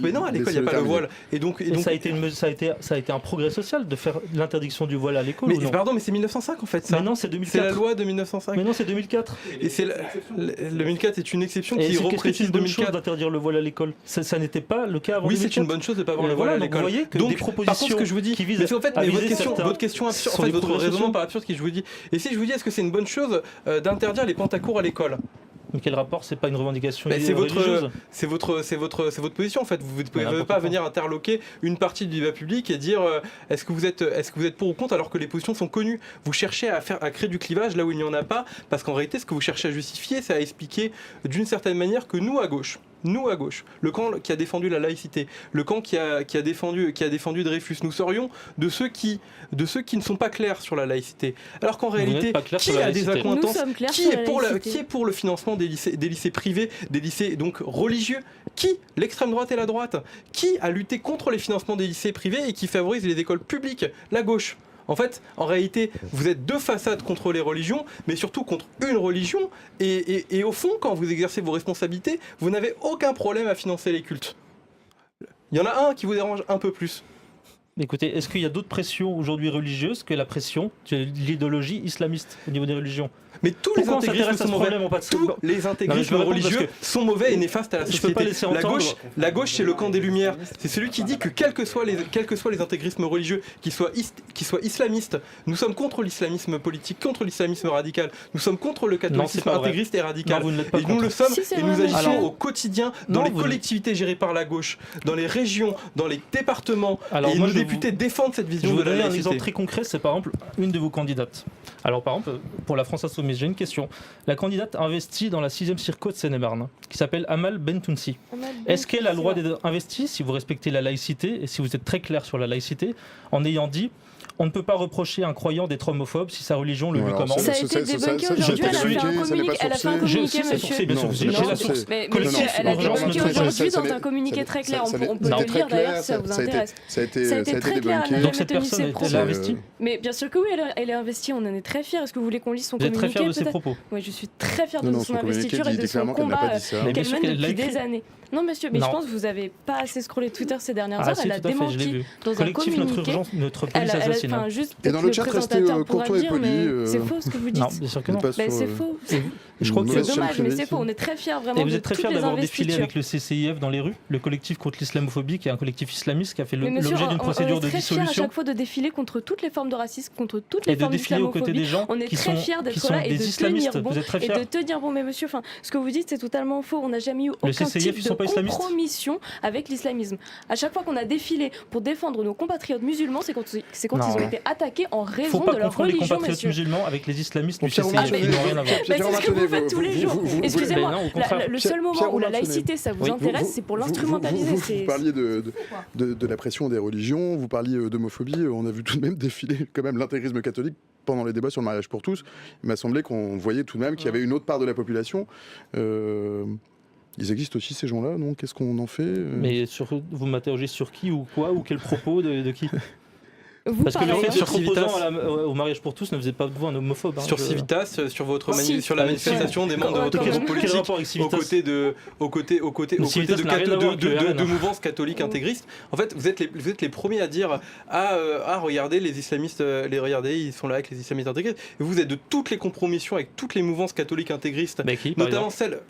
Mais non, à l'école, il n'y a pas le voile. Et donc,
ça a été un progrès social de faire l'interdiction du voile à l'école.
Mais pardon, mais c'est 1905 en fait. Ça.
Mais non, c'est 2004.
C'est la loi de 1905.
Mais non, c'est 2004.
Et le 2004 est une exception qui
reprécise 2004 d'interdire le voile à l'école. Ça n'était pas le cas avant.
Oui, c'est une bonne chose de ne pas avoir le voile à l'école.
Vous voyez que des propositions
par contre, ce que je vous dis,
qui visent
votre question absurde, en fait, votre raisonnement pas absurde, qui je vous dis. Et si je vous dis, est-ce que c'est une bonne chose d'interdire les pantacours à l'école?
Mais quel rapport? C'est pas une revendication religieuse.
C'est votre position en fait. Vous ne pouvez pas venir interloquer une partie du débat public et dire est-ce que vous êtes pour ou contre alors que les positions sont connues. Vous cherchez à créer du clivage là où il n'y en a pas, parce qu'en réalité ce que vous cherchez à justifier, c'est à expliquer d'une certaine manière que nous à gauche, le camp qui a défendu la laïcité, le camp qui a défendu Dreyfus, nous serions de ceux qui ne sont pas clairs sur la laïcité. Alors qu'en réalité, qui a des accointances, qui est pour le financement des lycées privés, des lycées donc religieux, l'extrême droite et la droite, qui a lutté contre les financements des lycées privés et qui favorise les écoles publiques, la gauche. En fait, en réalité, vous êtes deux façades contre les religions, mais surtout contre une religion. Et au fond, quand vous exercez vos responsabilités, vous n'avez aucun problème à financer les cultes. Il y en a un qui vous dérange un peu plus.
Écoutez, est-ce qu'il y a d'autres pressions aujourd'hui religieuses que la pression de l'idéologie islamiste au niveau des religions?
Mais tous les intégrismes sont mauvais. Tous les intégrismes religieux sont mauvais et néfastes à la société. La gauche, c'est le camp des Lumières. C'est celui qui dit que quels que soient les intégrismes religieux, qu'ils soient islamistes, nous sommes contre l'islamisme politique, contre l'islamisme radical. Nous sommes contre le catholicisme intégriste et radical. Et nous le sommes, et nous agissons au quotidien dans les collectivités gérées par la gauche, dans les régions, dans les départements. Et nos députés défendent cette vision de la laïcité.
Je vous donne un exemple très concret, c'est par exemple une de vos candidates. Alors par exemple, pour la France Insoumise, j'ai une question. La candidate investie dans la 6e circo de Seine-et-Marne, qui s'appelle Amal Bentounsi. Est-ce qu'elle a le droit d'être investie si vous respectez la laïcité et si vous êtes très clair sur la laïcité, en ayant dit on ne peut pas reprocher à un croyant d'être homophobe si sa religion le lui commande?
Ça a été débunké aujourd'hui, elle a fait un communiqué, monsieur.
Bien sûr, j'ai la source.
Elle a débunké aujourd'hui dans un communiqué très clair. On peut le lire d'ailleurs si ça vous intéresse.
Ça a été très clair.
Donc cette personne est investie?
Mais bien sûr que oui, elle est investie, on en est très fiers. Est-ce que vous voulez qu'on lise son communiqué?
Vous êtes très fier de ses propos?
Oui, je suis très fière de son investiture et de son combat qu'elle mène depuis des années. Non, monsieur, mais je pense que vous n'avez pas assez scrollé Twitter ces dernières heures. Elle a démenti dans un communiqué.
Notre police assassine.
Et dans le chat, restez courtois et poli.
C'est faux ce que vous dites.
Non, bien sûr que non.
C'est faux.
Je crois que
c'est dommage, mais c'est faux. On est très fiers vraiment de toutes les investitures.
Et vous êtes très fiers d'avoir défilé avec le CCIF dans les rues, le collectif contre l'islamophobie, qui est un collectif islamiste qui a fait l'objet d'une procédure de dissolution. On est très fiers à chaque
fois de défiler contre toutes les formes de racisme, contre toutes les formes d'islamophobie. On est très fiers d'être là et de tenir bon. Et de tenir bon. Mais monsieur, ce que vous dites, c'est totalement faux. On n'a jamais eu aucun type de compromission avec l'islamisme. À chaque fois qu'on a défilé pour défendre nos compatriotes musulmans, c'est quand ils ont été attaqués en raison de leur religion,
les compatriotes musulmans avec les islamistes du CCIF qui n'ont rien à voir.
C'est ce que vous faites tous les jours. Excusez-moi, le seul moment où la laïcité ça vous intéresse, c'est pour l'instrumentaliser.
Vous parliez de la pression des religions, vous parliez d'homophobie, on a vu tout de même défiler quand même l'intégrisme catholique pendant les débats sur le mariage pour tous. Il m'a semblé qu'on voyait tout de même qu'il y avait une autre part de la population. Ils existent aussi ces gens-là, non? Qu'est-ce qu'on en fait?
Mais vous m'interrogez sur qui ou quoi ou quel propos de qui?
Parce
que le fait de proposant au mariage pour tous ne faisait pas de vous un homophobe.
Sur Civitas, sur la manifestation des membres de votre groupe politique, aux côtés de mouvances catholiques intégristes. En fait, vous êtes les premiers à dire regardez les islamistes, ils sont là avec les islamistes intégristes. Et vous êtes de toutes les compromissions avec toutes les mouvances catholiques intégristes, notamment celles.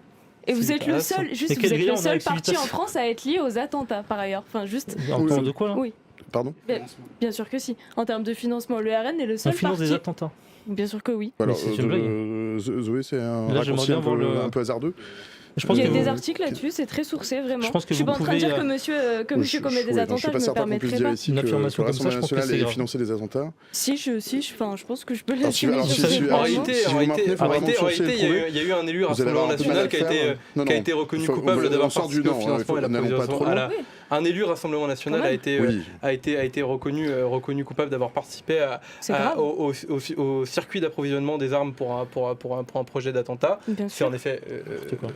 Et vous êtes le seul, parti en France à être lié aux attentats, par ailleurs. Enfin, juste.
En termes de quoi là?
Oui.
Pardon?
Bien sûr que si. En termes de financement, le RN est le seul parti.
On finance des attentats.
Bien sûr que oui.
Alors, Zoé, c'est un raccourci un peu hasardeux.
Il y a des articles là-dessus, c'est très sourcé, vraiment. Je suis pas en train de dire que monsieur commet des attentats, je me permettrai pas.
Une affirmation comme ça, je pense que c'est grave. Financer des attentats.
Si, je pense que je peux l'assumer.
En réalité, il y a eu un élu Rassemblement National qui a été reconnu coupable d'avoir participé au financement et à la un élu Rassemblement National a été reconnu coupable d'avoir participé au circuit d'approvisionnement des armes pour un projet d'attentat. C'est en effet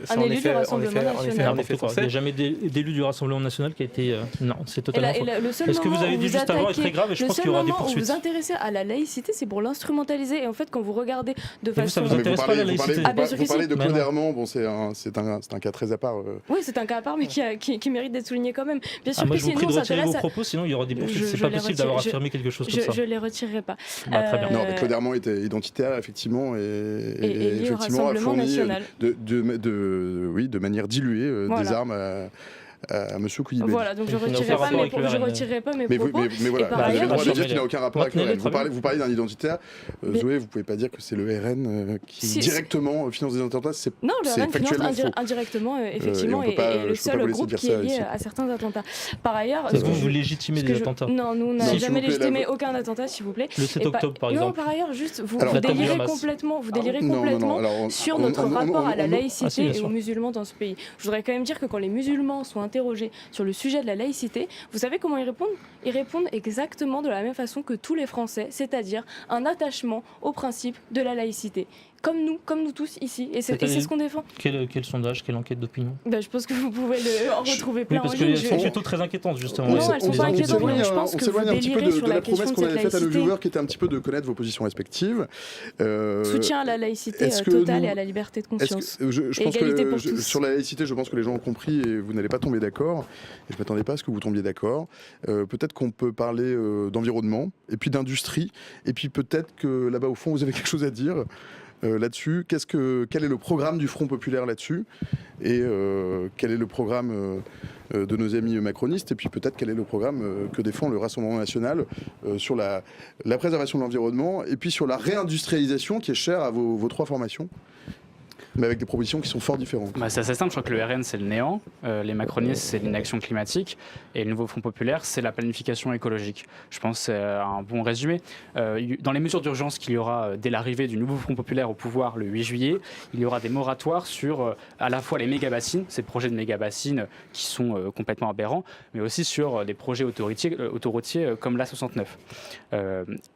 un élu du Rassemblement National.
Il n'y a jamais d'élu du Rassemblement National qui a été... Non, c'est totalement faux.
Est-ce
que vous avez dit juste avant est très grave et je pense qu'il y aura des poursuites.
Le seul moment où vous intéressez à la laïcité, c'est pour l'instrumentaliser. Et en fait, quand vous regardez de façon...
Ça vous intéresse pas la laïcité?
Vous parlez de Claude Herman, bon, c'est un cas très à part.
Oui, c'est un cas à part, mais qui mérite d'être souligné quand même. Bien sûr
moi,
que
je vous prie de retirer vos
s'intéresse
propos, sinon il y aura des poursuites. C'est pas possible d'avoir affirmé quelque chose comme ça.
Je les retirerai pas.
Très bien.
Non, mais Claude Herman était identitaire, effectivement, et effectivement a fourni de manière diluée des armes à Monsieur Koulibaly.
Voilà, donc je ne retirerai pas mes propos.
Mais voilà, vous avez le droit de dire qu'il n'a aucun rapport avec le RN. Vous parlez d'un identitaire. Zoé, vous ne pouvez pas dire que c'est le RN qui directement finance des attentats.
Non, le RN finance indirectement, effectivement, et le seul groupe qui est lié à certains attentats. Par ailleurs...
Est-ce que vous légitimez des attentats?
Non, nous, on n'a jamais légitimé aucun attentat, s'il vous plaît.
Le 7 octobre, par exemple.
Non, par ailleurs, juste, vous délirez complètement sur notre rapport à la laïcité et aux musulmans dans ce pays. Je voudrais quand même dire que quand les musulmans sont interrogés sur le sujet de la laïcité, vous savez comment ils répondent? Ils répondent exactement de la même façon que tous les Français, c'est-à-dire un attachement au principe de la laïcité. Comme nous tous ici, et c'est ce qu'on défend.
Quel sondage, quelle enquête d'opinion?
Je pense que vous pouvez en retrouver plein en ligne.
Parce qu'elles sont plutôt très inquiétantes, justement.
Non, elles sont pas inquiétantes, mais je pense
on
que vous
s'éloigne un petit peu
délirez sur
de
la
la promesse qu'on avait faite à nos
laïcité.
viewers, qui était un petit peu de connaître vos positions respectives.
Soutien à la laïcité totale et à la liberté de conscience.
Je pense que sur la laïcité, je pense que les gens ont compris et vous n'allez pas tomber d'accord. Et je ne m'attendais pas à ce que vous tombiez d'accord. Peut-être qu'on peut parler d'environnement et puis d'industrie. Et puis peut-être que là-bas, au fond, vous avez quelque chose à dire. Là-dessus, quel est le programme du Front Populaire là-dessus, et quel est le programme de nos amis macronistes, et puis peut-être quel est le programme que défend le Rassemblement National sur la préservation de l'environnement, et puis sur la réindustrialisation qui est chère à vos trois formations, mais avec des propositions qui sont fort différentes.
C'est assez simple, je crois que le RN c'est le néant, les macronistes c'est l'inaction climatique, et le nouveau Front Populaire c'est la planification écologique. Je pense que c'est un bon résumé. Dans les mesures d'urgence qu'il y aura dès l'arrivée du nouveau Front Populaire au pouvoir le 8 juillet, il y aura des moratoires sur à la fois les méga-bassines, ces projets de méga-bassines qui sont complètement aberrants, mais aussi sur des projets autoroutiers comme l'A69.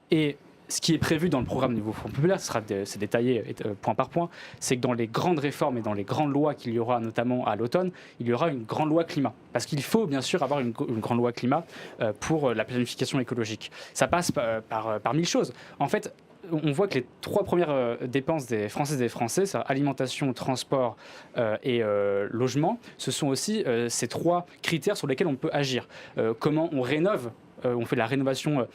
Et ce qui est prévu dans le programme Nouveau Front Populaire, c'est détaillé point par point, c'est que dans les grandes réformes et dans les grandes lois qu'il y aura notamment à l'automne, il y aura une grande loi climat. Parce qu'il faut bien sûr avoir une grande loi climat pour la planification écologique. Ça passe par mille choses. En fait, on voit que les trois premières dépenses des Françaises et des Français, c'est alimentation, transport et logement, ce sont aussi ces trois critères sur lesquels on peut agir. Comment on rénove on fait de la rénovation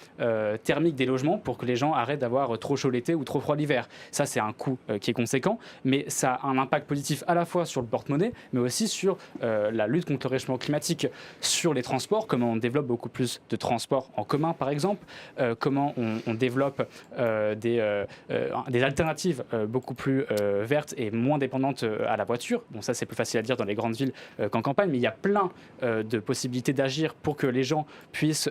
thermique des logements pour que les gens arrêtent d'avoir trop chaud l'été ou trop froid l'hiver. Ça, c'est un coût qui est conséquent, mais ça a un impact positif à la fois sur le porte-monnaie, mais aussi sur la lutte contre le réchauffement climatique, sur les transports, comment on développe beaucoup plus de transports en commun, par exemple, comment on développe des alternatives beaucoup plus vertes et moins dépendantes à la voiture. Bon, ça, c'est plus facile à dire dans les grandes villes qu'en campagne, mais il y a plein de possibilités d'agir pour que les gens puissent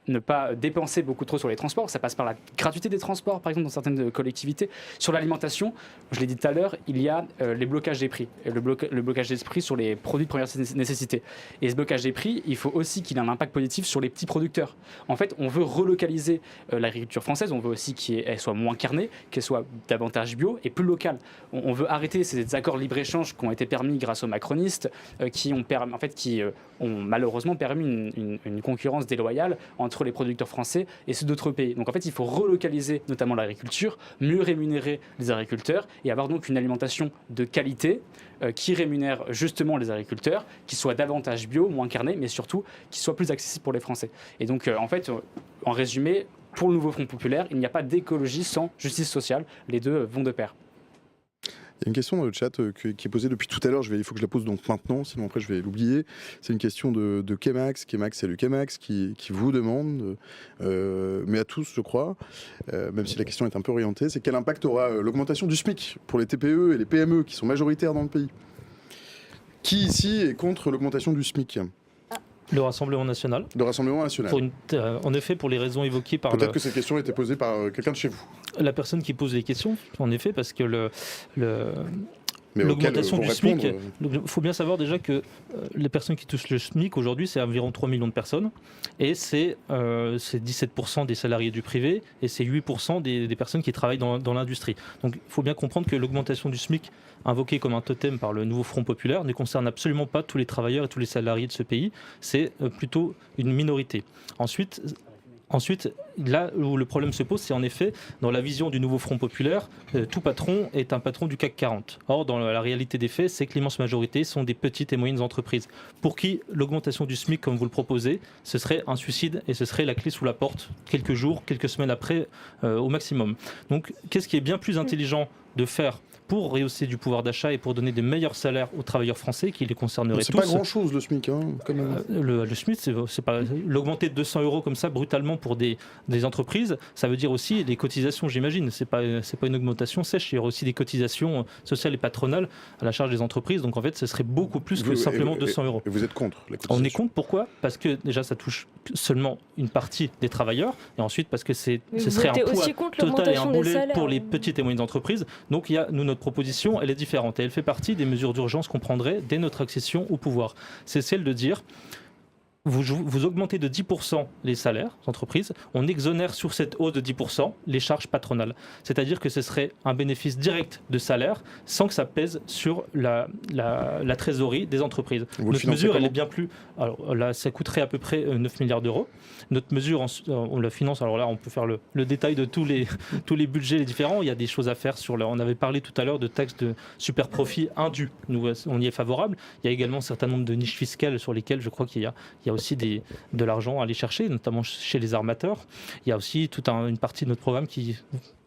ne pas dépenser beaucoup trop sur les transports. Ça passe par la gratuité des transports, par exemple, dans certaines collectivités. Sur l'alimentation, je l'ai dit tout à l'heure, il y a les blocages des prix. Le blocage des prix sur les produits de première nécessité. Et ce blocage des prix, il faut aussi qu'il ait un impact positif sur les petits producteurs. En fait, on veut relocaliser l'agriculture française, on veut aussi qu'elle soit moins carnée, qu'elle soit davantage bio et plus locale. On veut arrêter ces accords libre-échange qui ont été permis grâce aux macronistes, qui ont malheureusement permis une concurrence déloyale entre les producteurs français et ceux d'autres pays. Donc en fait, il faut relocaliser notamment l'agriculture, mieux rémunérer les agriculteurs et avoir donc une alimentation de qualité qui rémunère justement les agriculteurs, qui soit davantage bio, moins carné, mais surtout qui soit plus accessible pour les Français. Et donc en fait, en résumé, pour le nouveau Front Populaire, il n'y a pas d'écologie sans justice sociale. Les deux vont de pair.
Il y a une question dans le chat qui est posée depuis tout à l'heure, il faut que je la pose donc maintenant, sinon après je vais l'oublier. C'est une question de Kemax, salut Kemax, qui vous demande, mais à tous je crois, même si la question est un peu orientée, c'est quel impact aura l'augmentation du SMIC pour les TPE et les PME qui sont majoritaires dans le pays? Qui ici est contre l'augmentation du SMIC?
Le Rassemblement National.
Le Rassemblement National.
En effet, pour les raisons évoquées par...
Peut-être que cette question a été posée par quelqu'un de chez vous.
La personne qui pose les questions, en effet, parce que
mais auquel
l'augmentation
vont
du SMIC,
répondre,
il faut bien savoir déjà que les personnes qui touchent le SMIC aujourd'hui, c'est environ 3 millions de personnes, et c'est 17% des salariés du privé, et c'est 8% des personnes qui travaillent dans l'industrie. Donc il faut bien comprendre que l'augmentation du SMIC, invoquée comme un totem par le nouveau Front populaire, ne concerne absolument pas tous les travailleurs et tous les salariés de ce pays, c'est plutôt une minorité. Ensuite, là où le problème se pose, c'est en effet, dans la vision du nouveau Front populaire, tout patron est un patron du CAC 40. Or, dans la réalité des faits, c'est que l'immense majorité sont des petites et moyennes entreprises, pour qui l'augmentation du SMIC, comme vous le proposez, ce serait un suicide et ce serait la clé sous la porte, quelques jours, quelques semaines après, au maximum. Donc, qu'est-ce qui est bien plus intelligent de faire pour rehausser du pouvoir d'achat et pour donner de meilleurs salaires aux travailleurs français qui les concerneraient tous.
C'est pas grand-chose le SMIC, hein, quand même.
Le SMIC, c'est pas l'augmenter de 200 € comme ça brutalement pour des entreprises. Ça veut dire aussi des cotisations, j'imagine. C'est pas une augmentation sèche. Il y aura aussi des cotisations sociales et patronales à la charge des entreprises. Donc en fait, ce serait beaucoup plus que simplement 200 €.
Et vous êtes contre les cotisations?
On est contre. Pourquoi? Parce que déjà, ça touche seulement une partie des travailleurs, et ensuite parce que ce serait un poids total et un boulet pour les petites et moyennes entreprises. Donc il y a notre proposition, elle est différente et elle fait partie des mesures d'urgence qu'on prendrait dès notre accession au pouvoir. C'est celle de dire vous augmentez de 10% les salaires d'entreprise, on exonère sur cette hausse de 10% les charges patronales. C'est-à-dire que ce serait un bénéfice direct de salaire sans que ça pèse sur la trésorerie des entreprises. Notre mesure, elle est bien plus... Alors là, ça coûterait à peu près 9 milliards d'euros. Notre mesure, on la finance, alors là, on peut faire le détail de tous les budgets les différents. Il y a des choses à faire sur... On avait parlé tout à l'heure de taxes de super profit indus. Nous, on y est favorable. Il y a également un certain nombre de niches fiscales sur lesquelles je crois qu'il y a aussi de l'argent à aller chercher, notamment chez les armateurs. Il y a aussi toute une partie de notre programme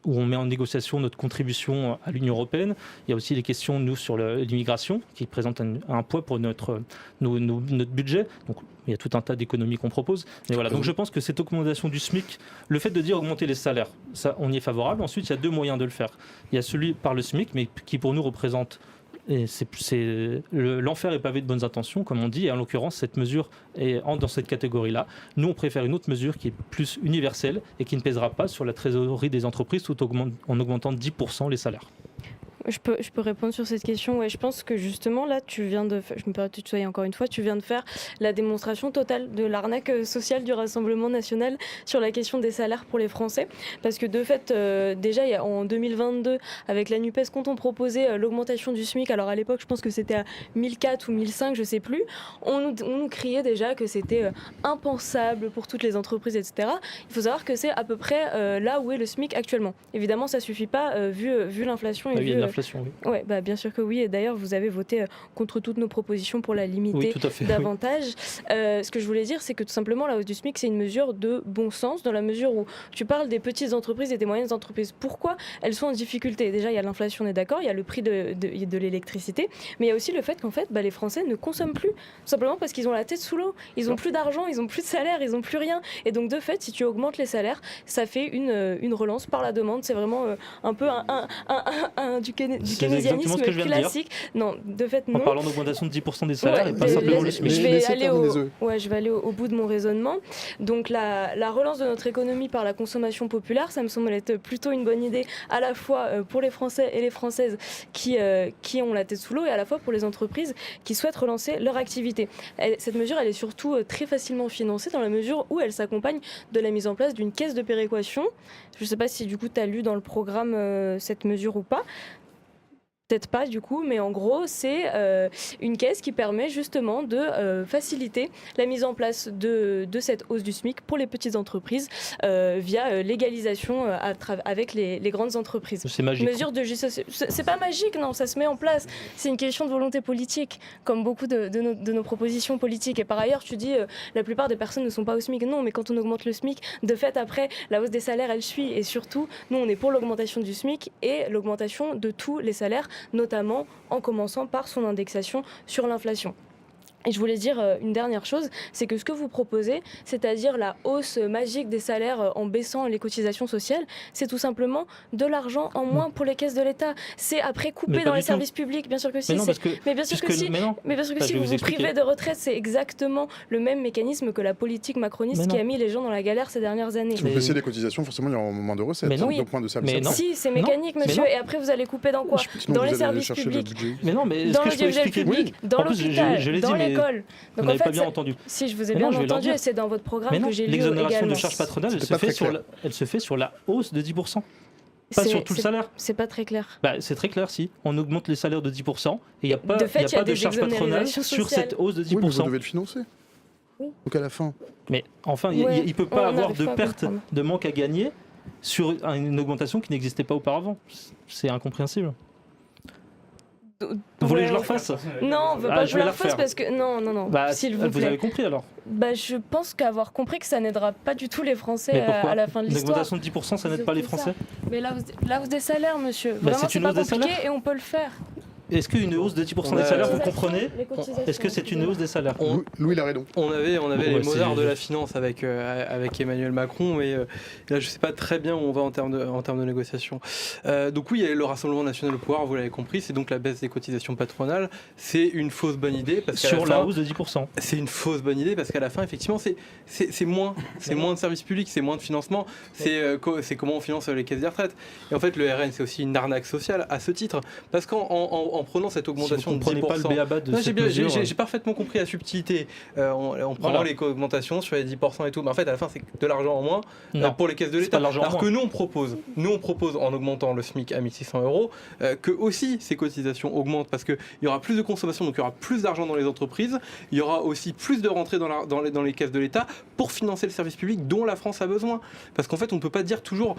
où on met en négociation notre contribution à l'Union européenne. Il y a aussi les questions, nous, sur l'immigration, qui présentent un poids pour notre budget. Donc, il y a tout un tas d'économies qu'on propose. Mais voilà, donc je pense que cette augmentation du SMIC, le fait de dire augmenter les salaires, ça, on y est favorable. Ensuite, il y a deux moyens de le faire. Il y a celui par le SMIC, mais qui pour nous représente... Et l'enfer est pavé de bonnes intentions, comme on dit, et en l'occurrence, cette mesure entre dans cette catégorie-là. Nous, on préfère une autre mesure qui est plus universelle et qui ne pèsera pas sur la trésorerie des entreprises tout en augmentant de 10% les salaires.
Je peux répondre sur cette question. Ouais, je pense que justement, là, je me permets de te tutoyer encore une fois, tu viens de faire la démonstration totale de l'arnaque sociale du Rassemblement national sur la question des salaires pour les Français. Parce que de fait, déjà, en 2022, avec la NUPES, quand on proposait l'augmentation du SMIC, alors à l'époque, je pense que c'était à 1004 ou 1005, je sais plus, on nous criait déjà que c'était impensable pour toutes les entreprises, etc. Il faut savoir que c'est à peu près là où est le SMIC actuellement. Évidemment, ça suffit pas, vu l'inflation et vu...
Oui.
Ouais, bien sûr que oui. Et d'ailleurs, vous avez voté contre toutes nos propositions pour la limiter davantage. Oui. Ce que je voulais dire, c'est que tout simplement, la hausse du SMIC, c'est une mesure de bon sens, dans la mesure où tu parles des petites entreprises et des moyennes entreprises. Pourquoi elles sont en difficulté? Déjà, il y a l'inflation, on est d'accord, il y a le prix de l'électricité, mais il y a aussi le fait qu'en fait, les Français ne consomment plus, tout simplement parce qu'ils ont la tête sous l'eau. Ils n'ont plus d'argent, ils n'ont plus de salaire, ils n'ont plus rien. Et donc, de fait, si tu augmentes les salaires, ça fait une relance par la demande. C'est vraiment un peu du keynésianisme classique. Non, de fait, non.
En parlant d'augmentation de 10% des salaires et pas simplement le SMIC.
Je vais aller au bout de mon raisonnement. Donc la relance de notre économie par la consommation populaire, ça me semble être plutôt une bonne idée, à la fois pour les Français et les Françaises qui ont la tête sous l'eau, et à la fois pour les entreprises qui souhaitent relancer leur activité. Cette mesure, elle est surtout très facilement financée dans la mesure où elle s'accompagne de la mise en place d'une caisse de péréquation. Je ne sais pas si du coup tu as lu dans le programme cette mesure ou pas. Peut-être pas du coup, mais en gros, c'est une caisse qui permet justement de faciliter la mise en place de cette hausse du SMIC pour les petites entreprises via l'égalisation avec les grandes entreprises.
C'est magique.
Mesure de justice. C'est pas magique, non, ça se met en place. C'est une question de volonté politique, comme beaucoup de nos propositions politiques. Et par ailleurs, tu dis la plupart des personnes ne sont pas au SMIC. Non, mais quand on augmente le SMIC, de fait, après, la hausse des salaires, elle suit. Et surtout, nous, on est pour l'augmentation du SMIC et l'augmentation de tous les salaires, notamment en commençant par son indexation sur l'inflation. Et je voulais dire une dernière chose, c'est que ce que vous proposez, c'est-à-dire la hausse magique des salaires en baissant les cotisations sociales, c'est tout simplement de l'argent en moins pour les caisses de l'État. C'est après coupé dans les services publics, bien sûr que si. Mais bien sûr que si. Mais bien sûr que si vous vous privez de retraite, c'est exactement le même mécanisme que la politique macroniste qui a mis les gens dans la galère ces dernières années.
Si vous baissez les cotisations, forcément il y aura moins de recettes, donc moins de services.
Si, c'est mécanique, monsieur. Et après vous allez couper dans quoi? Dans les services publics.
Mais non, mais
dans l'audiovisuel public, dans l'hôpital, dans l'école.
Donc vous n'avez pas bien entendu.
Si je vous ai bien entendu, et c'est dans votre programme que j'ai lu
l'exonération
également.
de charges patronales, elle se fait sur la hausse de 10%. Pas sur tout le salaire.
C'est pas très clair.
C'est très clair, si. On augmente les salaires de 10% et il n'y a pas de charges patronales sur cette hausse de 10%.
Oui, mais vous devez le financer. Oui. Donc à la fin.
Mais enfin, il ne peut pas avoir de perte, de manque à gagner sur une augmentation qui n'existait pas auparavant. C'est incompréhensible. Vous voulez que je le refasse?
Non, on veut pas que je le refasse parce que... Non, s'il vous plaît.
Vous avez compris alors?
Je pense qu'avoir compris que ça n'aidera pas du tout les Français à la fin de l'histoire.
Une augmentation de 10%, ça n'aide pas les Français?
Mais la hausse des salaires, monsieur. Vraiment, c'est pas compliqué et on peut le faire.
Est-ce qu'une hausse de 10% des salaires, vous comprenez? Est-ce que c'est une hausse des salaires?
Louis Laredon.
On avait les Mozart de la finance avec Emmanuel Macron, mais là je ne sais pas très bien où on va en termes de négociation. Donc oui, il y a le Rassemblement national au pouvoir, vous l'avez compris, c'est donc la baisse des cotisations patronales. C'est une fausse bonne idée.
Sur la hausse de 10%.
C'est une fausse bonne idée parce qu'à la fin, effectivement, c'est moins de services publics, c'est moins de financement, c'est comment on finance les caisses des retraites. Et en fait, le RN, c'est aussi une arnaque sociale à ce titre, parce qu'en prenant cette augmentation de 10%, j'ai parfaitement compris la subtilité. On prend les augmentations sur les 10% et tout, mais en fait à la fin c'est de l'argent en moins pour les caisses de l'État. Alors que nous on propose en augmentant le SMIC à 1600 €, que aussi ces cotisations augmentent parce qu'il y aura plus de consommation, donc il y aura plus d'argent dans les entreprises, il y aura aussi plus de rentrées dans les caisses de l'État pour financer le service public dont la France a besoin. Parce qu'en fait on peut pas toujours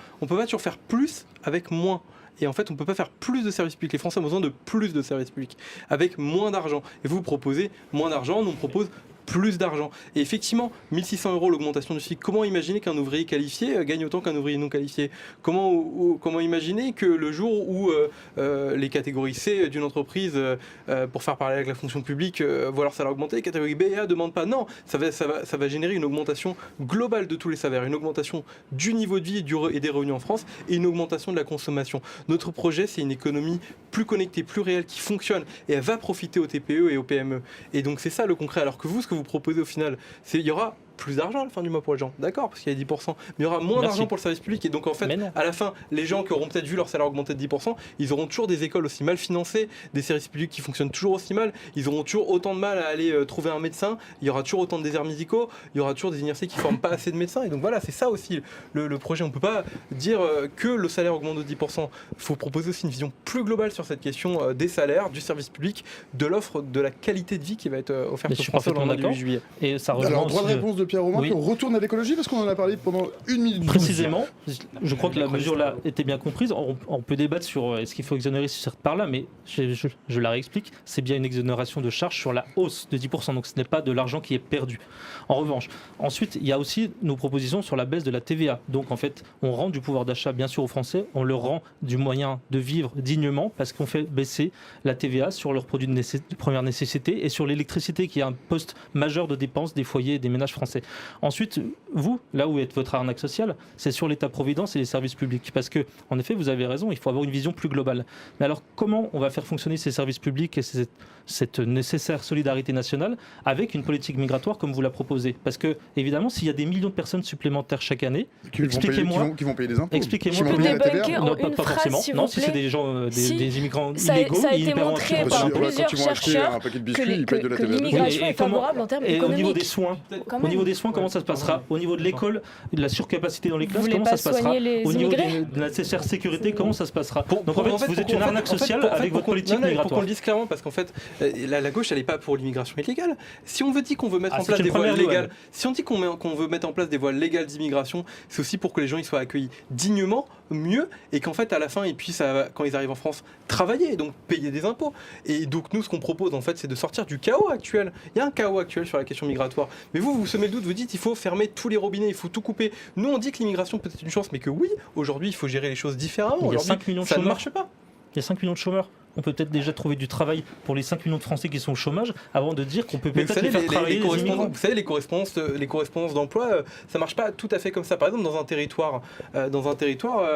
faire plus avec moins. Et en fait, on ne peut pas faire plus de services publics. Les Français ont besoin de plus de services publics, avec moins d'argent. Et vous proposez moins d'argent, nous on propose plus d'argent. Et effectivement, 1600 € l'augmentation du SMIC. Comment imaginer qu'un ouvrier qualifié gagne autant qu'un ouvrier non qualifié? Comment imaginer que le jour où les catégories C d'une entreprise, pour faire parler avec la fonction publique, voient leur salaire augmenter, les catégories B et A ne demandent pas? Non, ça va générer une augmentation globale de tous les salaires, une augmentation du niveau de vie et des revenus en France, et une augmentation de la consommation. Notre projet, c'est une économie plus connectée, plus réelle, qui fonctionne, et elle va profiter aux TPE et aux PME. Et donc c'est ça le concret. Alors que vous, ce que vous proposez au final, il y aura plus d'argent à la fin du mois pour les gens, d'accord, parce qu'il y a 10%, mais il y aura moins d'argent pour le service public, et donc en fait, à la fin, les gens qui auront peut-être vu leur salaire augmenter de 10%, ils auront toujours des écoles aussi mal financées, des services publics qui fonctionnent toujours aussi mal, ils auront toujours autant de mal à aller trouver un médecin, il y aura toujours autant de déserts médicaux, il y aura toujours des universités qui forment pas assez de médecins, et donc voilà, c'est ça aussi le projet. On peut pas dire que le salaire augmente de 10%, il faut proposer aussi une vision plus globale sur cette question des salaires, du service public, de l'offre, de la qualité de vie qui va être offerte aux Français le 8 juillet.
Et ça
alors, droit de réponse de Pierre Romain, on retourne à l'écologie parce qu'on en a parlé pendant 1 minute.
Précisément, je crois que la mesure là était bien comprise. On peut débattre sur est-ce qu'il faut exonérer sur cette part-là, mais je la réexplique. C'est bien une exonération de charges sur la hausse de 10%, donc ce n'est pas de l'argent qui est perdu. En revanche, ensuite, il y a aussi nos propositions sur la baisse de la TVA. Donc en fait, on rend du pouvoir d'achat bien sûr aux Français, on leur rend du moyen de vivre dignement parce qu'on fait baisser la TVA sur leurs produits de première nécessité et sur l'électricité qui est un poste majeur de dépenses des foyers et des ménages français. Ensuite, vous, là où est votre arnaque sociale, c'est sur l'État-providence et les services publics. Parce que, en effet, vous avez raison, il faut avoir une vision plus globale. Mais alors, comment on va faire fonctionner ces services publics et cette nécessaire solidarité nationale avec une politique migratoire comme vous la proposez? Parce que, évidemment, s'il y a des millions de personnes supplémentaires chaque année, expliquez-moi.
Qui vont payer des impôts.
Expliquez-moi.
Je peux débunker en une
pas
phrase,
forcément.
s'il
Non,
vous
si
plaît.
c'est des gens, des immigrants
Ça
illégaux,
a
ils
été
paieront
montré
un
par
impôt.
plusieurs chercheurs que l'immigration est favorable en termes économiques.
Au niveau des soins, comment ça se passera? Au niveau de l'école, de la surcapacité dans les classes, comment ça se passera? Au niveau de la nécessaire sécurité, comment ça se passera? Donc en fait, vous êtes une arnaque sociale avec votre politique migratoire.
Pour qu'on le dise clairement, parce qu'en fait, la gauche, elle n'est pas pour l'immigration illégale. Si on veut dire qu'on veut mettre en place des voies légales, si on dit qu'on veut mettre en place des voies légales d'immigration, c'est aussi pour que les gens ils soient accueillis dignement, mieux, et qu'en fait, à la fin, ils puissent, quand ils arrivent en France, travailler, et donc payer des impôts. Et donc nous, ce qu'on propose, en fait, c'est de sortir du chaos actuel. Il y a un chaos actuel sur la question migratoire. Mais vous semez le doute, vous dites il faut fermer tous les robinets, il faut tout couper. Nous, on dit que l'immigration peut être une chance, mais que oui, aujourd'hui, il faut gérer les choses différemment.
Il y a 5 millions de
ça
chômeurs.
ne marche pas.
Il y a 5 millions de chômeurs. on peut peut-être déjà trouver du travail pour les 5 millions de Français qui sont au chômage avant de dire qu'on peut
Mais vous
peut-être
savez,
les faire travailler les immigrants.
vous savez, les correspondances d'emploi, ça marche pas tout à fait comme ça. Par exemple, dans un territoire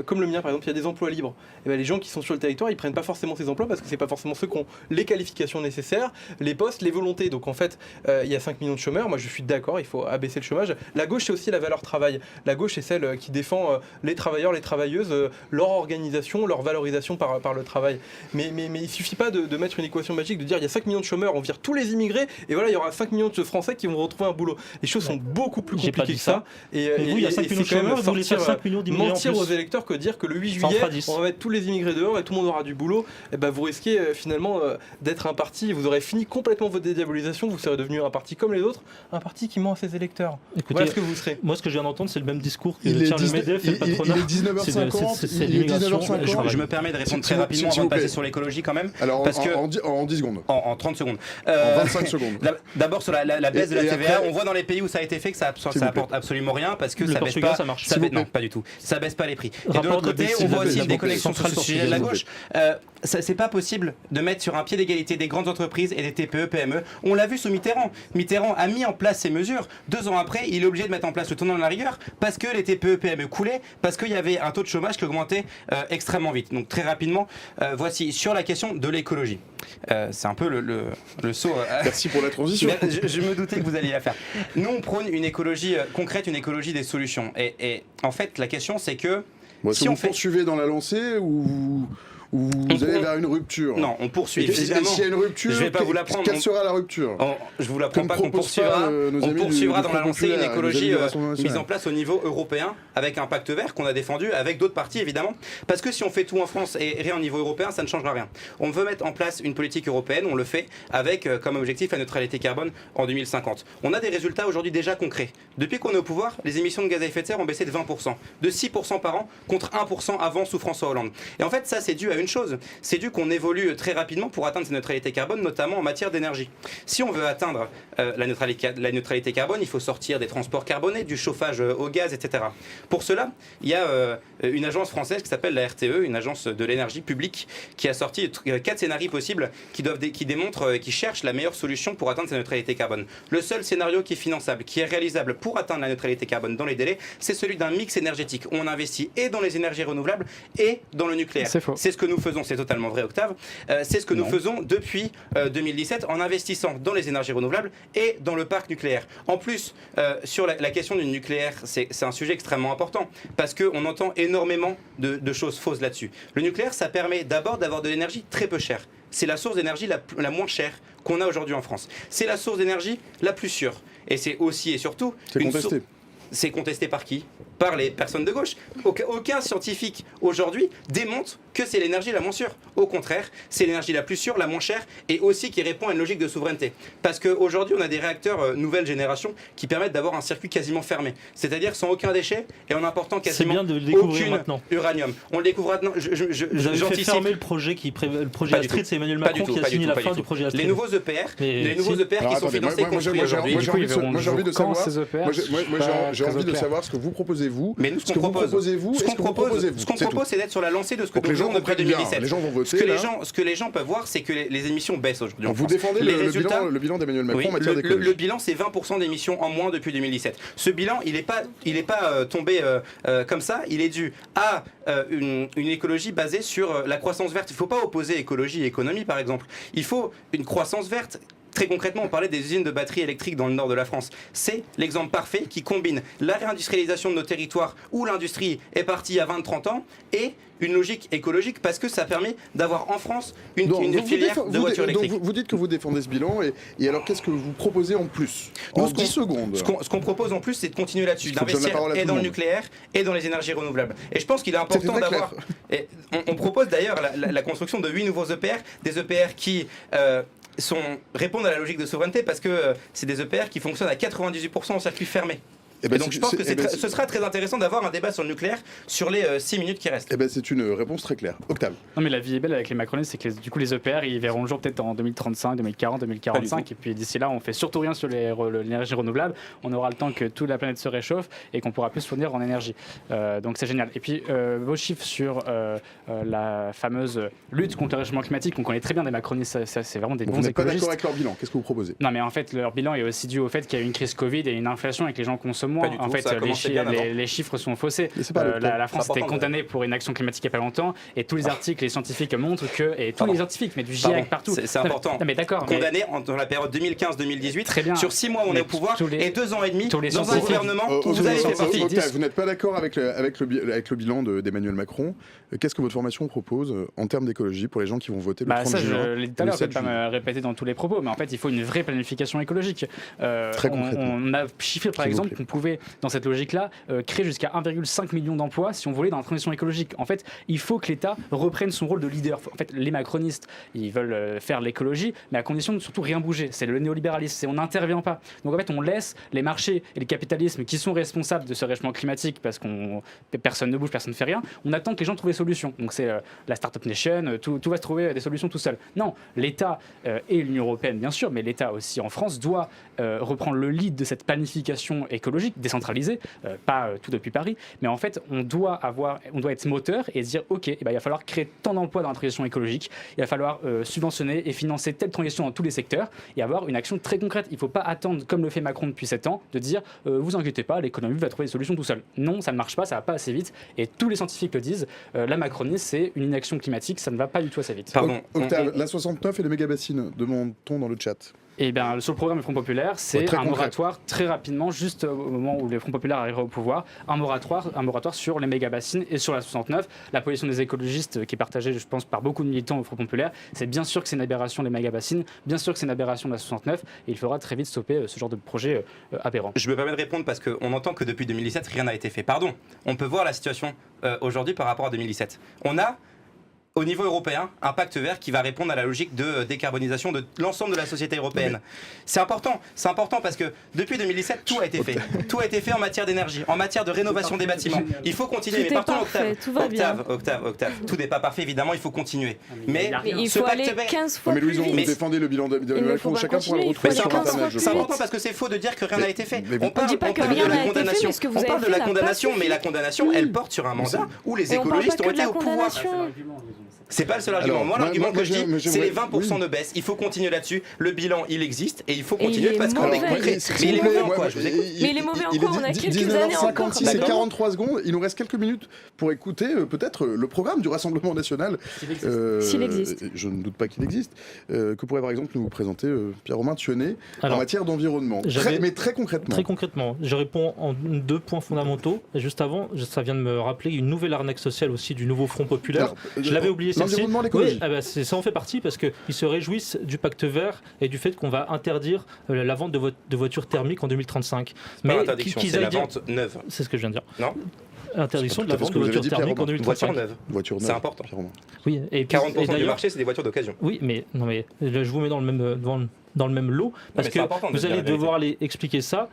comme le mien, par exemple, il y a des emplois libres. Et ben, les gens qui sont sur le territoire, ils prennent pas forcément ces emplois parce que c'est pas forcément ceux qui ont les qualifications nécessaires, les postes, les volontés. Donc en fait, il y a 5 millions de chômeurs. Moi, je suis d'accord, il faut abaisser le chômage. La gauche, c'est aussi la valeur travail. La gauche, c'est celle qui défend les travailleurs, les travailleuses, leur organisation, leur valorisation par le travail. Mais il suffit pas de mettre une équation magique, de dire il y a 5 millions de chômeurs, on vire tous les immigrés, et voilà, il y aura 5 millions de Français qui vont retrouver un boulot. Les choses sont beaucoup plus
J'ai pas
compliquées
dit
que ça.
Mais vous, il y a 5 millions de chômeurs, vous voulez faire 5 millions d'immigrés en
mentir
plus.
aux électeurs que dire que le 8
Ça en
juillet,
fera 10.
on va mettre tous les immigrés dehors et tout le monde aura du boulot. Et ben, vous risquez finalement d'être un parti, vous aurez fini complètement votre dédiabolisation, vous serez devenu un parti comme les autres, un parti qui ment à ses électeurs.
Écoutez,
Voilà ce que vous serez.
moi, ce que je viens d'entendre, c'est le même discours que
Il est
tient le
19
MEDEF et le patronat.
il est 19h50,
C'est
il est
l'immigration.
19h50.
Je me permets de répondre
S'il
très
vous-
rapidement
s'il
avant
vous
de passer
plaît.
sur l'écologie quand même.
Alors,
Parce que-
en 10 secondes.
En 30 secondes.
En 25 secondes.
D'abord sur la baisse de la
Et
TVA,
après-
on voit dans les pays où ça a été fait que ça
S'il vous
apporte absolument rien parce que
Le
ça baisse
Portugal,
pas.
ça marche.
ça
S'il vous
baisse- non,
plaît.
pas du tout. Ça baisse pas les prix. Et de
Rapport
l'autre
de
côté,
baisse,
on
s'il
voit
vous plaît,
aussi une
s'il vous plaît.
déconnexion sur
Centrale
ce sujet de la
portugaise,
gauche. C'est pas possible de mettre sur un pied d'égalité des grandes entreprises et des TPE, PME. On l'a vu sous Mitterrand. Mitterrand a mis en place ces mesures. 2 ans après, il est obligé de mettre en place le tournant de la rigueur parce que les TPE, PME coulaient, parce qu'il y avait un taux de chômage qui augmentait extrêmement vite. Donc très rapidement, voici sur la question de l'écologie. C'est un peu le saut.
Merci pour la transition.
Mais je me doutais que vous alliez la faire. Nous, on prône une écologie concrète, une écologie des solutions. Et en fait, la question, c'est que
Bon, est-ce
si
que
on
vous
fait...
poursuivez dans la lancée ou vous allez vers une rupture?
Non, on poursuit.
Et s'il y a une rupture,
je vais pas vous la prendre.
quelle sera la rupture?
Je vous l'apprends
Comme
pas qu'on
propose
poursuivra.
pas, nos
On
amis
poursuivra
du
dans la
Front
lancée une
Populaire,
écologie
nos amis de l'Assemblée nationale.
mise en place au niveau européen avec un pacte vert qu'on a défendu avec d'autres partis évidemment. Parce que si on fait tout en France et rien au niveau européen, ça ne changera rien. On veut mettre en place une politique européenne, on le fait avec comme objectif la neutralité carbone en 2050. On a des résultats aujourd'hui déjà concrets. Depuis qu'on est au pouvoir, les émissions de gaz à effet de serre ont baissé de 20%, de 6% par an contre 1% avant sous François Hollande. Et en fait, ça c'est dû à une chose, c'est dû qu'on évolue très rapidement pour atteindre cette neutralité carbone, notamment en matière d'énergie. Si on veut atteindre la neutralité carbone, il faut sortir des transports carbonés, du chauffage au gaz, etc. Pour cela, il y a une agence française qui s'appelle la RTE, une agence de l'énergie publique, qui a sorti 4 scénarios possibles qui démontrent, qui cherchent la meilleure solution pour atteindre cette neutralité carbone. Le seul scénario qui est finançable, qui est réalisable pour atteindre la neutralité carbone dans les délais, c'est celui d'un mix énergétique. On investit et dans les énergies renouvelables et dans le nucléaire.
C'est faux.
C'est ce que nous faisons, c'est totalement vrai, Octave. C'est ce que nous faisons depuis 2017 en investissant dans les énergies renouvelables et dans le parc nucléaire. En plus, sur la question du nucléaire, c'est un sujet extrêmement important parce qu'on entend énormément de choses fausses là-dessus. Le nucléaire, ça permet d'abord d'avoir de l'énergie très peu chère. C'est la source d'énergie la moins chère qu'on a aujourd'hui en France. C'est la source d'énergie la plus sûre. Et c'est aussi et surtout...
C'est contesté.
C'est contesté par qui? Par les personnes de gauche. Aucun scientifique aujourd'hui démontre que c'est l'énergie la moins sûre. Au contraire, c'est l'énergie la plus sûre, la moins chère et aussi qui répond à une logique de souveraineté. Parce qu'aujourd'hui, on a des réacteurs nouvelle génération qui permettent d'avoir un circuit quasiment fermé. C'est-à-dire sans aucun déchet et en important quasiment
bien de le découvrir
aucune
maintenant.
uranium. On le découvre maintenant.
Vous avez fait
J'anticipe.
fermer le projet
Pas du
Astrid,
tout.
c'est Emmanuel
Pas du
Macron
tout,
qui a
pas du
signé
tout,
la
pas
fin
du
du
tout.
projet
Les
Astrid.
nouveaux EPR,
Mais
les nouveaux
si.
EPR
Alors,
qui sont
attendez,
financés et construits aujourd'hui.
moi, j'ai envie de savoir- moi, j'ai envie de savoir-
ces EPR.
Moi, j'ai
Pas
envie de
très
savoir ce que vous proposez, vous.
Mais nous,
Ce que vous proposez-vous,
ce
et
qu'on
ce que vous proposez, vous.
ce qu'on
C'est
propose,
tout.
c'est d'être sur la lancée de ce que
Donc les
nous
gens
faisons depuis
comprennent bien.
2017.
Les gens vont voter.
Ce que
là.
ce que les gens peuvent voir, c'est que les émissions baissent aujourd'hui en
Donc vous
France.
défendez
Les
le
résultats-
bilan d'Emmanuel Macron
Oui,
en matière
le
d'écologie.
bilan, c'est 20% d'émissions en moins depuis 2017. Ce bilan, il n'est pas tombé comme ça. Il est dû à une écologie basée sur la croissance verte. Il ne faut pas opposer écologie et économie, par exemple. Il faut une croissance verte. Très concrètement, on parlait des usines de batteries électriques dans le nord de la France. C'est l'exemple parfait qui combine la réindustrialisation de nos territoires où l'industrie est partie à 20-30 ans et une logique écologique parce que ça permet d'avoir en France une filière de voitures électriques.
Donc vous dites que vous défendez ce bilan et alors qu'est-ce que vous proposez en plus? En 10 secondes.
Ce qu'on propose en plus, c'est de continuer là-dessus,
Il faut que je donne la
d'investir
parole à
et
tout
dans
le
le
monde.
nucléaire et dans les énergies renouvelables. Et je pense qu'il est
C'était
important
très
d'avoir... et on propose d'ailleurs la construction de 8 nouveaux EPR, des EPR qui... répondent à la logique de souveraineté parce que c'est des EPR qui fonctionnent à 98% en circuit fermé.
Eh ben,
Et donc je pense que ce sera très intéressant d'avoir un débat sur le nucléaire sur les 6 minutes qui restent.
Eh ben, c'est une réponse très claire. Octave.
Non mais la vie est belle avec les macronistes, c'est que du coup les EPR ils verront le jour peut-être en 2035, 2040, 2045 et puis d'ici là on fait surtout rien sur l'énergie renouvelable, on aura le temps que toute la planète se réchauffe et qu'on pourra plus se fournir en énergie. Donc c'est génial. Et puis vos chiffres sur la fameuse lutte contre le réchauffement climatique, on connaît très bien des macronistes, ça c'est vraiment des bons
Vous n'êtes pas
écologistes.
d'accord avec leur bilan, qu'est-ce que vous proposez?
Non mais en fait leur bilan est aussi dû au fait qu'il y a eu une crise Covid et une inflation et que les gens consomment moins.
Pas du tout,
En fait
ça a commencé bien avant.
les chiffres sont faussés.
Mais c'est pas le
La France
C'est
était
important,
condamnée pour une action climatique il n'y a pas longtemps et tous les articles les scientifiques montrent que et tous les scientifiques mais du GIEC partout.
C'est important.
Non mais d'accord. mais
Condamné dans la période 2015-2018.
Très bien.
Sur 6 mois, on
Mais
est au pouvoir
tous les-
et 2 ans et demi
tous les
dans un
scientifiques-
gouvernement
Oh,
où vous avez fait partie.
Octave, vous n'êtes pas d'accord avec le bilan d'Emmanuel Macron. Qu'est-ce que votre formation propose en termes d'écologie pour les gens qui vont voter le 30
ça,
juin?
je l'ai dit tout à l'heure, je ne vais pas me répéter dans tous les propos, mais en fait, il faut une vraie planification écologique.
Très concrètement.
On a chiffré, par
S'il vous
exemple,
plaît.
qu'on pouvait, dans cette logique-là, créer jusqu'à 1,5 million d'emplois si on voulait dans la transition écologique. En fait, il faut que l'État reprenne son rôle de leader. En fait, les macronistes, ils veulent faire l'écologie, mais à condition de surtout rien bouger. C'est le néolibéralisme, c'est on n'intervient pas. Donc en fait, on laisse les marchés et les capitalismes qui sont responsables de ce réchauffement climatique parce qu'on personne ne bouge, personne ne fait rien. On attend que les gens trouvent des solutions. Donc c'est la Startup Nation, tout va se trouver des solutions tout seul. Non, l'État et l'Union européenne, bien sûr, mais l'État aussi en France doit reprendre le lead de cette planification écologique décentralisée, pas tout depuis Paris, mais en fait, on doit être moteur et se dire, ok, il va falloir créer tant d'emplois dans la transition écologique, il va falloir subventionner et financer telle transition dans tous les secteurs et avoir une action très concrète. Il ne faut pas attendre, comme le fait Macron depuis 7 ans, de dire, vous inquiétez pas, l'économie va trouver des solutions tout seul. Non, ça ne marche pas, ça va pas assez vite et tous les scientifiques le disent, la Macronie, c'est une inaction climatique, ça ne va pas du tout assez vite.
Pardon.
Octave, la 69 et le méga-bassine, demande-t-on dans le chat.
Et bien, sur le programme du Front Populaire, c'est
très
un
concret.
moratoire très rapidement, juste au moment où le Front Populaire arrivera au pouvoir, un moratoire sur les méga-bassines et sur la 69. La position des écologistes, qui est partagée, je pense, par beaucoup de militants au Front Populaire, c'est bien sûr que c'est une aberration des méga-bassines, bien sûr que c'est une aberration de la 69, et il faudra très vite stopper ce genre de projet aberrant.
Je me permets de répondre parce qu'on entend que depuis 2017, rien n'a été fait. Pardon, on peut voir la situation aujourd'hui par rapport à 2017. On a, au niveau européen, un pacte vert qui va répondre à la logique de décarbonisation de l'ensemble de la société européenne. C'est important parce que depuis 2017, tout a été fait. Tout a été fait en matière d'énergie, en matière de rénovation des bâtiments. Il faut continuer.
Tout
Mais
est
partons,
parfait, tout va bien.
Octave. Tout n'est pas parfait, évidemment, il faut continuer. Mais
il
ce
faut
pacte
aller
vert...
15 fois
Mais
plus
Louison, vous
vite.
défendez le bilan d'Emmanuel
Il ne
Macron,
faut pas
chacun pourra le
continuer, il faut
retrouver
aller
sur
15
Internet,
fois
je
C'est
plus
pense.
important parce que c'est faux de dire que rien n'a été fait.
Mais
On parle
dit pas que
de
rien
la
n'a été fait,
condamnation.
mais ce que vous
On
avez
parle de
fait
la
n'a pas
condamnation, mais
suffi.
la condamnation, elle porte sur un mandat où les
Et on parle pas
écologistes
que
ont
de
été
la
au pouvoir.
condamnation.
C'est pas le seul argument.
Alors,
Moi, l'argument que je dis, c'est les 20%
oui.
de baisse. Il faut continuer là-dessus. Le bilan, il existe et il faut
Et
continuer
il est
parce qu'on est
mauvais.
concret.
S'il
Mais il est
vous plaît,
mauvais en quoi je vous écoute.
Mais il est mauvais en quoi On a quelques années encore.
19h56 et
D'accord.
43 secondes. Il nous reste quelques minutes pour écouter peut-être le programme du Rassemblement National.
S'il existe.
Je ne doute pas qu'il existe. Que pourrait par exemple nous présenter Pierre-Romain Thionnet en
Alors,
matière d'environnement. Mais très concrètement.
Très concrètement, je réponds en 2 points fondamentaux. Et juste avant, ça vient de me rappeler une nouvelle arnaque sociale aussi du nouveau Front Populaire.
Alors,
Je l'avais oublié celle-ci.
L'environnement, l'écologie.
Oui, ça en fait partie parce qu'ils se réjouissent du pacte vert et du fait qu'on va interdire la vente de voitures thermiques en 2035.
C'est pas l'interdiction, c'est la vente neuve.
C'est ce que je viens de dire.
Non.
Interdiction de la
C'est pas
vente
tout
de
à fait ce que vous
voitures
avez dit,
thermiques en
Voiture
2035.
neuve.
Voiture
C'est
neuve,
important.
Pierre-Romain.
Oui, et
40% du
d'ailleurs-
marché, c'est des voitures d'occasion.
Oui, mais non, mais je vous mets dans le même lot parce
mais
que
c'est important de
vous
dire
allez
la vérité.
devoir aller expliquer ça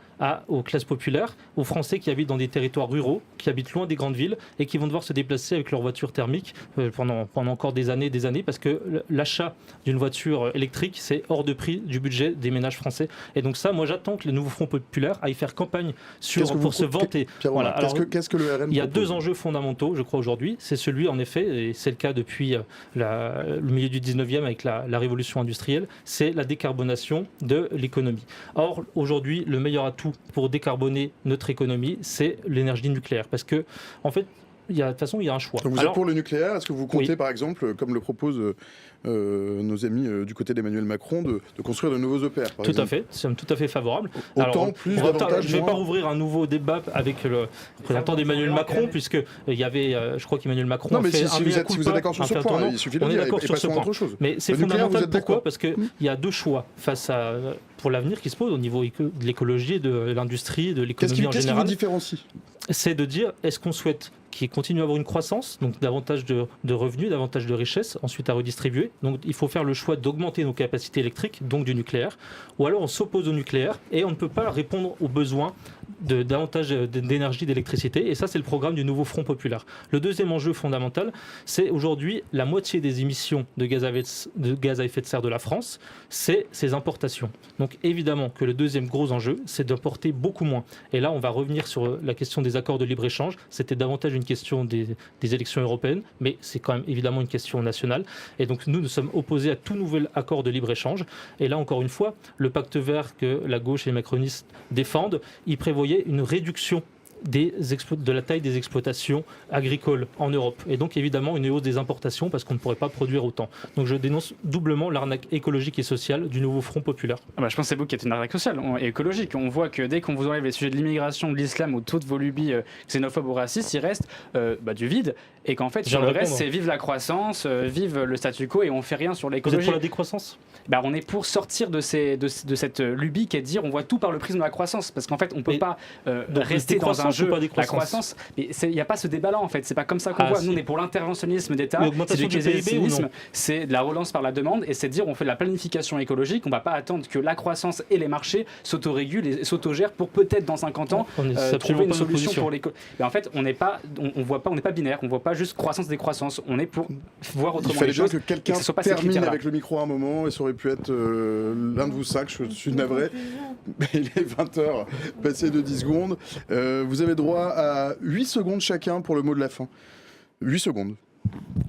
aux classes populaires, aux Français qui habitent dans des territoires ruraux, qui habitent loin des grandes villes et qui vont devoir se déplacer avec leur voiture thermique pendant encore des années, parce que l'achat d'une voiture électrique, c'est hors de prix du budget des ménages français. Et donc ça, moi j'attends que le nouveau Front populaire aille faire campagne pour se vanter.
Pierre-Romain,
Voilà. Alors,
qu'est-ce que le RN
il y a
propose
2 enjeux fondamentaux, je crois, aujourd'hui. C'est celui, en effet, et c'est le cas depuis le milieu du 19e avec la révolution industrielle, c'est la décarbonation de l'économie. Or, aujourd'hui, le meilleur atout pour décarboner notre économie, c'est l'énergie nucléaire. Parce que, en fait, de toute façon, il y a un choix.
Donc vous êtes pour le nucléaire. Est-ce que vous comptez,
Oui.
par exemple, comme le proposent nos amis du côté d'Emmanuel Macron, de construire de nouveaux EPR par
Tout
exemple
à fait, c'est tout à fait favorable.
Autant, plus, davantage,
je ne vais
moins.
pas rouvrir un nouveau débat avec le représentant d'Emmanuel Macron, puisque il y avait, je crois qu'Emmanuel Macron
Non,
a
mais
fait
si
un
vous
mea
êtes
culpa,
d'accord sur
un
ce
fait
point,
tournant.
il suffit de
On
le
est
dire,
d'accord
et
sur ce
passons à
point.
autre chose.
Mais c'est
Le nucléaire, vous
fondamental.
êtes
Pourquoi
d'accord
Parce qu'il y a 2 choix pour l'avenir qui se posent au niveau de l'écologie, de l'industrie, de
Qu'est-ce
l'économie en
qui vous
général.
différencie
C'est de dire, est-ce qu'on souhaite qui continue à avoir une croissance, donc davantage de revenus, davantage de richesses, ensuite à redistribuer. Donc il faut faire le choix d'augmenter nos capacités électriques, donc du nucléaire, ou alors on s'oppose au nucléaire et on ne peut pas répondre aux besoins de davantage d'énergie, d'électricité. Et ça, c'est le programme du nouveau Front populaire. Le deuxième enjeu fondamental, c'est aujourd'hui la moitié des émissions de gaz à effet de serre de la France, c'est ses importations. Donc évidemment que le deuxième gros enjeu, c'est d'importer beaucoup moins. Et là, on va revenir sur la question des accords de libre-échange. C'était davantage une question des élections européennes, mais c'est quand même évidemment une question nationale. Et donc nous sommes opposés à tout nouvel accord de libre-échange. Et là, encore une fois, le pacte vert que la gauche et les macronistes défendent, il prévoyait une réduction de la taille des exploitations agricoles en Europe. Et donc évidemment une hausse des importations parce qu'on ne pourrait pas produire autant. Donc je dénonce doublement l'arnaque écologique et sociale du nouveau Front populaire.
Je pense que c'est vous qui êtes une arnaque sociale et écologique. On voit que dès qu'on vous enlève les sujets de l'immigration, de l'islam ou toutes vos lubies xénophobes ou racistes, il reste du vide et qu'en fait sur le reste c'est vive la croissance, vive le statu quo et on fait rien sur l'écologie.
Vous êtes pour la décroissance ?
On est pour sortir de cette lubie qui est de dire on voit tout par le prisme de la croissance parce qu'en fait on peut pas rester dans un jeu la croissance, mais il n'y a pas ce débat-là en fait, c'est pas comme ça qu'on voit. Nous on est pour l'interventionnisme d'État, c'est du keynésisme, c'est de la relance par la demande et c'est de dire on fait de la planification écologique, on va pas attendre que la croissance et les marchés s'autorégulent et s'autogèrent pour peut-être dans 50 ans trouver une solution pour l'écologie. Mais en fait on n'est pas, on voit pas, on n'est pas binaire, on voit pas juste croissance décroissance, on est pour voir autrement les choses.
Il fallait bien que quelqu'un termine avec le micro à un moment et ça aurait pu être l'un de vous cinq, je suis navré. Il est 20h, passé de 10 secondes. Vous avez droit à 8 secondes chacun pour le mot de la fin. 8 secondes.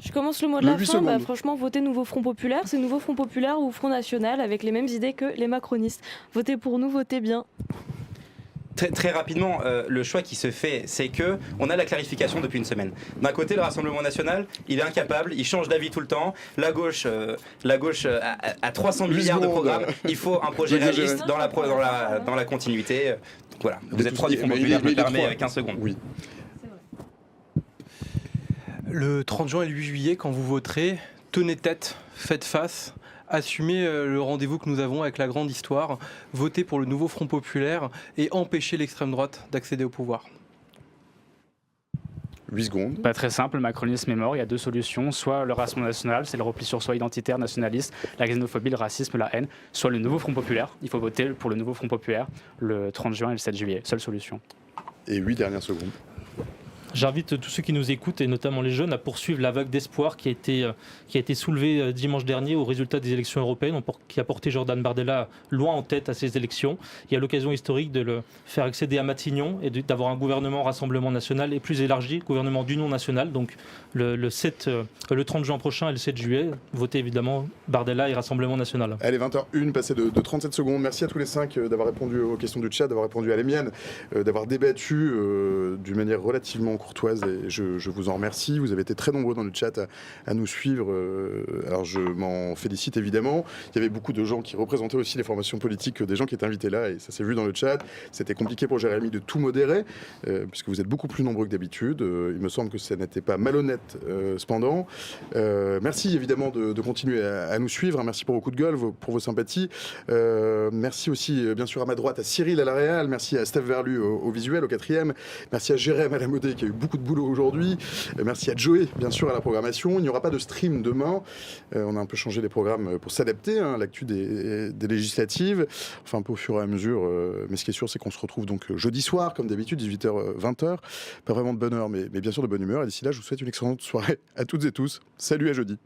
Je commence le mot de la fin. Franchement, votez Nouveau Front populaire. C'est Nouveau Front populaire ou Front national avec les mêmes idées que les macronistes. Votez pour nous, votez bien.
Très rapidement, le choix qui se fait, c'est que on a la clarification depuis une semaine. D'un côté, le Rassemblement national, il est incapable, il change d'avis tout le temps. La gauche a 300 milliards de programmes. Il faut un projet réaliste dans la continuité. Donc voilà, vous êtes trois du Front populaire, je me permets avec 15 secondes.
Oui.
Le 30 juin et le 8 juillet, quand vous voterez, tenez tête, faites face. Assumez le rendez-vous que nous avons avec la grande histoire, votez pour le nouveau Front populaire et empêchez l'extrême droite d'accéder au pouvoir.
8 secondes.
Pas très simple, le macronisme est mort, il y a deux solutions, soit le Rassemblement national, c'est le repli sur soi identitaire, nationaliste, la xénophobie, le racisme, la haine, soit le nouveau Front populaire, il faut voter pour le nouveau Front populaire le 30 juin et le 7 juillet, seule solution.
Et 8 dernières secondes.
J'invite tous ceux qui nous écoutent, et notamment les jeunes, à poursuivre la vague d'espoir qui a été soulevée dimanche dernier au résultat des élections européennes, qui a porté Jordan Bardella loin en tête à ces élections. Il y a l'occasion historique de le faire accéder à Matignon et d'avoir un gouvernement Rassemblement national et plus élargi, gouvernement d'union nationale. Donc le 30 juin prochain et le 7 juillet, votez évidemment Bardella et Rassemblement national.
Allez, 20h01, passé de 37 secondes. Merci à tous les 5 d'avoir répondu aux questions du chat, d'avoir répondu à les miennes, d'avoir débattu d'une manière relativement courtoise et je vous en remercie. Vous avez été très nombreux dans le chat à nous suivre. Alors je m'en félicite évidemment. Il y avait beaucoup de gens qui représentaient aussi les formations politiques, des gens qui étaient invités là et ça s'est vu dans le chat. C'était compliqué pour Jérémy de tout modérer puisque vous êtes beaucoup plus nombreux que d'habitude. Il me semble que ça n'était pas malhonnête cependant. Merci évidemment de continuer à nous suivre. Merci pour vos coups de gueule, pour vos sympathies. Merci aussi bien sûr à ma droite à Cyril à la réal. Merci à Steph Verlu au visuel, au 4e. Merci à Jérémy à la modé qui a eu beaucoup de boulot aujourd'hui. Merci à Joey, bien sûr, à la programmation. Il n'y aura pas de stream demain. On a un peu changé les programmes pour s'adapter à l'actu des législatives. Enfin, un peu au fur et à mesure. Mais ce qui est sûr, c'est qu'on se retrouve donc jeudi soir, comme d'habitude, 18h, 20h. Pas vraiment de bonne heure, mais bien sûr de bonne humeur. Et d'ici là, je vous souhaite une excellente soirée à toutes et tous. Salut, à jeudi.